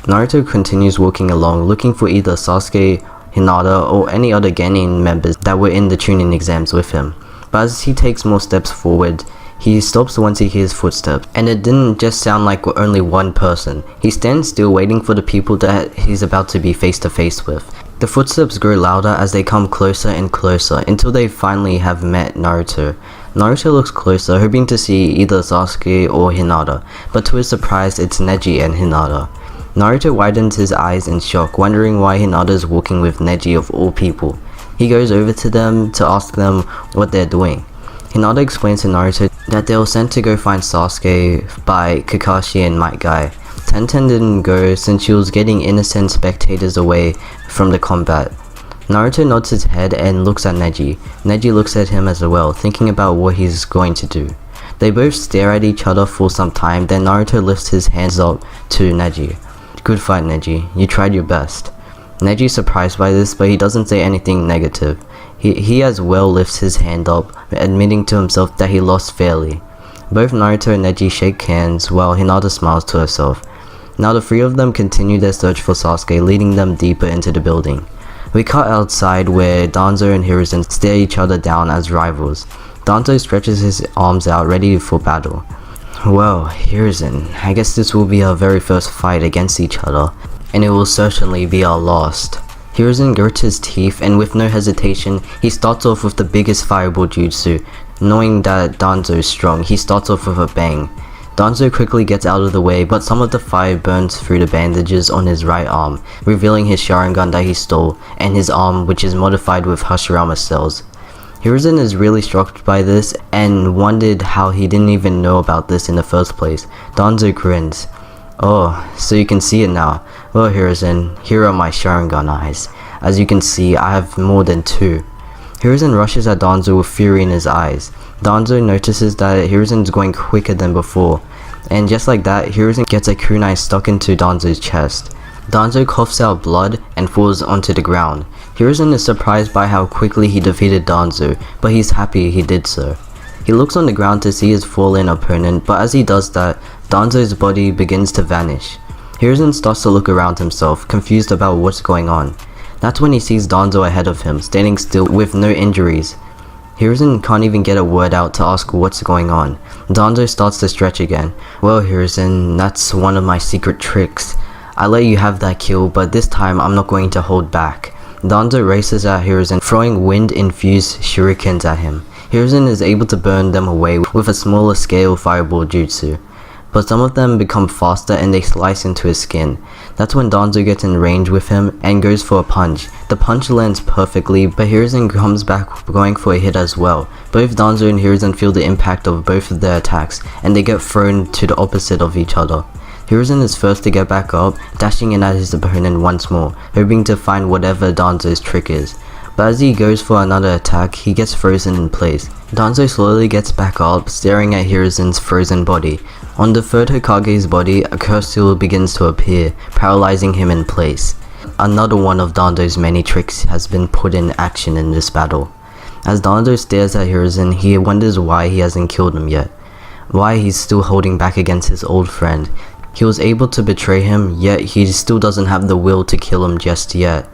Naruto continues walking along looking for either Sasuke, Hinata or any other Genin members that were in the Chuunin exams with him, but as he takes more steps forward, he stops once he hears footsteps, and it didn't just sound like only one person. He stands still waiting for the people that he's about to be face to face with. The footsteps grow louder as they come closer and closer until they finally have met Naruto. Naruto looks closer, hoping to see either Sasuke or Hinata, but to his surprise it's Neji and Hinata. Naruto widens his eyes in shock, wondering why Hinata is walking with Neji of all people. He goes over to them to ask them what they're doing. Hinata explains to Naruto that they were sent to go find Sasuke by Kakashi and Might Guy. Tenten didn't go since she was getting innocent spectators away from the combat. Naruto nods his head and looks at Neji. Neji looks at him as well, thinking about what he's going to do. They both stare at each other for some time, then Naruto lifts his hands up to Neji. "Good fight, Neji. You tried your best." Neji's surprised by this, but he doesn't say anything negative. He as well lifts his hand up, admitting to himself that he lost fairly. Both Naruto and Neji shake hands while Hinata smiles to herself. Now the three of them continue their search for Sasuke, leading them deeper into the building. We cut outside where Danzo and Hiruzen stare each other down as rivals. Danzo stretches his arms out ready for battle. "Well, Hiruzen, I guess this will be our very first fight against each other, and it will certainly be our last." Hiruzen grits his teeth and with no hesitation, he starts off with the biggest fireball jutsu. Knowing that Danzo is strong, he starts off with a bang. Danzo quickly gets out of the way, but some of the fire burns through the bandages on his right arm, revealing his Sharingan that he stole, and his arm which is modified with Hashirama cells. Hiruzen is really shocked by this and wondered how he didn't even know about this in the first place. Danzo grins. Oh, so you can see it now. Well, Hiruzen, here are my Sharingan eyes. As you can see, I have more than 2. Hiruzen rushes at Danzo with fury in his eyes. Danzo notices that Hiruzen is going quicker than before, and just like that, Hiruzen gets a kunai stuck into Danzo's chest. Danzo coughs out blood and falls onto the ground. Hiruzen is surprised by how quickly he defeated Danzo, but he's happy he did so. He looks on the ground to see his fallen opponent, but as he does that, Danzo's body begins to vanish. Hiruzen starts to look around himself, confused about what's going on. That's when he sees Danzo ahead of him, standing still with no injuries. Hiruzen can't even get a word out to ask what's going on. Danzo starts to stretch again. Well, Hiruzen, that's one of my secret tricks. I let you have that kill, but this time I'm not going to hold back. Danzo races at Hiruzen, throwing wind-infused shurikens at him. Hiruzen is able to burn them away with a smaller scale fireball jutsu, but some of them become faster and they slice into his skin. That's when Danzo gets in range with him and goes for a punch. The punch lands perfectly, but Hiruzen comes back going for a hit as well. Both Danzo and Hiruzen feel the impact of both of their attacks, and they get thrown to the opposite of each other. Hiruzen is first to get back up, dashing in at his opponent once more, hoping to find whatever Danzo's trick is. But as he goes for another attack, he gets frozen in place. Danzo slowly gets back up, staring at Hiruzen's frozen body. On the third Hokage's body, a curse seal begins to appear, paralyzing him in place. Another one of Danzo's many tricks has been put in action in this battle. As Danzo stares at Hiruzen, he wonders why he hasn't killed him yet. Why he's still holding back against his old friend. He was able to betray him, yet he still doesn't have the will to kill him just yet.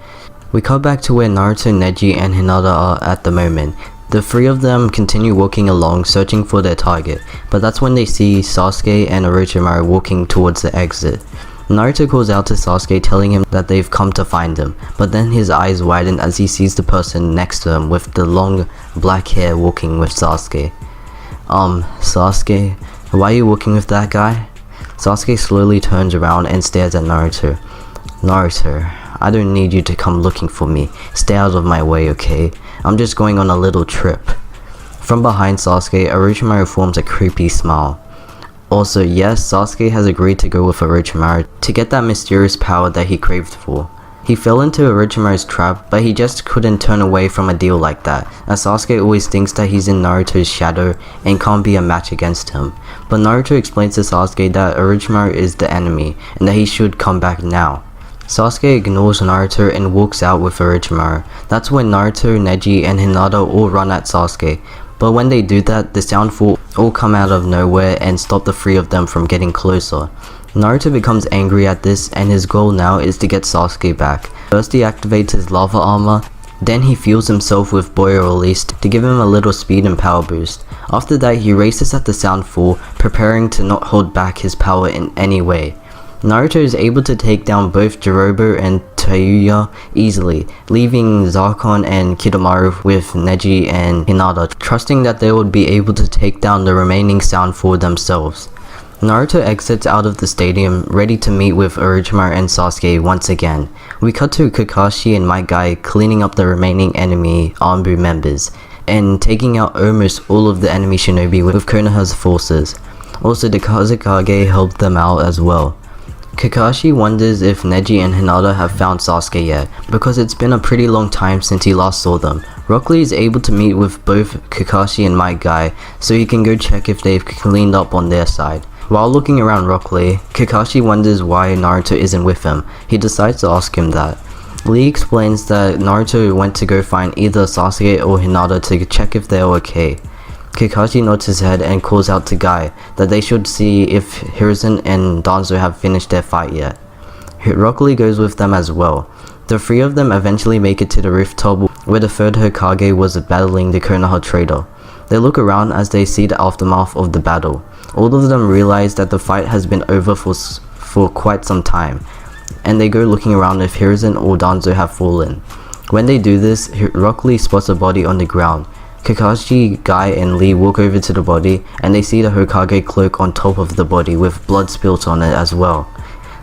We cut back to where Naruto, Neji, and Hinata are at the moment. The 3 of them continue walking along, searching for their target, but that's when they see Sasuke and Orochimaru walking towards the exit. Naruto calls out to Sasuke, telling him that they've come to find him, but then his eyes widen as he sees the person next to him with the long black hair walking with Sasuke. Sasuke, why are you walking with that guy? Sasuke slowly turns around and stares at Naruto. Naruto, I don't need you to come looking for me. Stay out of my way, okay? I'm just going on a little trip. From behind Sasuke, Orochimaru forms a creepy smile. Also, yes, Sasuke has agreed to go with Orochimaru to get that mysterious power that he craved for. He fell into Orochimaru's trap, but he just couldn't turn away from a deal like that, as Sasuke always thinks that he's in Naruto's shadow and can't be a match against him. But Naruto explains to Sasuke that Orochimaru is the enemy, and that he should come back now. Sasuke ignores Naruto and walks out with Orochimaru. That's when Naruto, Neji, and Hinata all run at Sasuke. But when they do that, the sound fall all come out of nowhere and stop the 3 of them from getting closer. Naruto becomes angry at this, and his goal now is to get Sasuke back. First he activates his lava armor, then he fuels himself with Boya released to give him a little speed and power boost. After that he races at the sound fall, preparing to not hold back his power in any way. Naruto is able to take down both Jirobo and Tayuya easily, leaving Zakon and Kidomaru with Neji and Hinata, trusting that they would be able to take down the remaining sound for themselves. Naruto exits out of the stadium, ready to meet with Orochimaru and Sasuke once again. We cut to Kakashi and Might Guy cleaning up the remaining enemy Anbu members, and taking out almost all of the enemy shinobi with Konoha's forces. Also, the Kazekage helped them out as well. Kakashi wonders if Neji and Hinata have found Sasuke yet, because it's been a pretty long time since he last saw them. Rock Lee is able to meet with both Kakashi and Might Guy, so he can go check if they've cleaned up on their side. While looking around Rock Lee, Kakashi wonders why Naruto isn't with him. He decides to ask him that. Lee explains that Naruto went to go find either Sasuke or Hinata to check if they're okay. Kakashi nods his head and calls out to Guy that they should see if Hiruzen and Danzo have finished their fight yet. Rock Lee goes with them as well. The 3 of them eventually make it to the rooftop where the 3rd Hokage was battling the Konoha trader. They look around as they see the aftermath of the battle. All of them realize that the fight has been over for quite some time, and they go looking around if Hiruzen or Danzo have fallen. When they do this, Rock Lee spots a body on the ground. Kakashi, Guy, and Lee walk over to the body, and they see the Hokage cloak on top of the body with blood spilt on it as well.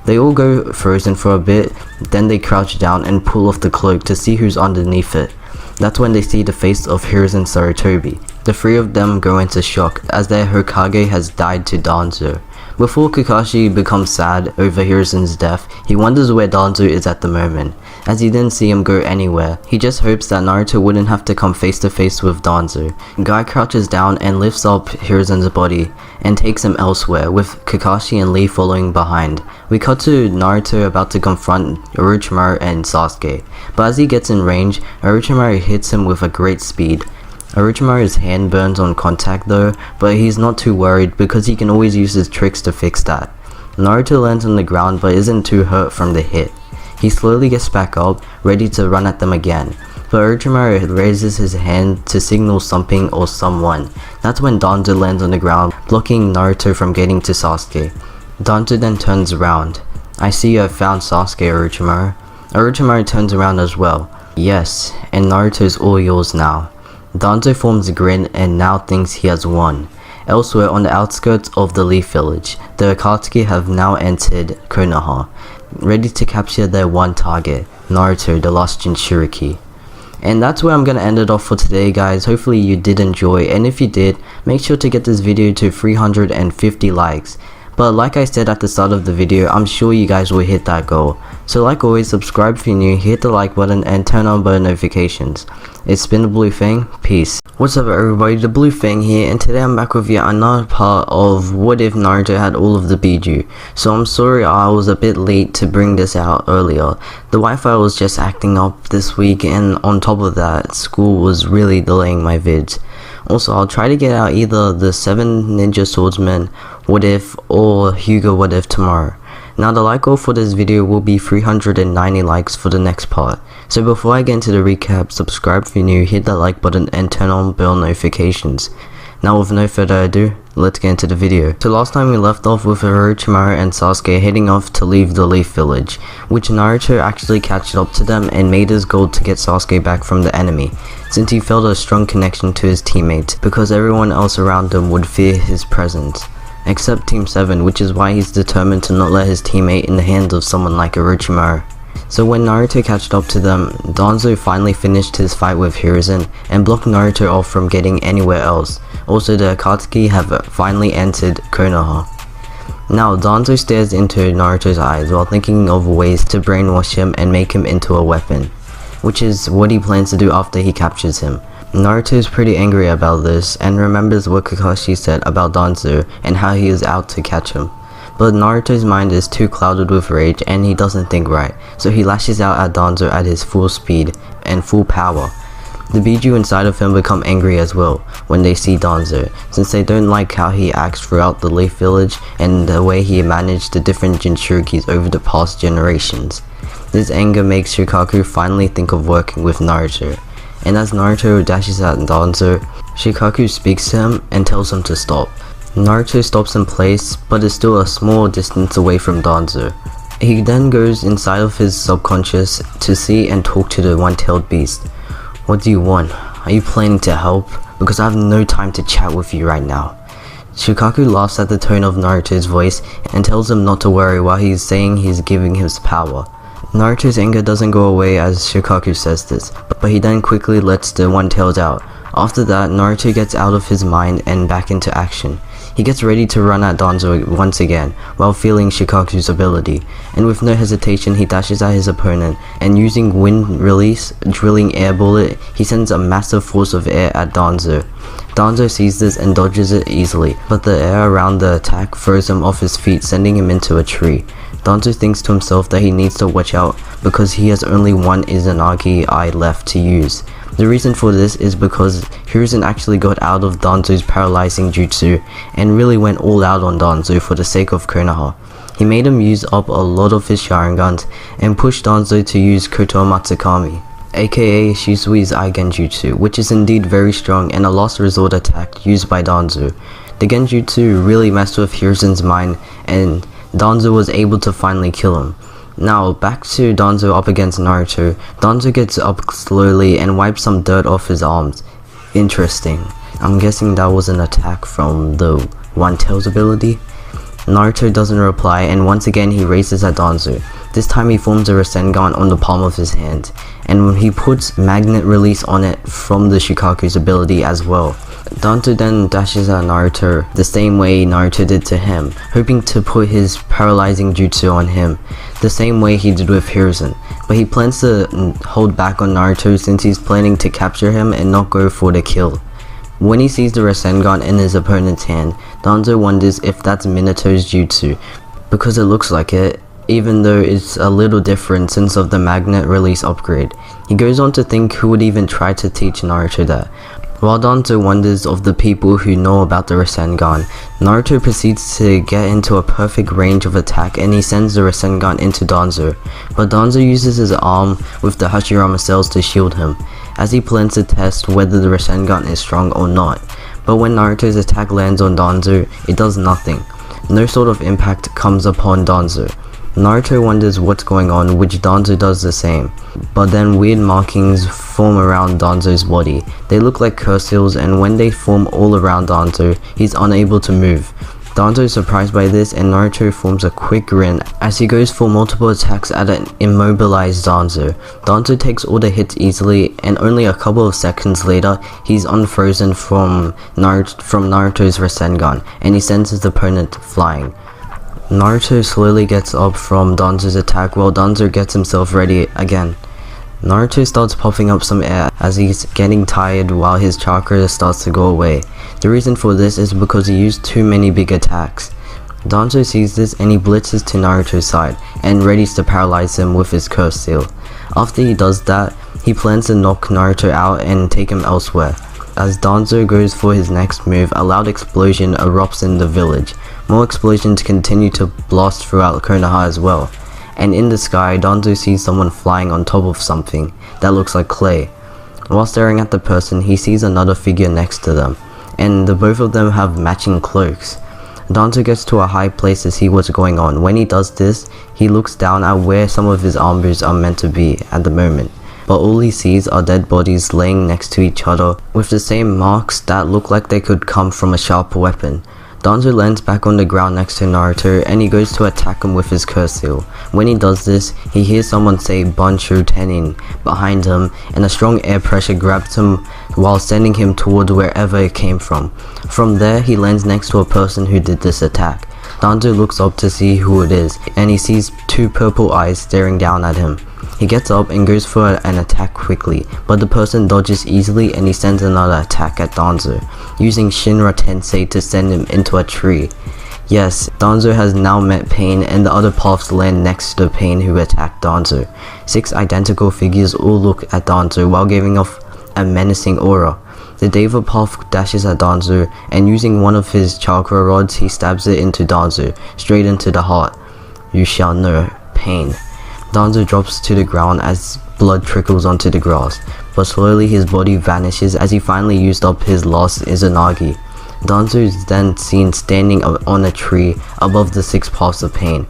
They all go frozen for a bit, then they crouch down and pull off the cloak to see who's underneath it. That's when they see the face of Hiruzen Sarutobi. The three of them go into shock as their Hokage has died to Danzo. Before Kakashi becomes sad over Hiruzen's death, he wonders where Danzo is at the moment, as he didn't see him go anywhere. He just hopes that Naruto wouldn't have to come face to face with Danzo. Guy crouches down and lifts up Hiruzen's body and takes him elsewhere, with Kakashi and Lee following behind. We cut to Naruto about to confront Orochimaru and Sasuke, but as he gets in range, Orochimaru hits him with a great speed. Orochimaru's hand burns on contact though, but he's not too worried because he can always use his tricks to fix that. Naruto lands on the ground but isn't too hurt from the hit. He slowly gets back up, ready to run at them again, but Orochimaru raises his hand to signal something or someone. That's when Danzo lands on the ground, blocking Naruto from getting to Sasuke. Danzo then turns around. "I see you have found Sasuke, Orochimaru." Orochimaru turns around as well. "Yes, and Naruto's all yours now." Danzo forms a grin and now thinks he has won. Elsewhere on the outskirts of the Leaf Village, the Akatsuki have now entered Konoha, ready to capture their one target, Naruto, the lost Jinchuriki. And that's where I'm gonna end it off for today, guys. Hopefully you did enjoy, and if you did, make sure to get this video to 350 likes. But like I said at the start of the video, I'm sure you guys will hit that goal. So like always, subscribe if you're new, hit the like button and turn on bell notifications. It's been the Blue Fang, peace. What's up everybody, the Blue Fang here, and today I'm back with yet another part of what if Naruto had all of the Biju. So I'm sorry I was a bit late to bring this out earlier. The Wi-Fi was just acting up this week, and on top of that, school was really delaying my vids. Also, I'll try to get out either the 7 Ninja Swordsmen What If or Hyuga What If tomorrow. Now the like goal for this video will be 390 likes for the next part. So before I get into the recap, subscribe if you're new, hit that like button and turn on bell notifications. Now with no further ado, let's get into the video. So last time we left off with Orochimaru and Sasuke heading off to leave the Leaf Village, which Naruto actually catched up to them and made his goal to get Sasuke back from the enemy, since he felt a strong connection to his teammates, because everyone else around him would fear his presence. Except Team 7, which is why he's determined to not let his teammate in the hands of someone like Orochimaru. So when Naruto catched up to them, Danzo finally finished his fight with Hiruzen and blocked Naruto off from getting anywhere else. Also, the Akatsuki have finally entered Konoha. Now Danzo stares into Naruto's eyes while thinking of ways to brainwash him and make him into a weapon, which is what he plans to do after he captures him. Naruto is pretty angry about this and remembers what Kakashi said about Danzo and how he is out to catch him. But Naruto's mind is too clouded with rage and he doesn't think right, so he lashes out at Danzo at his full speed and full power. The Biju inside of him become angry as well when they see Danzo, since they don't like how he acts throughout the Leaf Village and the way he managed the different Jinchurikis over the past generations. This anger makes Shikaku finally think of working with Naruto, and as Naruto dashes at Danzo, Shikaku speaks to him and tells him to stop. Naruto stops in place, but is still a small distance away from Danzo. He then goes inside of his subconscious to see and talk to the one-tailed beast. "What do you want? Are you planning to help? Because I have no time to chat with you right now." Shikaku laughs at the tone of Naruto's voice and tells him not to worry while he's saying he's giving his power. Naruto's anger doesn't go away as Shikaku says this, but he then quickly lets the one-tailed out. After that, Naruto gets out of his mind and back into action. He gets ready to run at Danzo once again, while feeling Shikaku's ability, and with no hesitation he dashes at his opponent, and using wind release, drilling air bullet, he sends a massive force of air at Danzo. Danzo sees this and dodges it easily, but the air around the attack throws him off his feet, sending him into a tree. Danzo thinks to himself that he needs to watch out because he has only one Izanagi eye left to use. The reason for this is because Hiruzen actually got out of Danzo's paralyzing jutsu and really went all out on Danzo for the sake of Konoha. He made him use up a lot of his Sharingans and pushed Danzo to use Koto Matsukami, aka Shisui's Eye Genjutsu, which is indeed very strong and a last resort attack used by Danzo. The Genjutsu really messed with Hiruzen's mind and Danzo was able to finally kill him. Now back to Danzo up against Naruto. Danzo gets up slowly and wipes some dirt off his arms. Interesting. I'm guessing that was an attack from the One-Tail's ability. Naruto doesn't reply and once again he races at Danzo. This time he forms a Rasengan on the palm of his hand, and he puts magnet release on it from the Shukaku's ability as well. Danzo then dashes at Naruto the same way Naruto did to him, hoping to put his paralyzing jutsu on him, the same way he did with Hiruzen, but he plans to hold back on Naruto since he's planning to capture him and not go for the kill. When he sees the Rasengan in his opponent's hand, Danzo wonders if that's Minato's jutsu, because it looks like it, even though it's a little different since of the magnet release upgrade. He goes on to think who would even try to teach Naruto that. While Danzo wonders of the people who know about the Rasengan, Naruto proceeds to get into a perfect range of attack and he sends the Rasengan into Danzo, but Danzo uses his arm with the Hashirama cells to shield him, as he plans to test whether the Rasengan is strong or not. But when Naruto's attack lands on Danzo, it does nothing. No sort of impact comes upon Danzo. Naruto wonders what's going on, which Danzo does the same, but then weird markings form around Danzo's body. They look like curse seals, and when they form all around Danzo, he's unable to move. Danzo is surprised by this and Naruto forms a quick grin as he goes for multiple attacks at an immobilized Danzo. Danzo takes all the hits easily, and only a couple of seconds later he's unfrozen from Naruto's Rasengan and he sends his opponent flying. Naruto slowly gets up from Danzo's attack while Danzo gets himself ready again. Naruto starts puffing up some air as he's getting tired while his chakra starts to go away. The reason for this is because he used too many big attacks. Danzo sees this and he blitzes to Naruto's side and readies to paralyze him with his curse seal. After he does that, he plans to knock Naruto out and take him elsewhere. As Danzo goes for his next move, a loud explosion erupts in the village. More explosions continue to blast throughout Konoha as well. And in the sky, Danzo sees someone flying on top of something that looks like clay. While staring at the person, he sees another figure next to them, and the both of them have matching cloaks. Danzo gets to a high place to see what's going on. When he does this, he looks down at where some of his armors are meant to be at the moment, but all he sees are dead bodies laying next to each other with the same marks that look like they could come from a sharp weapon. Danzo lands back on the ground next to Naruto and he goes to attack him with his curse seal. When he does this, he hears someone say Bansho Tenin behind him, and a strong air pressure grabs him while sending him towards wherever it came from. From there, he lands next to a person who did this attack. Danzo looks up to see who it is, and he sees two purple eyes staring down at him. He gets up and goes for an attack quickly, but the person dodges easily and he sends another attack at Danzo, using Shinra Tensei to send him into a tree. Yes, Danzo has now met Pain, and the other paths land next to Pain who attacked Danzo. 6 identical figures all look at Danzo while giving off a menacing aura. The Deva Path dashes at Danzo, and using one of his chakra rods he stabs it into Danzo, straight into the heart. You shall know pain. Danzo drops to the ground as blood trickles onto the grass, but slowly his body vanishes as he finally used up his last Izanagi. Danzo is then seen standing on a tree above the 6 paths of Pain.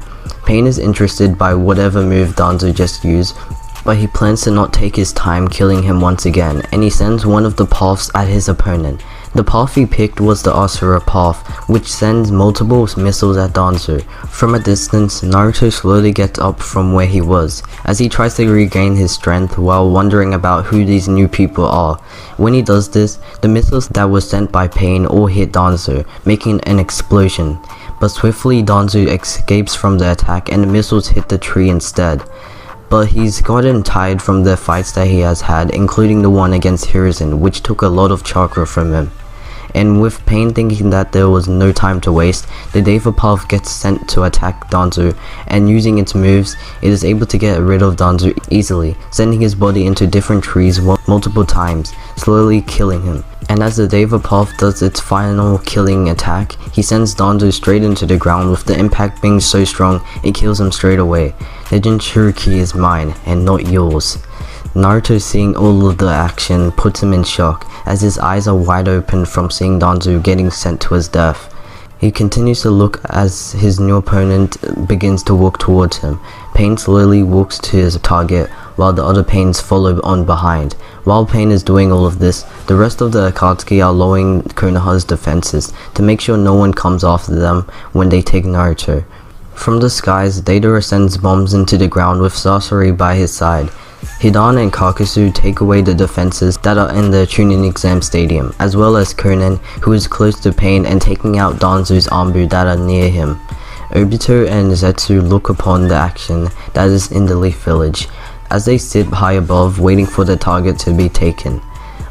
Pain is interested by whatever move Danzo just used, but he plans to not take his time killing him once again, and he sends one of the paths at his opponent. The path he picked was the Asura path, which sends multiple missiles at Danzo. From a distance, Naruto slowly gets up from where he was, as he tries to regain his strength while wondering about who these new people are. When he does this, the missiles that were sent by Pain all hit Danzo, making an explosion. But swiftly Danzo escapes from the attack and the missiles hit the tree instead. But he's gotten tired from the fights that he has had, including the one against Hiruzen, which took a lot of chakra from him. And with Pain thinking that there was no time to waste, the Deva Path gets sent to attack Danzo, and using its moves, it is able to get rid of Danzo easily, sending his body into different trees multiple times, slowly killing him. And as the Deva Path does its final killing attack, he sends Danzo straight into the ground, with the impact being so strong it kills him straight away. The jinchuriki is mine, and not yours. Naruto, seeing all of the action, puts him in shock, as his eyes are wide open from seeing Danzo getting sent to his death. He continues to look as his new opponent begins to walk towards him. Pain slowly walks to his target, while the other Pains follow on behind. While Pain is doing all of this, the rest of the Akatsuki are lowering Konoha's defenses to make sure no one comes after them when they take Naruto. From the skies, Deidara sends bombs into the ground with Sasori by his side. Hidan and Kakashi take away the defenses that are in the Chuunin exam stadium, as well as Konoha, who is close to Pain and taking out Danzo's Anbu that are near him. Obito and Zetsu look upon the action that is in the Leaf Village, as they sit high above waiting for the target to be taken.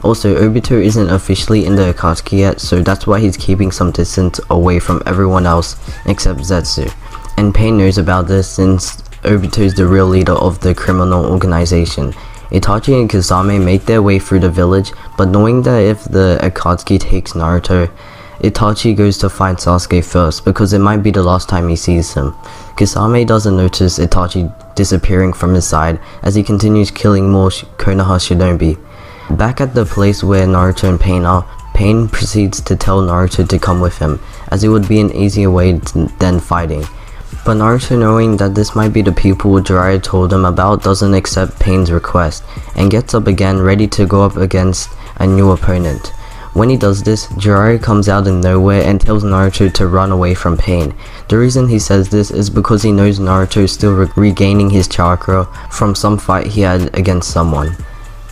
Also, Obito isn't officially in the Akatsuki yet, so that's why he's keeping some distance away from everyone else except Zetsu. And Pain knows about this since Obito is the real leader of the criminal organization. Itachi and Kisame make their way through the village, but knowing that if the Akatsuki takes Naruto, Itachi goes to find Sasuke first because it might be the last time he sees him. Kisame doesn't notice Itachi disappearing from his side as he continues killing more Konoha shinobi. Back at the place where Naruto and Pain are, Pain proceeds to tell Naruto to come with him, as it would be an easier way than fighting. But Naruto, knowing that this might be the people Jiraiya told him about, doesn't accept Pain's request, and gets up again ready to go up against a new opponent. When he does this, Jiraiya comes out of nowhere and tells Naruto to run away from Pain. The reason he says this is because he knows Naruto is still regaining his chakra from some fight he had against someone.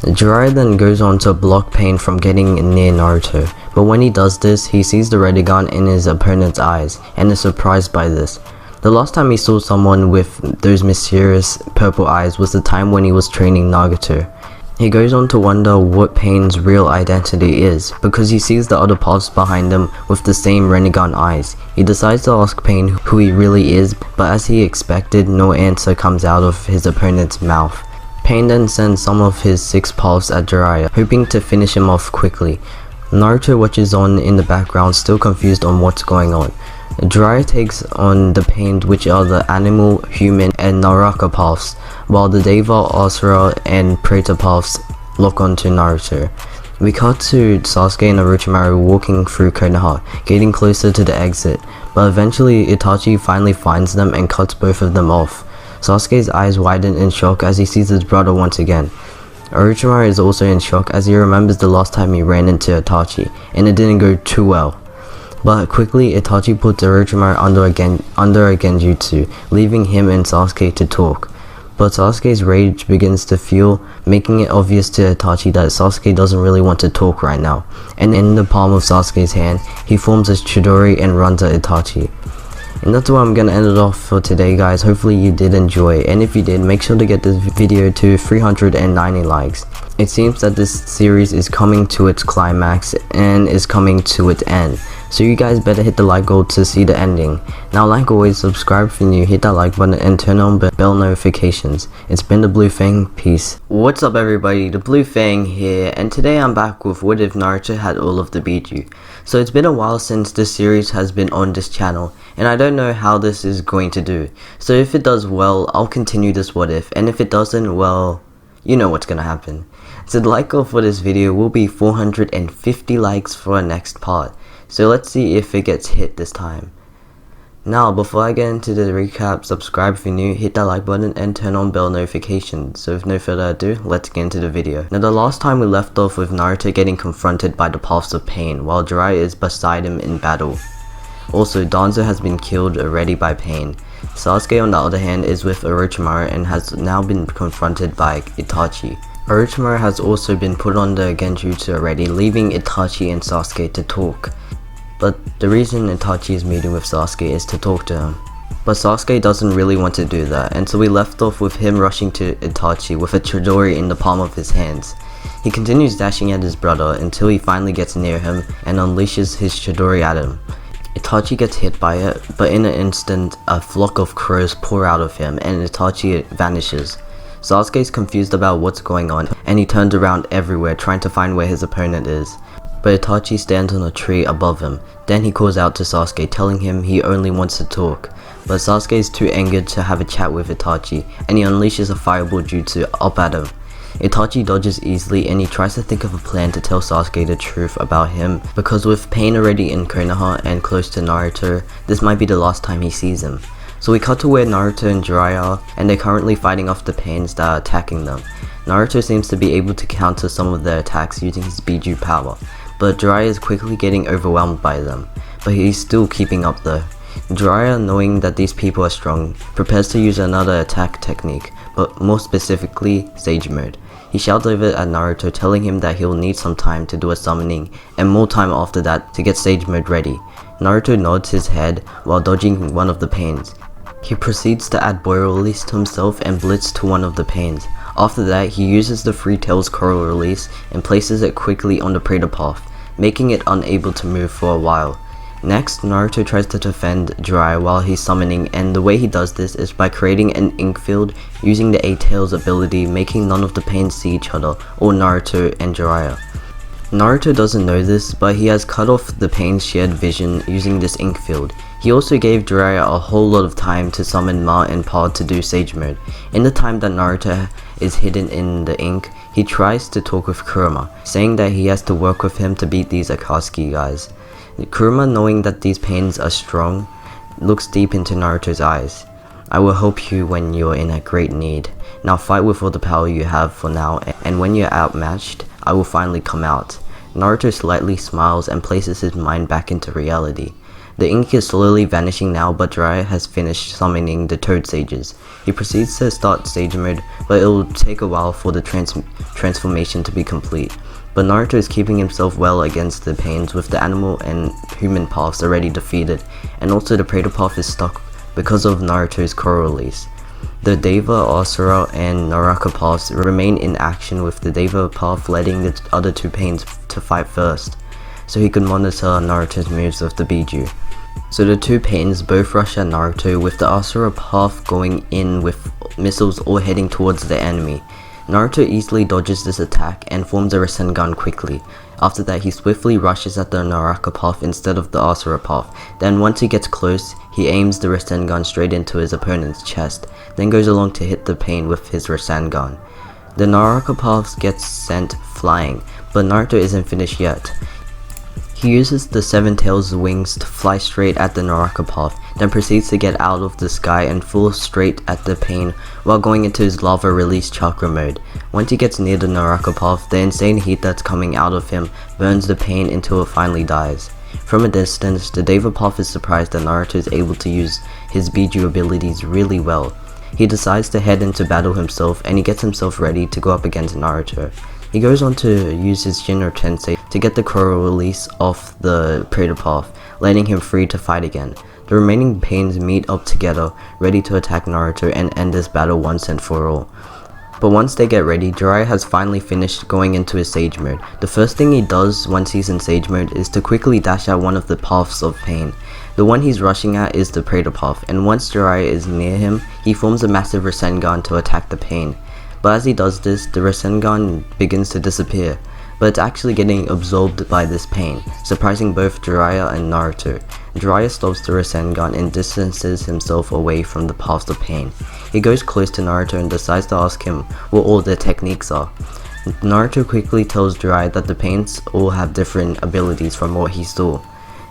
Jiraiya then goes on to block Pain from getting near Naruto, but when he does this, he sees the Rasengan in his opponent's eyes, and is surprised by this. The last time he saw someone with those mysterious purple eyes was the time when he was training Nagato. He goes on to wonder what Pain's real identity is, because he sees the other paths behind him with the same Rasengan eyes. He decides to ask Pain who he really is, but as he expected, no answer comes out of his opponent's mouth. Pain then sends some of his 6 paths at Jiraiya, hoping to finish him off quickly. Naruto watches on in the background, still confused on what's going on. Jiraiya takes on the Pain, which are the animal, human, and Naraka paths, while the Deva, Asura, and Preta paths lock onto Naruto. We cut to Sasuke and Orochimaru walking through Konoha, getting closer to the exit, but eventually Itachi finally finds them and cuts both of them off. Sasuke's eyes widen in shock as he sees his brother once again. Orochimaru is also in shock as he remembers the last time he ran into Itachi, and it didn't go too well. But quickly, Itachi puts Orochimaru under a genjutsu, leaving him and Sasuke to talk. But Sasuke's rage begins to fuel, making it obvious to Itachi that Sasuke doesn't really want to talk right now, and in the palm of Sasuke's hand, he forms a Chidori and runs at Itachi. And that's where I'm gonna end it off for today, guys. Hopefully you did enjoy, and if you did, make sure to get this video to 390 likes. It seems that this series is coming to its climax and is coming to its end, so you guys better hit the like goal to see the ending. Now, like always, subscribe if you're new, hit that like button and turn on bell notifications. It's been the Blue Fang, peace. What's up everybody, the Blue Fang here, and today I'm back with what if Naruto had all of the Biju. So it's been a while since this series has been on this channel, and I don't know how this is going to do. So if it does well, I'll continue this what if, and if it doesn't, well, you know what's gonna happen. So the like goal for this video will be 450 likes for our next part. So let's see if it gets hit this time. Now, before I get into the recap, subscribe if you're new, hit that like button and turn on bell notifications. So with no further ado, let's get into the video. Now, the last time we left off with Naruto getting confronted by the paths of Pain, while Jiraiya is beside him in battle. Also, Danzo has been killed already by Pain. Sasuke, on the other hand, is with Orochimaru and has now been confronted by Itachi. Orochimaru has also been put on the genjutsu already, leaving Itachi and Sasuke to talk. But the reason Itachi is meeting with Sasuke is to talk to him. But Sasuke doesn't really want to do that, and so we left off with him rushing to Itachi with a Chidori in the palm of his hands. He continues dashing at his brother until he finally gets near him and unleashes his Chidori at him. Itachi gets hit by it, but in an instant, a flock of crows pour out of him and Itachi vanishes. Sasuke is confused about what's going on, and he turns around everywhere trying to find where his opponent is. But Itachi stands on a tree above him. Then he calls out to Sasuke, telling him he only wants to talk. But Sasuke is too angered to have a chat with Itachi, and he unleashes a fireball jutsu up at him. Itachi dodges easily, and he tries to think of a plan to tell Sasuke the truth about him, because with Pain already in Konoha and close to Naruto, this might be the last time he sees him. So we cut to where Naruto and Jiraiya are, and they're currently fighting off the Pains that are attacking them. Naruto seems to be able to counter some of their attacks using his Biju power, but Jiraiya is quickly getting overwhelmed by them, but he's still keeping up though. Jiraiya, knowing that these people are strong, prepares to use another attack technique, but more specifically, Sage Mode. He shouts over at Naruto, telling him that he'll need some time to do a summoning and more time after that to get Sage Mode ready. Naruto nods his head while dodging one of the pains. He proceeds to add Boil Release to himself and Blitz to one of the pains. After that, he uses the Three Tails Coral Release and places it quickly on the Predator Path, making it unable to move for a while. Next, Naruto tries to defend Jiraiya while he's summoning, and the way he does this is by creating an ink field using the Eight Tails ability, making none of the pains see each other, or Naruto and Jiraiya. Naruto doesn't know this, but he has cut off the pain's shared vision using this ink field. He also gave Jiraiya a whole lot of time to summon Ma and Pa to do Sage Mode. In the time that Naruto is hidden in the ink, he tries to talk with Kurama, saying that he has to work with him to beat these Akatsuki guys. Kurama, knowing that these pains are strong, looks deep into Naruto's eyes. "I will help you when you are in a great need. Now fight with all the power you have for now, and when you're outmatched, I will finally come out." Naruto slightly smiles and places his mind back into reality. The ink is slowly vanishing now, but Jiraiya has finished summoning the Toad Sages. He proceeds to start Sage Mode, but it will take a while for the transformation to be complete. But Naruto is keeping himself well against the pains with the animal and human paths already defeated, and also the Predator path is stuck because of Naruto's Coral Release. The Deva, Asura, and Naraka paths remain in action, with the Deva path letting the other two pains to fight first, so he could monitor Naruto's moves with the Bijuu. So the two pains both rush at Naruto, with the Asura path going in with missiles all heading towards the enemy. Naruto easily dodges this attack and forms a Rasengan quickly. After that, he swiftly rushes at the Naraka path instead of the Asura path. Then once he gets close, he aims the Rasengan straight into his opponent's chest, then goes along to hit the pain with his Rasengan. The Naraka path gets sent flying, but Naruto isn't finished yet. He uses the Seven Tails wings to fly straight at the Naraka path, then proceeds to get out of the sky and fall straight at the pain while going into his lava release chakra mode. Once he gets near the Naraka path, the insane heat that's coming out of him burns the pain until it finally dies. From a distance, the Deva path is surprised that Naruto is able to use his Biju abilities really well. He decides to head into battle himself, and he gets himself ready to go up against Naruto. He goes on to use his Jinro Tensei to get the Coral Release off the Predator path, letting him free to fight again. The remaining pains meet up together, ready to attack Naruto and end this battle once and for all. But once they get ready, Jiraiya has finally finished going into his Sage Mode. The first thing he does once he's in Sage Mode is to quickly dash at one of the paths of pain. The one he's rushing at is the Predator path, and once Jiraiya is near him, he forms a massive Rasengan to attack the pain. But as he does this, the Rasengan begins to disappear, but it's actually getting absorbed by this pain, surprising both Jiraiya and Naruto. Jiraiya stops the Rasengan and distances himself away from the paths of pain. He goes close to Naruto and decides to ask him what all their techniques are. Naruto quickly tells Jiraiya that the pains all have different abilities from what he saw.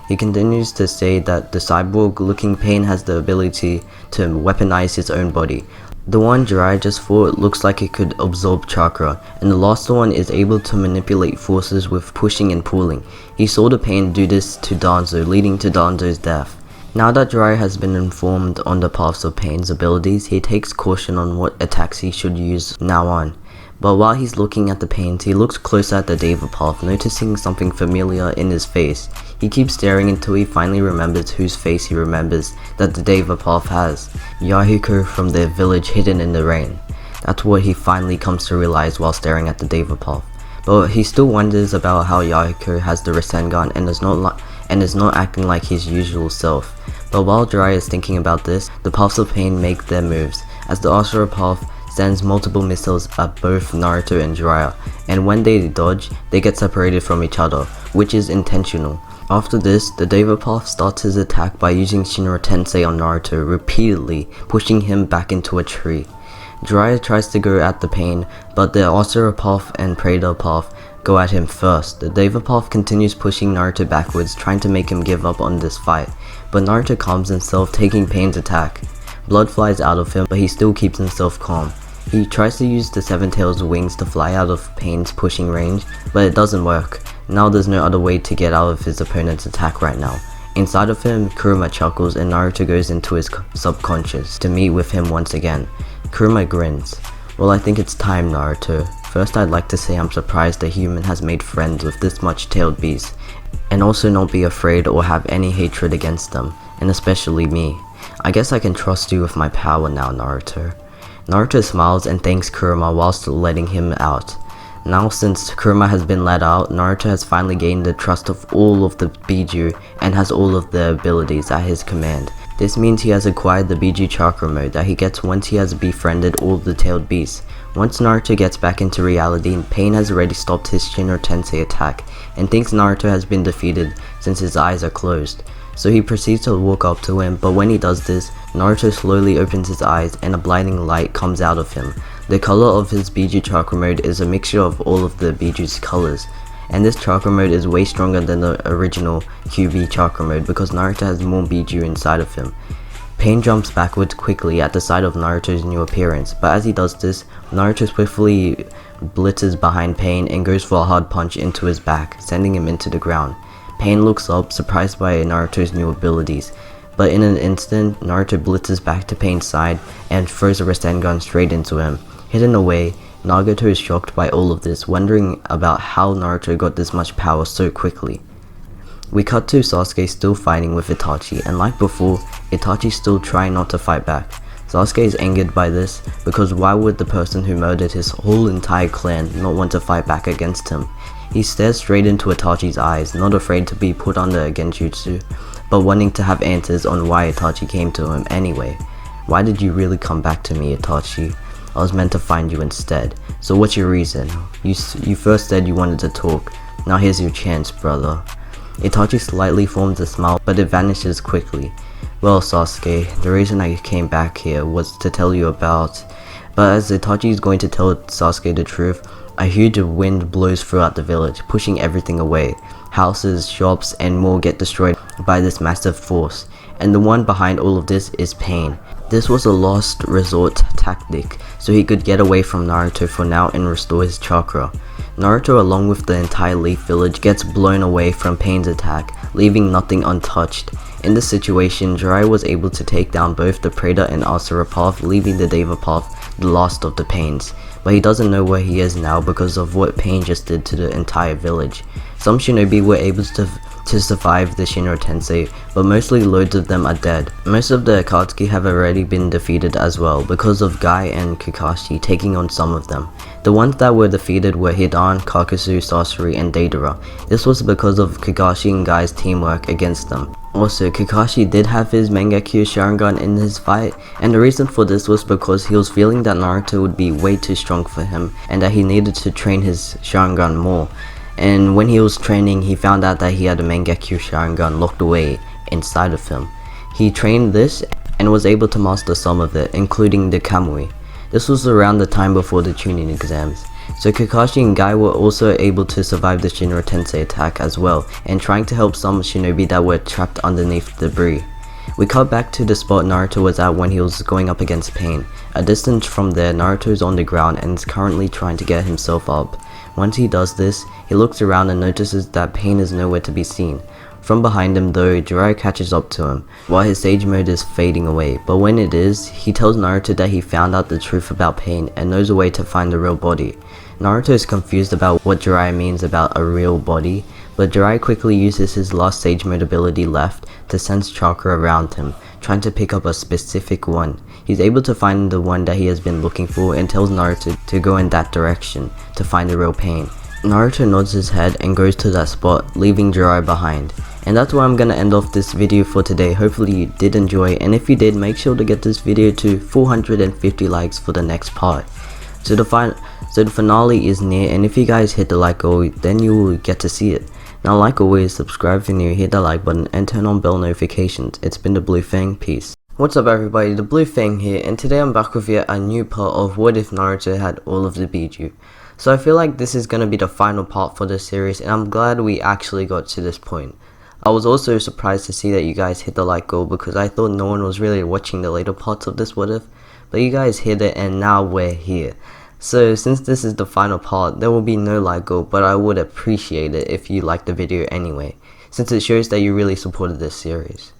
He continues to say that the cyborg-looking pain has the ability to weaponize his own body. The one Jiraiya just fought looks like it could absorb chakra, and the last one is able to manipulate forces with pushing and pulling. He saw the pain do this to Danzo, leading to Danzo's death. Now that Jiraiya has been informed on the paths of pain's abilities, he takes caution on what attacks he should use now on. But while he's looking at the pains, he looks closer at the Deva path, noticing something familiar in his face. He keeps staring until he finally remembers whose face he remembers that the Deva path has. Yahiko from their village hidden in the rain. That's what he finally comes to realize while staring at the Deva path. But he still wonders about how Yahiko has the Rasengan and is not acting like his usual self. But while Jiraiya is thinking about this, the paths of pain make their moves, as the Asura path sends multiple missiles at both Naruto and Jiraiya, and when they dodge, they get separated from each other, which is intentional. After this, the Deva path starts his attack by using Shinra Tensei on Naruto repeatedly, pushing him back into a tree. Jiraiya tries to go at the pain, but the Asura path and Predator path go at him first. The Deva path continues pushing Naruto backwards, trying to make him give up on this fight, but Naruto calms himself, taking pain's attack. Blood flies out of him, but he still keeps himself calm. He tries to use the Seven Tails wings to fly out of Pain's pushing range, but it doesn't work. Now there's no other way to get out of his opponent's attack right now. Inside of him, Kurama chuckles and Naruto goes into his subconscious to meet with him once again. Kurama grins. Well, I think it's time, Naruto. First, I'd like to say I'm surprised a human has made friends with this much tailed beast, and also not be afraid or have any hatred against them, and especially me. I guess I can trust you with my power now, Naruto. Naruto smiles and thanks Kurama whilst letting him out. Now since Kurama has been let out, Naruto has finally gained the trust of all of the Bijuu and has all of the abilities at his command. This means he has acquired the Bijuu chakra mode that he gets once he has befriended all of the tailed beasts. Once Naruto gets back into reality, Pain has already stopped his Shinra Tensei attack and thinks Naruto has been defeated since his eyes are closed. So he proceeds to walk up to him, but when he does this, Naruto slowly opens his eyes and a blinding light comes out of him. The color of his Bijuu chakra mode is a mixture of all of the Bijuu's colors, and this chakra mode is way stronger than the original QB chakra mode because Naruto has more Bijuu inside of him. Pain jumps backwards quickly at the sight of Naruto's new appearance, but as he does this, Naruto swiftly blitzes behind Pain and goes for a hard punch into his back, sending him into the ground. Pain looks up, surprised by Naruto's new abilities, but in an instant, Naruto blitzes back to Pain's side and throws a Rasengan straight into him. Hidden away, Nagato is shocked by all of this, wondering about how Naruto got this much power so quickly. We cut to Sasuke still fighting with Itachi, and like before, Itachi's still trying not to fight back. Sasuke is angered by this, because why would the person who murdered his whole entire clan not want to fight back against him? He stares straight into Itachi's eyes, not afraid to be put under a genjutsu, but wanting to have answers on why Itachi came to him anyway. Why did you really come back to me, Itachi? I was meant to find you instead. So what's your reason? You first said you wanted to talk. Now here's your chance, brother. Itachi slightly forms a smile, but it vanishes quickly. Well, Sasuke, the reason I came back here was to tell you about... But as Itachi is going to tell Sasuke the truth, a huge wind blows throughout the village, pushing everything away. Houses, shops, and more get destroyed by this massive force. And the one behind all of this is Pain. This was a last resort tactic, so he could get away from Naruto for now and restore his chakra. Naruto along with the entire Leaf Village gets blown away from Pain's attack, leaving nothing untouched. In this situation, Jiraiya was able to take down both the Preda and Asura path, leaving the Deva path the last of the Pains. But he doesn't know where he is now because of what Pain just did to the entire village. Some shinobi were able to survive the Shinra Tensei, but mostly loads of them are dead. Most of the Akatsuki have already been defeated as well because of Guy and Kakashi taking on some of them. The ones that were defeated were Hidan, Kakashi, Sasori, and Deidara. This was because of Kakashi and Guy's teamwork against them. Also, Kakashi did have his Mangekyo Sharingan in his fight, and the reason for this was because he was feeling that Naruto would be way too strong for him and that he needed to train his Sharingan more. And when he was training, he found out that he had a Mangekyo Sharingan locked away inside of him. He trained this and was able to master some of it, including the Kamui. This was around the time before the Chuunin exams. So Kakashi and Guy were also able to survive the Shinra Tensei attack as well, and trying to help some shinobi that were trapped underneath debris. We cut back to the spot Naruto was at when he was going up against Pain. A distance from there, Naruto is on the ground and is currently trying to get himself up. Once he does this, he looks around and notices that Pain is nowhere to be seen. From behind him though, Jiraiya catches up to him, while his Sage mode is fading away, but when it is, he tells Naruto that he found out the truth about Pain and knows a way to find the real body. Naruto is confused about what Jiraiya means about a real body, but Jiraiya quickly uses his last Sage mode ability left to sense chakra around him, trying to pick up a specific one. He's able to find the one that he has been looking for and tells Naruto to go in that direction to find the real Pain. Naruto nods his head and goes to that spot, leaving Jiraiya behind. And that's where I'm gonna end off this video for today. Hopefully you did enjoy, and if you did, make sure to get this video to 450 likes for the next part. So the finale is near, and if you guys hit the like goal, then you will get to see it. Now, like always, subscribe if you're new, hit that like button, and turn on bell notifications. It's been the Blue Fang, peace. What's up everybody, the Blue Fang here, and today I'm back with yet a new part of What If Naruto Had All of the Bijuu. So I feel like this is gonna be the final part for this series, and I'm glad we actually got to this point. I was also surprised to see that you guys hit the like goal because I thought no one was really watching the later parts of this What If, but you guys hit it and now we're here. So since this is the final part, there will be no like goal, but I would appreciate it if you liked the video anyway, since it shows that you really supported this series.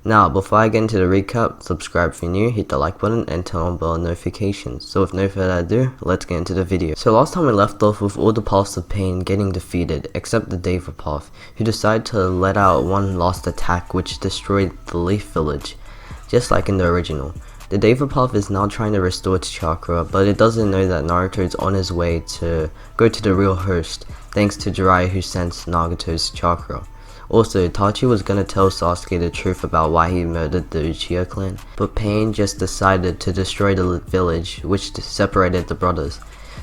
Now, before I get into the recap, subscribe if you're new, hit the like button, and turn on bell notifications. So with no further ado, let's get into the video. So last time we left off with all the paths of pain getting defeated, except the Deva path, who decided to let out one last attack which destroyed the Leaf Village, just like in the original. The Deva path is now trying to restore its chakra, but it doesn't know that Naruto is on his way to go to the real host, thanks to Jiraiya who sensed Nagato's chakra. Also, Itachi was gonna tell Sasuke the truth about why he murdered the Uchiha clan, but Pain just decided to destroy the village, which separated the brothers.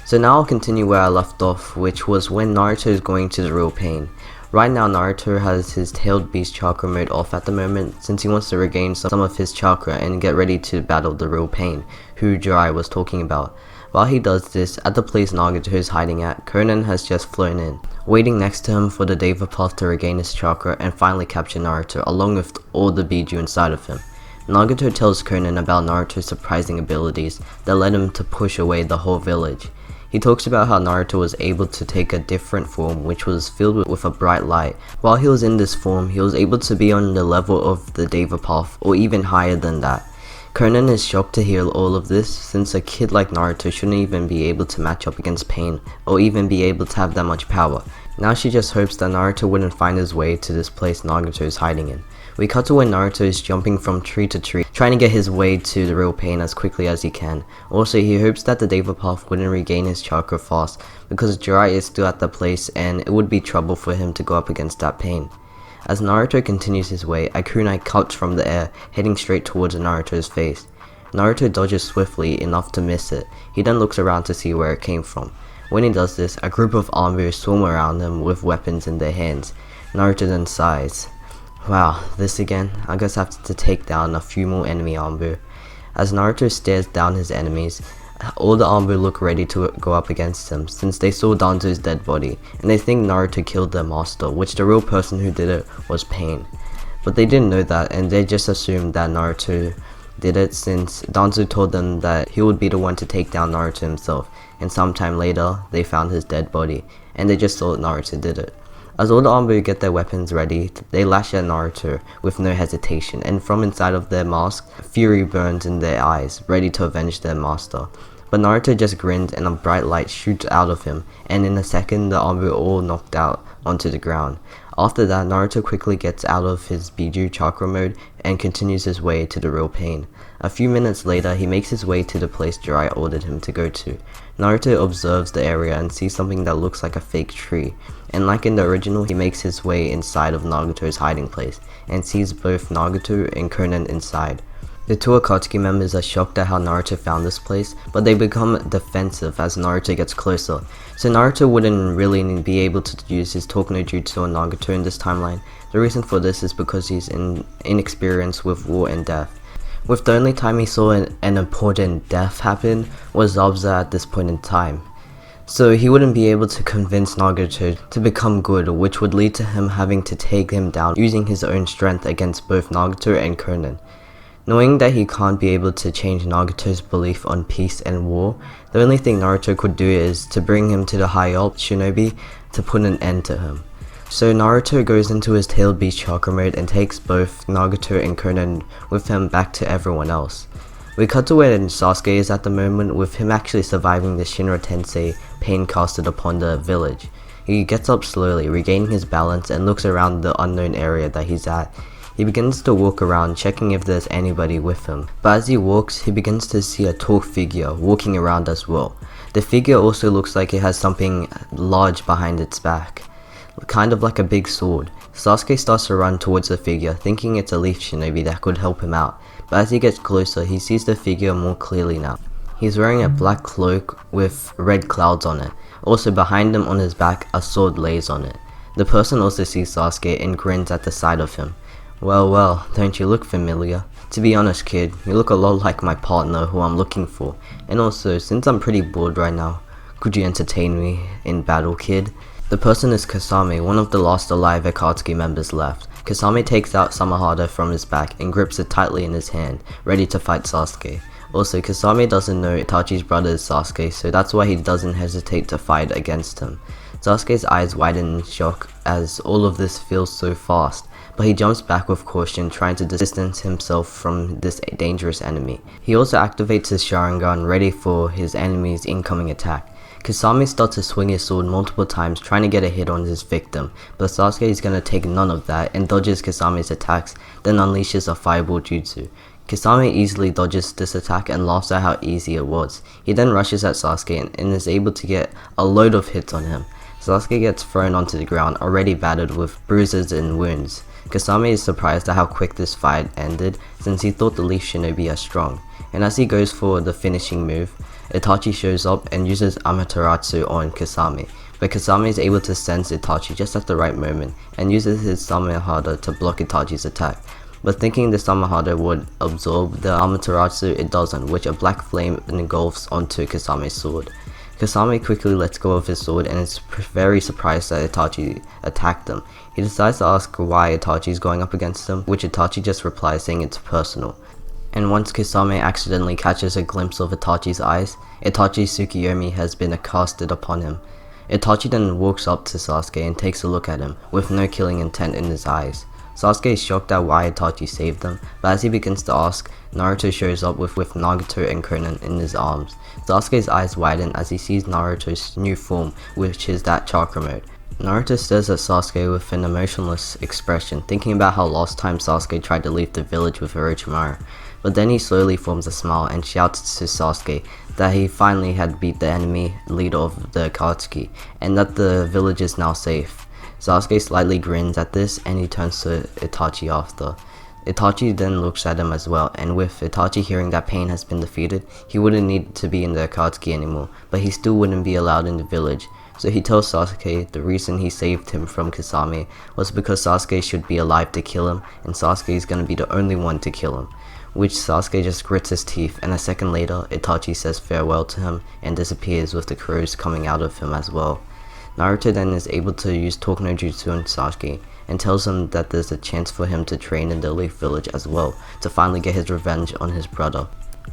So now I'll continue where I left off, which was when Naruto is going to the real Pain. Right now Naruto has his tailed beast chakra mode off at the moment, since he wants to regain some of his chakra and get ready to battle the real Pain, who Jiraiya was talking about. While he does this, at the place Nagato is hiding at, Konoha has just flown in, waiting next to him for the Deva path to regain his chakra and finally capture Naruto, along with all the Biju inside of him. Nagato tells Konoha about Naruto's surprising abilities that led him to push away the whole village. He talks about how Naruto was able to take a different form which was filled with a bright light. While he was in this form, he was able to be on the level of the Deva path, or even higher than that. Konoha is shocked to hear all of this, since a kid like Naruto shouldn't even be able to match up against Pain, or even be able to have that much power. Now she just hopes that Naruto wouldn't find his way to this place Nagato is hiding in. We cut to when Naruto is jumping from tree to tree, trying to get his way to the real Pain as quickly as he can. Also, he hopes that the Deva path wouldn't regain his chakra fast, because Jiraiya is still at the place and it would be trouble for him to go up against that Pain. As Naruto continues his way, a kunai cuts from the air, heading straight towards Naruto's face. Naruto dodges swiftly enough to miss it. He then looks around to see where it came from. When he does this, a group of Anbu swarm around him with weapons in their hands. Naruto then sighs. Wow, this again? I guess I have to take down a few more enemy Anbu. As Naruto stares down his enemies, all the Anbu look ready to go up against him, since they saw Danzo's dead body, and they think Naruto killed their master, which the real person who did it was Pain. But they didn't know that, and they just assumed that Naruto did it, since Danzo told them that he would be the one to take down Naruto himself, and sometime later, they found his dead body, and they just thought Naruto did it. As all the Anbu get their weapons ready, they lash at Naruto with no hesitation, and from inside of their mask, fury burns in their eyes, ready to avenge their master. But Naruto just grins and a bright light shoots out of him, and in a second the Anbu are all knocked out onto the ground. After that, Naruto quickly gets out of his Biju chakra mode and continues his way to the real Pain. A few minutes later, he makes his way to the place Jiraiya ordered him to go to. Naruto observes the area and sees something that looks like a fake tree, and like in the original, he makes his way inside of Nagato's hiding place, and sees both Nagato and Konoha inside. The two Akatsuki members are shocked at how Naruto found this place, but they become defensive as Naruto gets closer. So Naruto wouldn't really be able to use his talk no jutsu on Nagato in this timeline. The reason for this is because he's inexperienced with war and death. With the only time he saw an important death happen was Zabuza at this point in time. So he wouldn't be able to convince Nagato to become good, which would lead to him having to take him down using his own strength against both Nagato and Konoha. Knowing that he can't be able to change Nagato's belief on peace and war, the only thing Naruto could do is to bring him to the high up shinobi to put an end to him. So Naruto goes into his tailed beast chakra mode and takes both Nagato and Konoha with him back to everyone else. We cut to where Sasuke is at the moment, with him actually surviving the Shinra Tensei pain casted upon the village. He gets up slowly, regaining his balance, and looks around the unknown area that he's at. He begins to walk around, checking if there's anybody with him. But as he walks, he begins to see a tall figure walking around as well. The figure also looks like it has something large behind its back, kind of like a big sword. Sasuke starts to run towards the figure, thinking it's a leaf shinobi that could help him out. But as he gets closer, he sees the figure more clearly now. He's wearing a black cloak with red clouds on it. Also behind him on his back, a sword lays on it. The person also sees Sasuke and grins at the sight of him. Well, don't you look familiar? To be honest, kid, you look a lot like my partner who I'm looking for. And also, since I'm pretty bored right now, could you entertain me in battle, kid? The person is Kisame, one of the last alive Akatsuki members left. Kisame takes out Samahada from his back and grips it tightly in his hand, ready to fight Sasuke. Also, Kisame doesn't know Itachi's brother is Sasuke, so that's why he doesn't hesitate to fight against him. Sasuke's eyes widen in shock as all of this feels so fast, but he jumps back with caution, trying to distance himself from this dangerous enemy. He also activates his Sharingan, ready for his enemy's incoming attack. Kisame starts to swing his sword multiple times, trying to get a hit on his victim, but Sasuke is going to take none of that and dodges Kisame's attacks, then unleashes a fireball jutsu. Kisame easily dodges this attack and laughs at how easy it was. He then rushes at Sasuke and is able to get a load of hits on him. Sasuke gets thrown onto the ground, already battered with bruises and wounds. Kisame is surprised at how quick this fight ended, since he thought the Leaf Shinobi as strong. And as he goes for the finishing move, Itachi shows up and uses Amaterasu on Kisame, but Kisame is able to sense Itachi just at the right moment and uses his Samehada to block Itachi's attack. But thinking the Samehada would absorb the Amaterasu, it doesn't, which a black flame engulfs onto Kisame's sword. Kisame quickly lets go of his sword and is very surprised that Itachi attacked him. He decides to ask why Itachi is going up against him, which Itachi just replies saying it's personal. And once Kisame accidentally catches a glimpse of Itachi's eyes, Itachi's Tsukiyomi has been casted upon him. Itachi then walks up to Sasuke and takes a look at him, with no killing intent in his eyes. Sasuke is shocked at why Itachi saved them, but as he begins to ask, Naruto shows up with Nagato and Chuunin in his arms. Sasuke's eyes widen as he sees Naruto's new form, which is that chakra mode. Naruto stares at Sasuke with an emotionless expression, thinking about how last time Sasuke tried to leave the village with Orochimaru. But then he slowly forms a smile and shouts to Sasuke that he finally had beat the enemy leader of the Akatsuki, and that the village is now safe. Sasuke slightly grins at this and he turns to Itachi after. Itachi then looks at him as well, and with Itachi hearing that pain has been defeated, he wouldn't need to be in the Akatsuki anymore, but he still wouldn't be allowed in the village. So he tells Sasuke the reason he saved him from Kisame was because Sasuke should be alive to kill him, and Sasuke is gonna be the only one to kill him. Which Sasuke just grits his teeth, and a second later, Itachi says farewell to him and disappears with the crows coming out of him as well. Naruto then is able to use Talk no Jutsu on Sasuke, and tells him that there's a chance for him to train in the Leaf Village as well, to finally get his revenge on his brother.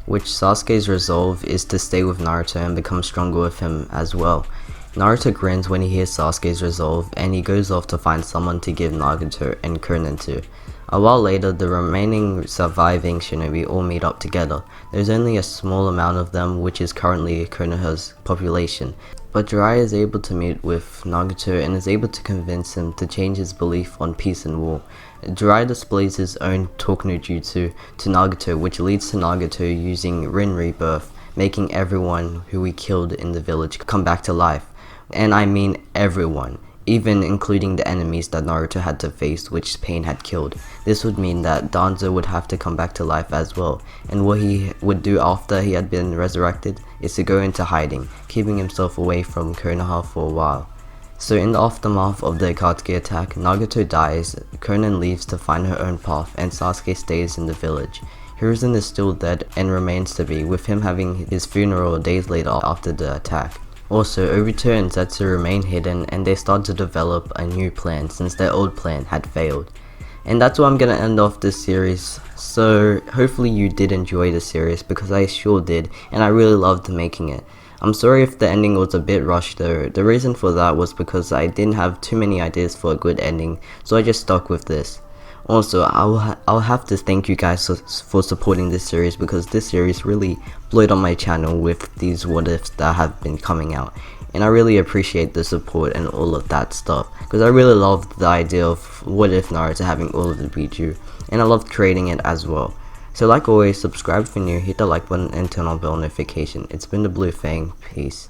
Which Sasuke's resolve is to stay with Naruto and become stronger with him as well. Naruto grins when he hears Sasuke's resolve, and he goes off to find someone to give Nagato and Chuunin to. A while later, the remaining surviving shinobi all meet up together. There's only a small amount of them, which is currently Konoha's population, but Jiraiya is able to meet with Nagato and is able to convince him to change his belief on peace and war. Jiraiya displays his own Talk no Jutsu to Nagato, which leads to Nagato using Rin Rebirth, making everyone who he killed in the village come back to life. And I mean everyone, even including the enemies that Naruto had to face, which Pain had killed. This would mean that Danzo would have to come back to life as well, and what he would do after he had been resurrected is to go into hiding, keeping himself away from Konoha for a while. So in the aftermath of the Akatsuki attack, Nagato dies, Chuunin leaves to find her own path, and Sasuke stays in the village. Hiruzen is still dead and remains to be, with him having his funeral days later after the attack. Also, Obito and Zetsu remain hidden, and they start to develop a new plan since their old plan had failed. And that's where I'm gonna end off this series. So hopefully you did enjoy the series, because I sure did, and I really loved making it. I'm sorry if the ending was a bit rushed though. The reason for that was because I didn't have too many ideas for a good ending, so I just stuck with this. Also, I'll have to thank you guys for supporting this series, because this series really blew up on my channel with these what ifs that have been coming out. And I really appreciate the support and all of that stuff, because I really loved the idea of what if Naruto having all of the Bijuu, and I loved creating it as well. So like always, subscribe if you're new, hit the like button and turn on bell notification. It's been the Blue Fang, peace.